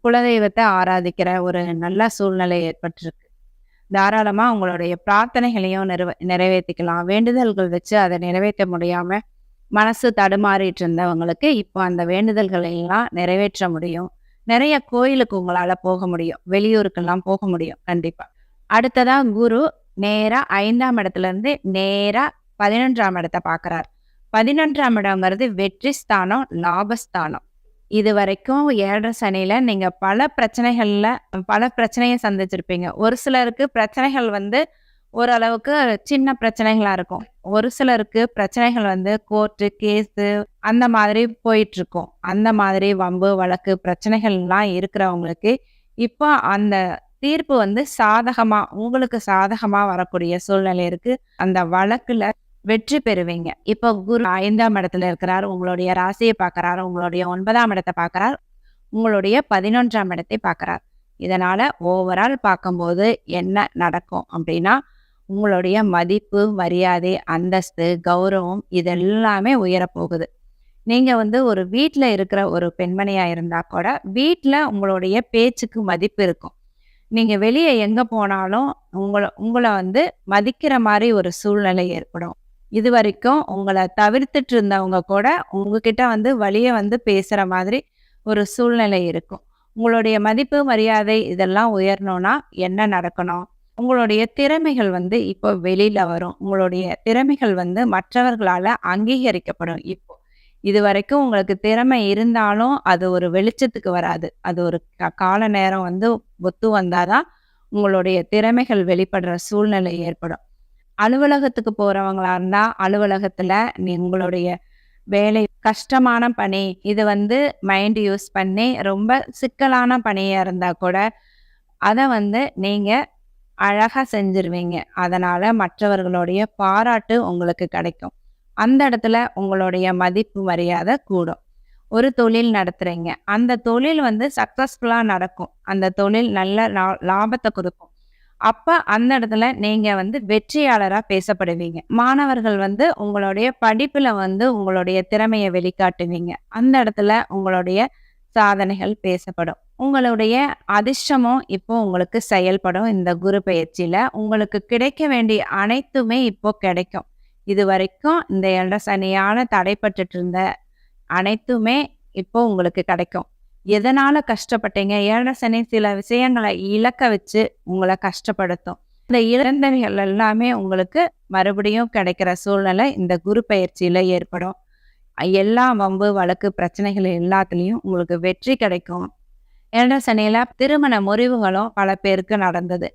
S1: குலதெய்வத்தை ஆராதிக்கிற ஒரு நல்ல சூழ்நிலை ஏற்பட்டிருக்கு. தாராளமா உங்களுடைய பிரார்த்தனைகளையும் நிறைவேற்றிக்கலாம். வேண்டுதல்கள் வச்சு அதை நிறைவேற்ற முடியாம மனசு தடுமாறிட்டு இருந்தவங்களுக்கு இப்போ அந்த வேண்டுதல்களை எல்லாம் நிறைவேற்ற முடியும். நிறைய கோயிலுக்கு உங்களால போக முடியும். வெளியூருக்கெல்லாம் போக முடியும் கண்டிப்பா. அடுத்ததா குரு நேரா 5ஆம் இடத்துல இருந்து நேரா 11ஆம் இடத்தை பார்க்கிறார். 11ஆம் இடம்ங்கிறது வெற்றி ஸ்தானம், லாபஸ்தானம். இது வரைக்கும் 7:30 சனியில நீங்க பல பிரச்சனையை சந்திச்சிருப்பீங்க. ஒரு சிலருக்கு பிரச்சனைகள் வந்து ஓரளவுக்கு சின்ன பிரச்சனைகளா இருக்கும். ஒரு சிலருக்கு பிரச்சனைகள் வந்து கோர்ட்டு, கேஸு அந்த மாதிரி போயிட்டு இருக்கும். அந்த மாதிரி வம்பு, வழக்கு பிரச்சனைகள்லாம் இருக்கிறவங்களுக்கு இப்போ அந்த தீர்ப்பு வந்து உங்களுக்கு சாதகமா வரக்கூடிய சூழ்நிலை இருக்கு. அந்த வழக்குல வெற்றி பெறுவீங்க. இப்போ குரு 5ஆம் இடத்துல இருக்கிறார். உங்களுடைய ராசியை பார்க்கிறார். உங்களுடைய 9ஆம் இடத்தை பார்க்கிறார். உங்களுடைய 11ஆம் இடத்தை பார்க்கிறார். இதனால ஓவரால் பார்க்கும்போது என்ன நடக்கும் அப்படின்னா, உங்களுடைய மதிப்பு, மரியாதை, அந்தஸ்து, கௌரவம் இதெல்லாமே உயரப்போகுது. நீங்க வந்து ஒரு வீட்ல இருக்கிற ஒரு பெண்மணியா இருந்தா கூட, வீட்ல உங்களுடைய பேச்சுக்கு மதிப்பு இருக்கும். நீங்க வெளிய எங்க போனாலும் உங்கள வந்து மதிக்கிற மாரி ஒரு சூழ்நிலை ஏற்படும். இதுவரைக்கும் உங்கள தவிர்த்துட்டு இருந்தவங்க கூட உங்ககிட்ட வந்து வழிய வந்து பேசுற மாதிரி ஒரு சூழ்நிலை இருக்கும். உங்களுடைய மதிப்பு, மரியாதை இதெல்லாம் உயரணும்னா என்ன நடக்கணும்? உங்களுடைய திறமைகள் வந்து இப்போ வெளியில வரும். உங்களுடைய திறமைகள் வந்து மற்றவர்களால அங்கீகரிக்கப்படும் இப்போ. இதுவரைக்கும் உங்களுக்கு திறமை இருந்தாலும் அது ஒரு வெளிச்சத்துக்கு வராது. அது ஒரு கால நேரம் வந்து ஒத்து வந்தாதான் உங்களுடைய திறமைகள் வெளிப்படுற சூழ்நிலை ஏற்படும். அலுவலகத்துக்கு போறவங்களா இருந்தா அலுவலகத்துல உங்களுடைய வேலை கஷ்டமான பணி, இது வந்து மைண்ட் யூஸ் பண்ணி ரொம்ப சிக்கலான பணியா இருந்தா கூட அதை வந்து நீங்க அழகா செஞ்சிருவீங்க. அதனால மற்றவர்களுடைய பாராட்டு உங்களுக்கு கிடைக்கும். அந்த இடத்துல உங்களுடைய மதிப்பு, மரியாதை கூடும். ஒரு தொழில் நடத்துறீங்க. அந்த தொழில் வந்து சக்சஸ்ஃபுல்லா நடக்கும். அந்த தொழில் நல்ல லாபத்த குடுக்கும். அப்ப அந்த இடத்துல நீங்க வந்து வெற்றியாளரா பேசப்படுவீங்க. மாணவர்கள் வந்து உங்களுடைய படிப்புல வந்து உங்களுடைய திறமைய வெளிக்காட்டுவீங்க. அந்த இடத்துல உங்களுடைய சாதனைகள் பேசப்படும். உங்களுடைய அதிர்ஷ்டமும் இப்போ உங்களுக்கு செயல்படும். இந்த குரு பெயர்ச்சியில உங்களுக்கு கிடைக்க வேண்டிய அனைத்துமே இப்போ கிடைக்கும். இதுவரைக்கும் இந்த 7 சனியால தடைப்பட்டுட்டு இருந்த அனைத்துமே இப்போ உங்களுக்கு கிடைக்கும். எதனால கஷ்டப்பட்டீங்க? 7 சனி சில விஷயங்களை இழக்க வச்சு உங்கள கஷ்டப்படுத்தும். இந்த இழந்தவைகள் எல்லாமே உங்களுக்கு மறுபடியும் கிடைக்கிற சூழ்நிலை இந்த குரு பெயர்ச்சியில ஏற்படும். எல்லா வம்பு, வழக்கு, பிரச்சனைகள் எல்லாத்துலயும் உங்களுக்கு வெற்றி கிடைக்கும். 7 சனியில திருமண முறிவுகளும் பல பேருக்கு நடந்தது.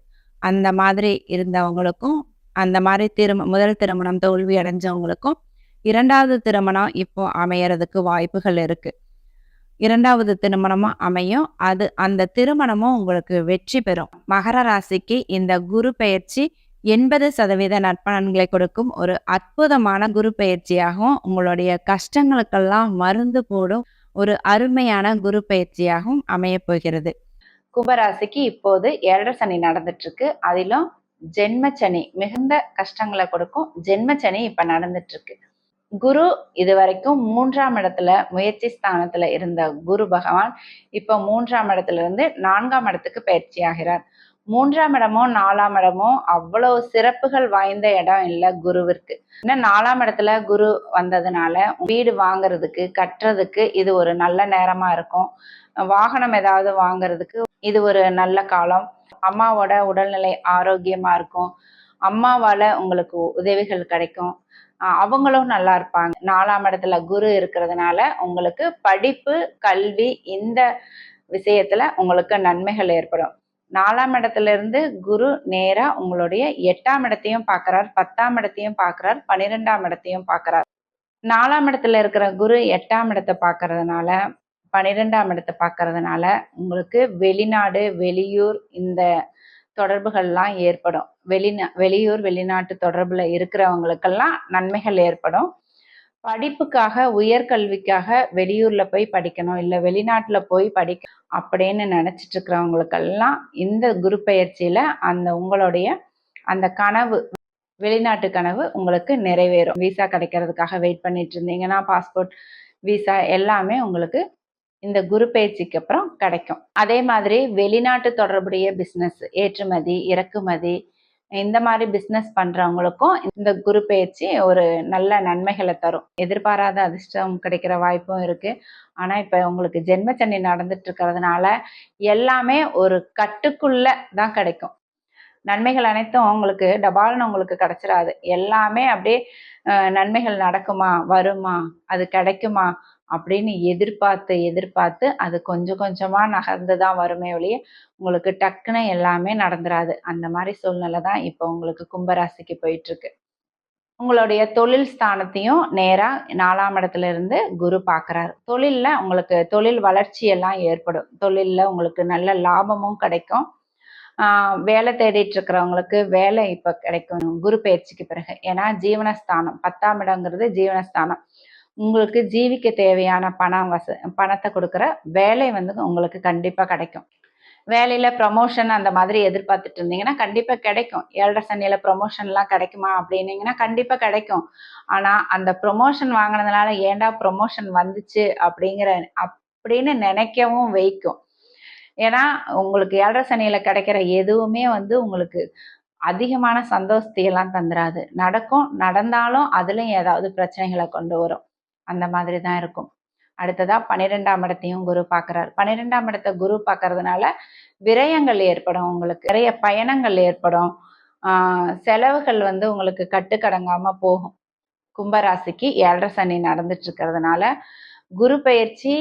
S1: அந்த மாதிரி இருந்தவங்களுக்கும், அந்த மாதிரி முதல் திருமணம் தோல்வி அடைஞ்சவங்களுக்கும், 2வது திருமணம் இப்போ அமையறதுக்கு வாய்ப்புகள் இருக்கு. 2வது திருமணமும் அமையும். அந்த திருமணமும் உங்களுக்கு வெற்றி பெறும். மகர ராசிக்கு இந்த குரு பெயர்ச்சி 80% நற்பலன்களை கொடுக்கும் ஒரு அற்புதமான குரு பெயர்ச்சியாகவும், உங்களுடைய கஷ்டங்களுக்கெல்லாம் மருந்து போடும் ஒரு அருமையான குரு பெயர்ச்சியாகவும் அமையப் போகிறது.
S2: கும்பராசிக்கு இப்போது 7 சனி நடந்துட்டு இருக்கு. அதிலும் ஜென்மச்சனி மிகுந்த கஷ்டங்களை கொடுக்கும். ஜென்மச்சனி இப்ப நடந்துட்டு இருக்கு. குரு இதுவரைக்கும் 3ஆம் இடத்துல முயற்சி ஸ்தானத்துல இருந்த குரு பகவான் இப்ப 3ஆம் இடத்துல இருந்து 4ஆம் இடத்துக்கு பயிற்சி ஆகிறார். 3ஆம் இடமும் 4ஆம் இடமும் அவ்வளவு சிறப்புகள் வாய்ந்த இடம் இல்லை குருவிற்கு. இன்னும் 4ஆம் இடத்துல குரு வந்ததுனால வீடு வாங்குறதுக்கு கட்டுறதுக்கு இது ஒரு நல்ல நேரமா இருக்கும். வாகனம் ஏதாவது வாங்குறதுக்கு இது ஒரு நல்ல காலம். அம்மாவோட உடல்நிலை ஆரோக்கியமா இருக்கும். அம்மாவால உங்களுக்கு உதவிகள் கிடைக்கும். அவங்களும் நல்லா இருப்பாங்க. 4ஆம் இடத்துல குரு இருக்கிறதுனால உங்களுக்கு படிப்பு, கல்வி இந்த விஷயத்துல உங்களுக்கு நன்மைகள் ஏற்படும். 4ஆம் இடத்துல இருந்து குரு நேரா உங்களுடைய 8ஆம் இடத்தையும் பார்க்கிறார், 10ஆம் இடத்தையும் பார்க்கிறார், 12ஆம் இடத்தையும் பார்க்கிறார். 4ஆம் இடத்துல இருக்கிற குரு 8ஆம் இடத்தை பார்க்கறதுனால, 12ஆம் இடத்தை பார்க்கறதுனால உங்களுக்கு வெளிநாடு, வெளியூர் இந்த தொடர்புகள்லாம் ஏற்படும். வெளியூர், வெளிநாட்டு தொடர்புல இருக்கிறவங்களுக்கெல்லாம் நன்மைகள் ஏற்படும். படிப்புக்காக, உயர்கல்விக்காக வெளியூர்ல போய் படிக்கணும், இல்ல வெளிநாட்டுல போய் படிக்க அப்படின்னு நினைச்சிட்டு இருக்கிறவங்களுக்கெல்லாம் இந்த குரு பெயர்ச்சியில உங்களுடைய அந்த கனவு, வெளிநாட்டு கனவு உங்களுக்கு நிறைவேறும். விசா கிடைக்கிறதுக்காக வெயிட் பண்ணிட்டு இருந்தீங்கன்னா, பாஸ்போர்ட், விசா எல்லாமே உங்களுக்கு இந்த குரு பெயர்ச்சிக்கு அப்புறம் கிடைக்கும். அதே மாதிரி வெளிநாட்டு தொடர்புடைய பிசினஸ், ஏற்றுமதி, இறக்குமதி இந்த மாதிரி பிசினஸ் பண்றவங்களுக்கும் இந்த குரு பெயர்ச்சி ஒரு நல்ல நன்மைகளை தரும். எதிர்பாராத அதிர்ஷ்டம் கிடைக்கிற வாய்ப்பும் இருக்கு. ஆனா இப்ப உங்களுக்கு ஜென்மச்சனி நடந்துட்டு இருக்கிறதுனால எல்லாமே ஒரு கட்டுக்குள்ள தான் கிடைக்கும். நன்மைகள் அனைத்தும் உங்களுக்கு டபால்னு உங்களுக்கு கிடைச்சிடாது. எல்லாமே அப்படியே நன்மைகள் நடக்குமா, வருமா, அது கிடைக்குமா அப்படின்னு எதிர்பார்த்து அது கொஞ்சம் கொஞ்சமா நகர்ந்துதான் வருமே ஒழிய உங்களுக்கு டக்குன்னு எல்லாமே நடந்துராது. அந்த மாதிரி சூழ்நிலை தான் இப்போ உங்களுக்கு கும்பராசிக்கு போயிட்டு இருக்கு. உங்களுடைய தொழில் ஸ்தானத்தையும் நேரா 4ஆம் இடத்துல இருந்து குரு பார்க்கறாரு. தொழில்ல உங்களுக்கு தொழில் வளர்ச்சி எல்லாம் ஏற்படும். தொழில்ல உங்களுக்கு நல்ல லாபமும் கிடைக்கும். வேலை தேடிட்டு இருக்கிறவங்களுக்கு வேலை இப்ப கிடைக்கும் குரு பெயர்ச்சிக்கு பிறகு. ஏன்னா ஜீவனஸ்தானம், 10ஆம் இடங்கிறது ஜீவனஸ்தானம். உங்களுக்கு ஜீவிக்க தேவையான பணத்தை கொடுக்குற வேலை வந்து உங்களுக்கு கண்டிப்பா கிடைக்கும். வேலையில ப்ரமோஷன் அந்த மாதிரி எதிர்பார்த்துட்டு இருந்தீங்கன்னா கண்டிப்பா கிடைக்கும். 7 சனியில ப்ரமோஷன் எல்லாம் கிடைக்குமா அப்படின்னீங்கன்னா கண்டிப்பா கிடைக்கும். ஆனா அந்த ப்ரொமோஷன் வாங்கினதுனால ஏன்டா ப்ரொமோஷன் வந்துச்சு அப்படின்னு நினைக்கவும் வைக்கும். ஏன்னா உங்களுக்கு 7 சனியில கிடைக்கிற எதுவுமே வந்து உங்களுக்கு அதிகமான சந்தோஷத்தை எல்லாம் தந்துராது. நடந்தாலும் அதுலயும் ஏதாவது பிரச்சனைகளை கொண்டு வரும். அந்த மாதிரி தான் இருக்கும். அடுத்ததா 12ஆம் இடத்தையும் குரு பார்க்கிறார். 12ஆம் இடத்தை குரு பார்க்கறதுனால விரயங்கள் ஏற்படும். உங்களுக்கு நிறைய பயணங்கள் ஏற்படும். செலவுகள் வந்து உங்களுக்கு கட்டுக்கடங்காம போகும். கும்பராசிக்கு 7 சனி நடந்துட்டு இருக்கிறதுனால குரு பெயர்ச்சி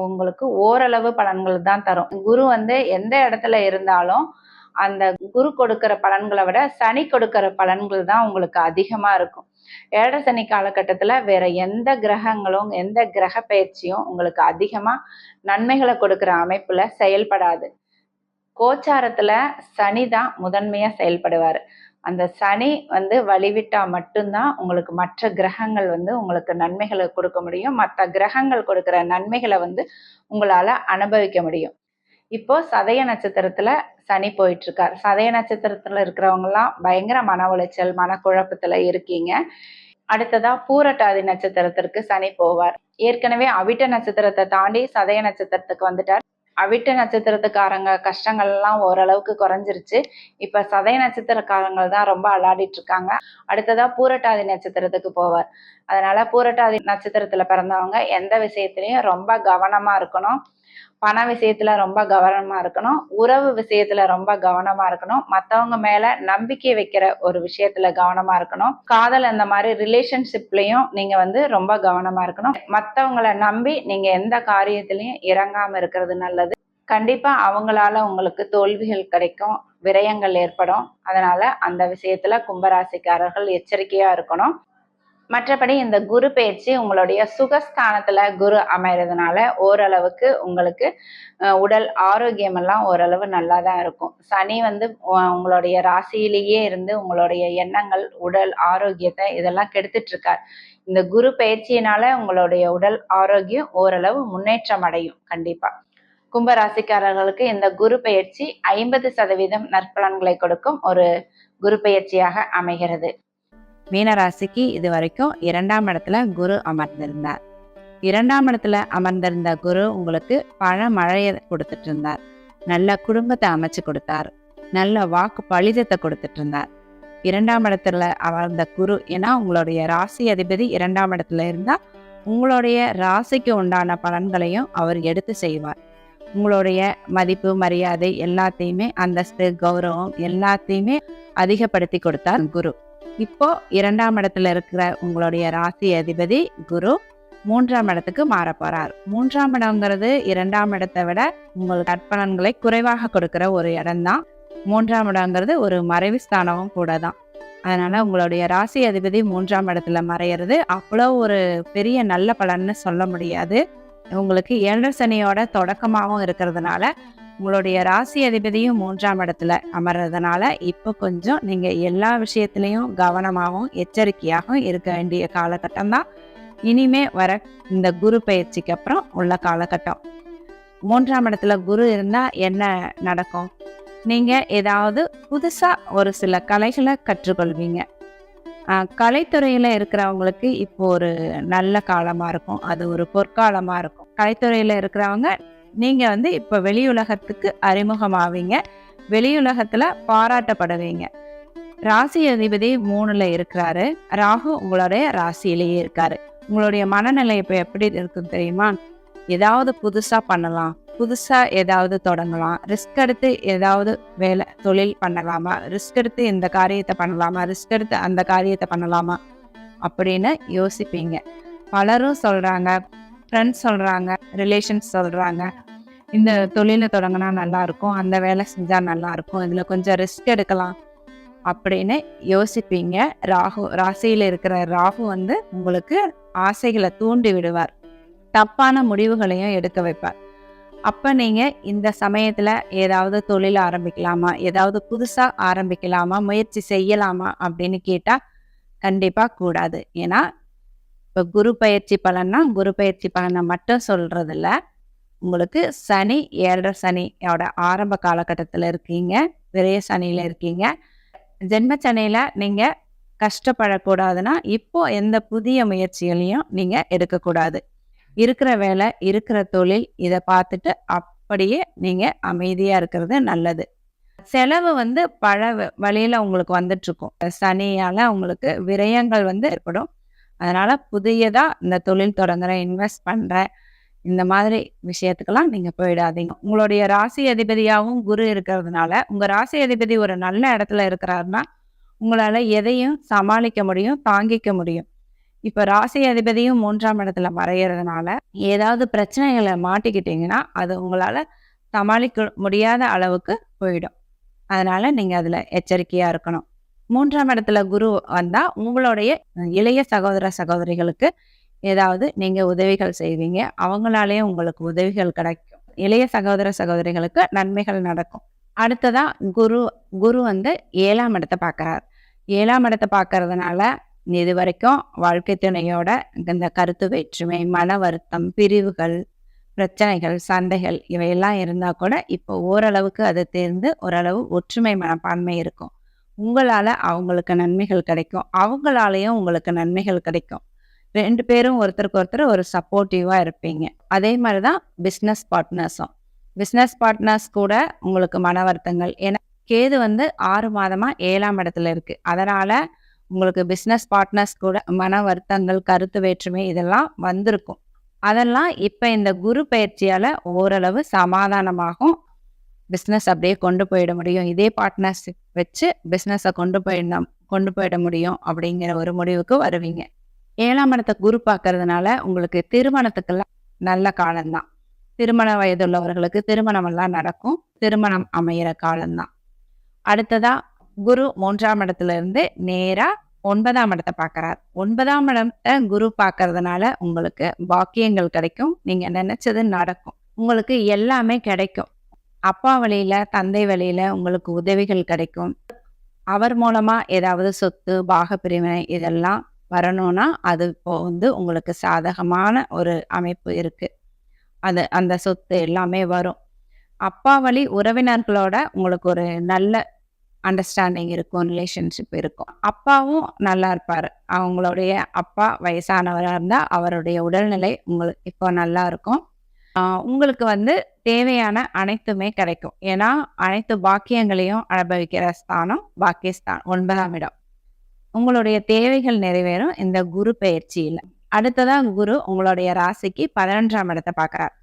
S2: உங்களுக்கு ஓரளவு பலன்கள் தான் தரும். குரு வந்து எந்த இடத்துல இருந்தாலும் அந்த குரு கொடுக்கிற பலன்களை விட சனி கொடுக்கிற பலன்கள் தான் உங்களுக்கு அதிகமா இருக்கும். 7 சனி காலகட்டத்துல வேற எந்த கிரகங்களும் எந்த கிரக பயிற்சியும் உங்களுக்கு அதிகமா நன்மைகளை கொடுக்கிற அமைப்புல செயல்படாது. கோச்சாரத்துல சனி தான் முதன்மையா செயல்படுவாரு. அந்த சனி வழிவிட்டா மட்டும்தான் உங்களுக்கு மற்ற கிரகங்கள் உங்களுக்கு நன்மைகளை கொடுக்க முடியும். மற்ற கிரகங்கள் கொடுக்கிற நன்மைகளை உங்களால அனுபவிக்க முடியும். இப்போ சதய நட்சத்திரத்துல சனி போயிட்டு இருக்கார். சதய நட்சத்திரத்துல இருக்கிறவங்க எல்லாம் பயங்கர மன உளைச்சல், மனக்குழப்பத்துல இருக்கீங்க. அடுத்ததா பூரட்டாதி நட்சத்திரத்திற்கு சனி போவார். ஏற்கனவே அவிட்ட நட்சத்திரத்தை தாண்டி சதய நட்சத்திரத்துக்கு வந்துட்டார். அவிட்ட நட்சத்திரத்துக்காரங்க கஷ்டங்கள் எல்லாம் ஓரளவுக்கு குறைஞ்சிருச்சு. இப்ப சதய நட்சத்திரக்காரங்க தான் ரொம்ப அலாடிட்டு இருக்காங்க. அடுத்ததா பூரட்டாதி நட்சத்திரத்துக்கு போவார். அதனால பூரட்டாதி நட்சத்திரத்துல பிறந்தவங்க எந்த விஷயத்திலையும் ரொம்ப கவனமா இருக்கணும். பண விஷயத்துல ரொம்ப கவனமா இருக்கணும். உறவு விஷயத்துல ரொம்ப கவனமா இருக்கணும். மத்தவங்க மேல நம்பிக்கை வைக்கிற ஒரு விஷயத்துல கவனமா இருக்கணும். காதல் அந்த மாதிரி ரிலேஷன்ஷிப்லயும் நீங்க ரொம்ப கவனமா இருக்கணும். மத்தவங்களை நம்பி நீங்க எந்த காரியத்திலையும் இறங்காம இருக்கிறது நல்லது. கண்டிப்பா அவங்களால உங்களுக்கு தோல்விகள் கிடைக்கும், விரயங்கள் ஏற்படும். அதனால அந்த விஷயத்துல கும்பராசிக்காரர்கள் எச்சரிக்கையா இருக்கணும். மற்றபடி இந்த குரு பயிற்சி உங்களுடைய சுகஸ்தானத்துல குரு அமைறதுனால ஓரளவுக்கு உங்களுக்கு உடல் ஆரோக்கியம் எல்லாம் ஓரளவு நல்லா தான் இருக்கும். சனி உங்களுடைய ராசியிலேயே இருந்து உங்களுடைய எண்ணங்கள், உடல் ஆரோக்கியத்தை இதெல்லாம் கெடுத்துட்டு இருக்கார். இந்த குரு பயிற்சியினால உங்களுடைய உடல் ஆரோக்கியம் ஓரளவு முன்னேற்றம் அடையும். கண்டிப்பா கும்பராசிக்காரர்களுக்கு இந்த குரு பயிற்சி 50% நற்பலன்களை கொடுக்கும் ஒரு குரு பயிற்சியாக அமைகிறது.
S1: மீனராசிக்கு இது வரைக்கும் 2ஆம் இடத்துல குரு அமர்ந்திருந்தார். 2ஆம் இடத்துல அமர்ந்திருந்த குரு உங்களுக்கு பல மழையை கொடுத்துட்டு இருந்தார். நல்ல குடும்பத்தை அமைச்சு கொடுத்தார். நல்ல வாக்கு பலிதத்தை கொடுத்துட்டு இருந்தார். 2ஆம் இடத்துல அமர்ந்த குரு, ஏன்னா உங்களுடைய ராசி அதிபதி 2ஆம் இடத்துல இருந்தா உங்களுடைய ராசிக்கு உண்டான பலன்களையும் அவர் எடுத்து செய்வார். உங்களுடைய மதிப்பு, மரியாதை எல்லாத்தையுமே, அந்தஸ்து, கௌரவம் எல்லாத்தையுமே அதிகப்படுத்தி கொடுத்தார் குரு. இப்போ 2ஆம் இடத்துல இருக்கிற உங்களுடைய ராசி அதிபதி குரு 3ஆம் இடத்துக்கு மாற போறார். 3ஆம் இடம்ங்கிறது 2ஆம் இடத்தை விட உங்களுக்கு நற்பலன்களை குறைவாக கொடுக்கிற ஒரு இடம்தான். 3ஆம் இடம்ங்கிறது ஒரு மறைவு ஸ்தானமும் கூட தான். அதனால உங்களுடைய ராசி அதிபதி 3ஆம் இடத்துல மறையிறது அவ்வளோ ஒரு பெரிய நல்ல பலன்னு சொல்ல முடியாது. உங்களுக்கு 7 சனியோட தொடக்கமாகவும் இருக்கிறதுனால உங்களுடைய ராசி அதிபதியும் 3ஆம் இடத்துல அமர்றதுனால இப்போ கொஞ்சம் நீங்க எல்லா விஷயத்திலையும் கவனமாகவும் எச்சரிக்கையாகவும் இருக்க வேண்டிய காலகட்டம் தான் இனிமே வர இந்த குரு பயிற்சிக்கு அப்புறம் உள்ள காலகட்டம். 3ஆம் இடத்துல குரு இருந்தா என்ன நடக்கும்? நீங்க ஏதாவது புதுசா ஒரு சில கலைகளை கற்றுக்கொள்வீங்க. கலைத்துறையில இருக்கிறவங்களுக்கு இப்போ ஒரு நல்ல காலமா இருக்கும். அது ஒரு பொற்காலமா இருக்கும். கலைத்துறையில இருக்கிறவங்க நீங்க இப்ப வெளியுலகத்துக்கு அறிமுகமாவீங்க. வெளியுலகத்துல பாராட்டப்படுவீங்க. ராசி அதிபதி 3ல இருக்கிறாரு. ராகு உங்களுடைய ராசியிலேயே இருக்காரு. உங்களுடைய மனநிலை இப்ப எப்படி இருக்கும் தெரியுமா? ஏதாவது புதுசா பண்ணலாம், புதுசா ஏதாவது தொடங்கலாம், ரிஸ்க் எடுத்து ஏதாவது வேலை தொழில் பண்ணலாமா, ரிஸ்க் எடுத்து இந்த காரியத்தை பண்ணலாமா, ரிஸ்க் எடுத்து அந்த காரியத்தை பண்ணலாமா அப்படின்னு யோசிப்பீங்க. பலரும் சொல்றாங்க, ஃப்ரெண்ட்ஸ் சொல்றாங்க, ரிலேஷன்ஸ் சொல்றாங்க, இந்த தொழிலை தொடங்கினா நல்லா இருக்கும், அந்த வேலை செஞ்சா நல்லா இருக்கும், இதுல கொஞ்சம் ரிஸ்க் எடுக்கலாம் அப்படின்னு யோசிப்பீங்க. ராசியில இருக்கிற ராகு உங்களுக்கு ஆசைகளை தூண்டி விடுவார். தப்பான முடிவுகளையும் எடுக்க வைப்பார். அப்ப நீங்க இந்த சமயத்துல ஏதாவது தொழில் ஆரம்பிக்கலாமா, ஏதாவது புதுசா ஆரம்பிக்கலாமா, முயற்சி செய்யலாமா அப்படின்னு கேட்டா கண்டிப்பா கூடாது. ஏன்னா இப்ப குரு பயிற்சி பலன்னா குரு பயிற்சி பலனை மட்டும் சொல்றது இல்ல. உங்களுக்கு சனி 7 சனியோட ஆரம்ப காலகட்டத்துல இருக்கீங்க, விரய சனியில இருக்கீங்க. ஜென்ம சனியில நீங்க கஷ்டப்படக்கூடாதுன்னா இப்போ எந்த புதிய முயற்சிகளையும் நீங்க எடுக்கக்கூடாது. இருக்கிற வேலை, இருக்கிற தொழில் இதை பார்த்துட்டு அப்படியே நீங்க அமைதியா இருக்கிறது நல்லது. செலவு பல வழியில உங்களுக்கு வந்துட்டு இருக்கும். சனியால உங்களுக்கு விரயங்கள் ஏற்படும். அதனால புதியதா இந்த தொழில் தொடங்குறேன், இன்வெஸ்ட் பண்றேன், இந்த மாதிரி விஷயத்துக்கெல்லாம் நீங்க போயிடாதீங்க. உங்களுடைய ராசி அதிபதியாகவும் குரு இருக்கிறதுனால உங்க ராசி அதிபதி ஒரு நல்ல இடத்துல இருக்கிறாருன்னா உங்களால எதையும் சமாளிக்க முடியும், தாங்கிக்க முடியும். இப்ப ராசி அதிபதியும் 3ஆம் இடத்துல மறையிறதுனால ஏதாவது பிரச்சனைகளை மாட்டிக்கிட்டீங்கன்னா அது உங்களால சமாளிக்க முடியாத அளவுக்கு போயிடும். அதனால நீங்க அதுல எச்சரிக்கையா இருக்கணும். 3ஆம் இடத்துல குரு வந்தா உங்களுடைய இளைய சகோதர சகோதரிகளுக்கு ஏதாவது நீங்க உதவிகள் செய்வீங்க. அவங்களாலேயும் உங்களுக்கு உதவிகள் கிடைக்கும். இளைய சகோதர சகோதரிகளுக்கு நன்மைகள் நடக்கும். அடுத்ததா குரு 7ஆம் இடத்தை பார்க்கிறார். 7ஆம் இடத்தை பார்க்கறதுனால இது வரைக்கும் வாழ்க்கை துணையோட இந்த கருத்து வேற்றுமை, மன வருத்தம், பிரிவுகள், பிரச்சனைகள், சண்டைகள் இவையெல்லாம் இருந்தா கூட இப்போ ஓரளவுக்கு அது தேர்ந்து ஓரளவு ஒற்றுமை மனப்பான்மை இருக்கும். உங்களால அவங்களுக்கு நன்மைகள் கிடைக்கும். அவங்களாலயும் உங்களுக்கு நன்மைகள் கிடைக்கும். 2 பேரும் ஒருத்தருக்கு ஒருத்தர் ஒரு சப்போர்ட்டிவா இருப்பீங்க. அதே மாரி தான் பிசினஸ் பார்ட்னர்ஸும். பிசினஸ் பார்ட்னர்ஸ் கூட உங்களுக்கு மன வருத்தங்கள். ஏன்னா கேது 6 மாதமா 7ஆம் இடத்துல இருக்கு. அதனால உங்களுக்கு பிசினஸ் பார்ட்னர்ஸ் கூட மன வருத்தங்கள், கருத்து வேற்றுமை இதெல்லாம் வந்திருக்கும். அதெல்லாம் இப்ப இந்த குரு பெயர்ச்சியால ஓரளவு சமாதானமாகும். பிசினஸ் அப்படியே கொண்டு போயிட முடியும். இதே பார்ட்னர்ஷிப் வச்சு பிசினஸ கொண்டு போயிட முடியும் அப்படிங்கிற ஒரு முடிவுக்கு வருவீங்க. 7ஆம் இடத்த குரு பார்க்கறதுனால உங்களுக்கு திருமணத்துக்கெல்லாம் நல்ல காலம்தான். திருமண வயதுள்ளவர்களுக்கு திருமணமெல்லாம் நடக்கும். திருமணம் அமையிற காலம்தான். அடுத்ததா குரு 3ஆம் இடத்துல இருந்து நேரா 9ஆம் இடத்தை பார்க்கறார். 9ஆம் இடத்தை குரு பார்க்கறதுனால உங்களுக்கு பாக்கியங்கள் கிடைக்கும். நீங்க நினைச்சது நடக்கும். உங்களுக்கு எல்லாமே கிடைக்கும். அப்பா வழியில, தந்தை வழியில உங்களுக்கு உதவிகள் கிடைக்கும். அவர் மூலமா ஏதாவது சொத்து, பாகப்பிரிவினை இதெல்லாம் வரணும்னா அது இப்போ உங்களுக்கு சாதகமான ஒரு அமைப்பு இருக்கு. அந்த சொத்து எல்லாமே வரும். அப்பா வழி உறவினர்களோட உங்களுக்கு ஒரு நல்ல அண்டர்ஸ்டாண்டிங் இருக்கும், ரிலேஷன்ஷிப் இருக்கும். அப்பாவும் நல்லா இருப்பாரு. அவங்களுடைய அப்பா வயசானவரா இருந்தா அவருடைய உடல்நிலை உங்களுக்கு இப்போ நல்லா இருக்கும். உங்களுக்கு தேவையான அனைத்துமே கிடைக்கும். ஏன்னா அனைத்து பாக்கியங்களையும் அனுபவிக்கிற ஸ்தானம் பாக்கியஸ்தான் 9ஆம் இடம். உங்களுடைய தேவைகள் நிறைவேறும் இந்த குரு பெயர்ச்சியில. அடுத்ததா குரு உங்களுடைய ராசிக்கு 11ஆம் இடத்தை பார்க்கறார்.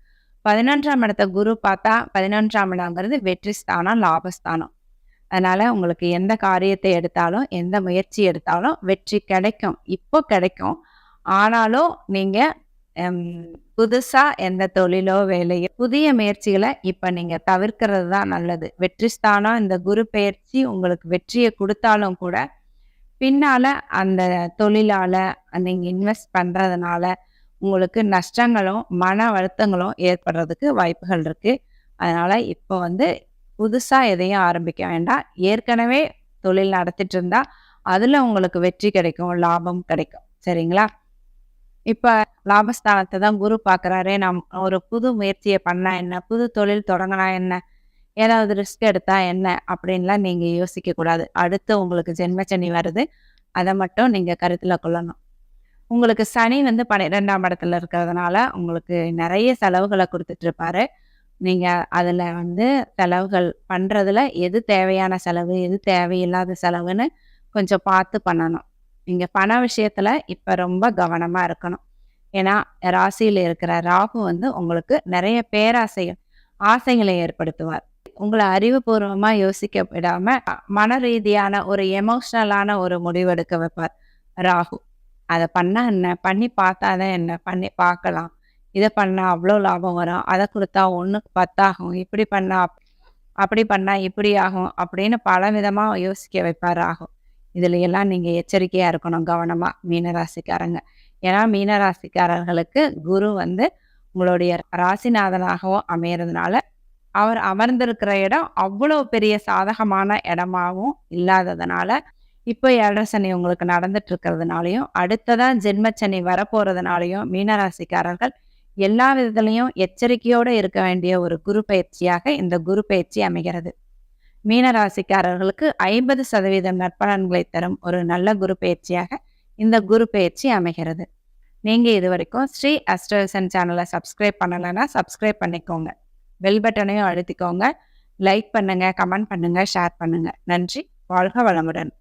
S1: 11ஆம் இடத்தை குரு பார்த்தா 11ஆம் இடம்ங்கிறது வெற்றி ஸ்தானம், லாபஸ்தானம். அதனால உங்களுக்கு எந்த காரியத்தை எடுத்தாலும், எந்த முயற்சி எடுத்தாலும் வெற்றி கிடைக்கும். இப்போ கிடைக்கும். ஆனாலும் நீங்க புதுசா எந்த தொழிலோ, வேலையோ, புதிய முயற்சிகளை இப்ப நீங்க தவிர்க்கிறது தான் நல்லது. வெற்றி ஸ்தானம் இந்த குரு பெயர்ச்சி உங்களுக்கு வெற்றியை கொடுத்தாலும் கூட பின்னால அந்த தொழிலால நீங்க இன்வெஸ்ட் பண்றதுனால உங்களுக்கு நஷ்டங்களும், மன வருத்தங்களும் ஏற்படுறதுக்கு வாய்ப்புகள் இருக்கு. அதனால இப்போ புதுசா எதையும் ஆரம்பிக்க வேண்டாம். ஏற்கனவே தொழில் நடத்திட்டு இருந்தா அதுல உங்களுக்கு வெற்றி கிடைக்கும், லாபம் கிடைக்கும். சரிங்களா? இப்ப லாபஸ்தானத்தை தான் குரு பார்க்கறாரு. நாம் ஒரு புது முயற்சியை பண்ணா என்ன, புது தொழில் தொடங்கினா என்ன, ஏதாவது ரிஸ்க் எடுத்தா என்ன அப்படின்லாம் நீங்க யோசிக்க கூடாது. அடுத்து உங்களுக்கு ஜென்மச்சனி வருது. அதை மட்டும் நீங்க கருத்துல கொள்ளணும். உங்களுக்கு சனி 12ஆம் இடத்துல இருக்கிறதுனால உங்களுக்கு நிறைய செலவுகளை கொடுத்துட்டு இருப்பாரு. நீங்க அதுல செலவுகள் பண்றதுல எது தேவையான செலவு, எது தேவையில்லாத செலவுன்னு கொஞ்சம் பார்த்து பண்ணணும். நீங்க பண விஷயத்துல இப்ப ரொம்ப கவனமா இருக்கணும். ஏன்னா ராசியில இருக்கிற ராகு உங்களுக்கு நிறைய பேராசைகள், ஆசைகளை ஏற்படுத்துவார். உங்களை அறிவுபூர்வமா யோசிக்க விடாம மன ரீதியான ஒரு எமோஷனலான ஒரு முடிவெடுக்க வைப்பார் ராகு. அதை பண்ணா என்ன, பண்ணி பார்த்தாதான் என்ன, பண்ணி பார்க்கலாம், இதை பண்ணா அவ்வளோ லாபம் வரும், அதை கொடுத்தா 1க்கு 10 ஆகும், இப்படி பண்ணா அப்படி பண்ணா இப்படி ஆகும் அப்படின்னு பல விதமா யோசிக்க வைப்பார் ராகு. இதுல எல்லாம் நீங்க எச்சரிக்கையா இருக்கணும், கவனமா, மீனராசிக்காரங்க. ஏன்னா மீனராசிக்காரர்களுக்கு குரு உங்களுடைய ராசிநாதனாகவும் அமையறதுனால அவர் அமர்ந்திருக்கிற இடம் அவ்வளோ பெரிய சாதகமான இடமாகவும் இல்லாததுனால இப்போ 7.5 சனி உங்களுக்கு நடந்துட்டு இருக்கிறதுனாலையும் அடுத்ததா ஜென்மச்சனி வரப்போறதுனாலையும் மீனராசிக்காரர்கள் எல்லா விதத்திலையும் எச்சரிக்கையோடு இருக்க வேண்டிய ஒரு குரு பயிற்சியாக இந்த குரு பயிற்சி அமைகிறது. மீனராசிக்காரர்களுக்கு 50% நற்பலன்களை தரும் ஒரு நல்ல குரு பயிற்சியாக இந்த குரு பயிற்சி அமைகிறது. நீங்க இது வரைக்கும் ஸ்ரீ அஸ்ட்ரோவிஷன் சேனலை சப்ஸ்கிரைப் பண்ணலைன்னா சப்ஸ்கிரைப் பண்ணிக்கோங்க. பெல் பட்டனையும் அழுத்திக்கோங்க. லைக் பண்ணுங்க, கமெண்ட் பண்ணுங்க, ஷேர் பண்ணுங்க. நன்றி. வாழ்க வளமுடன்.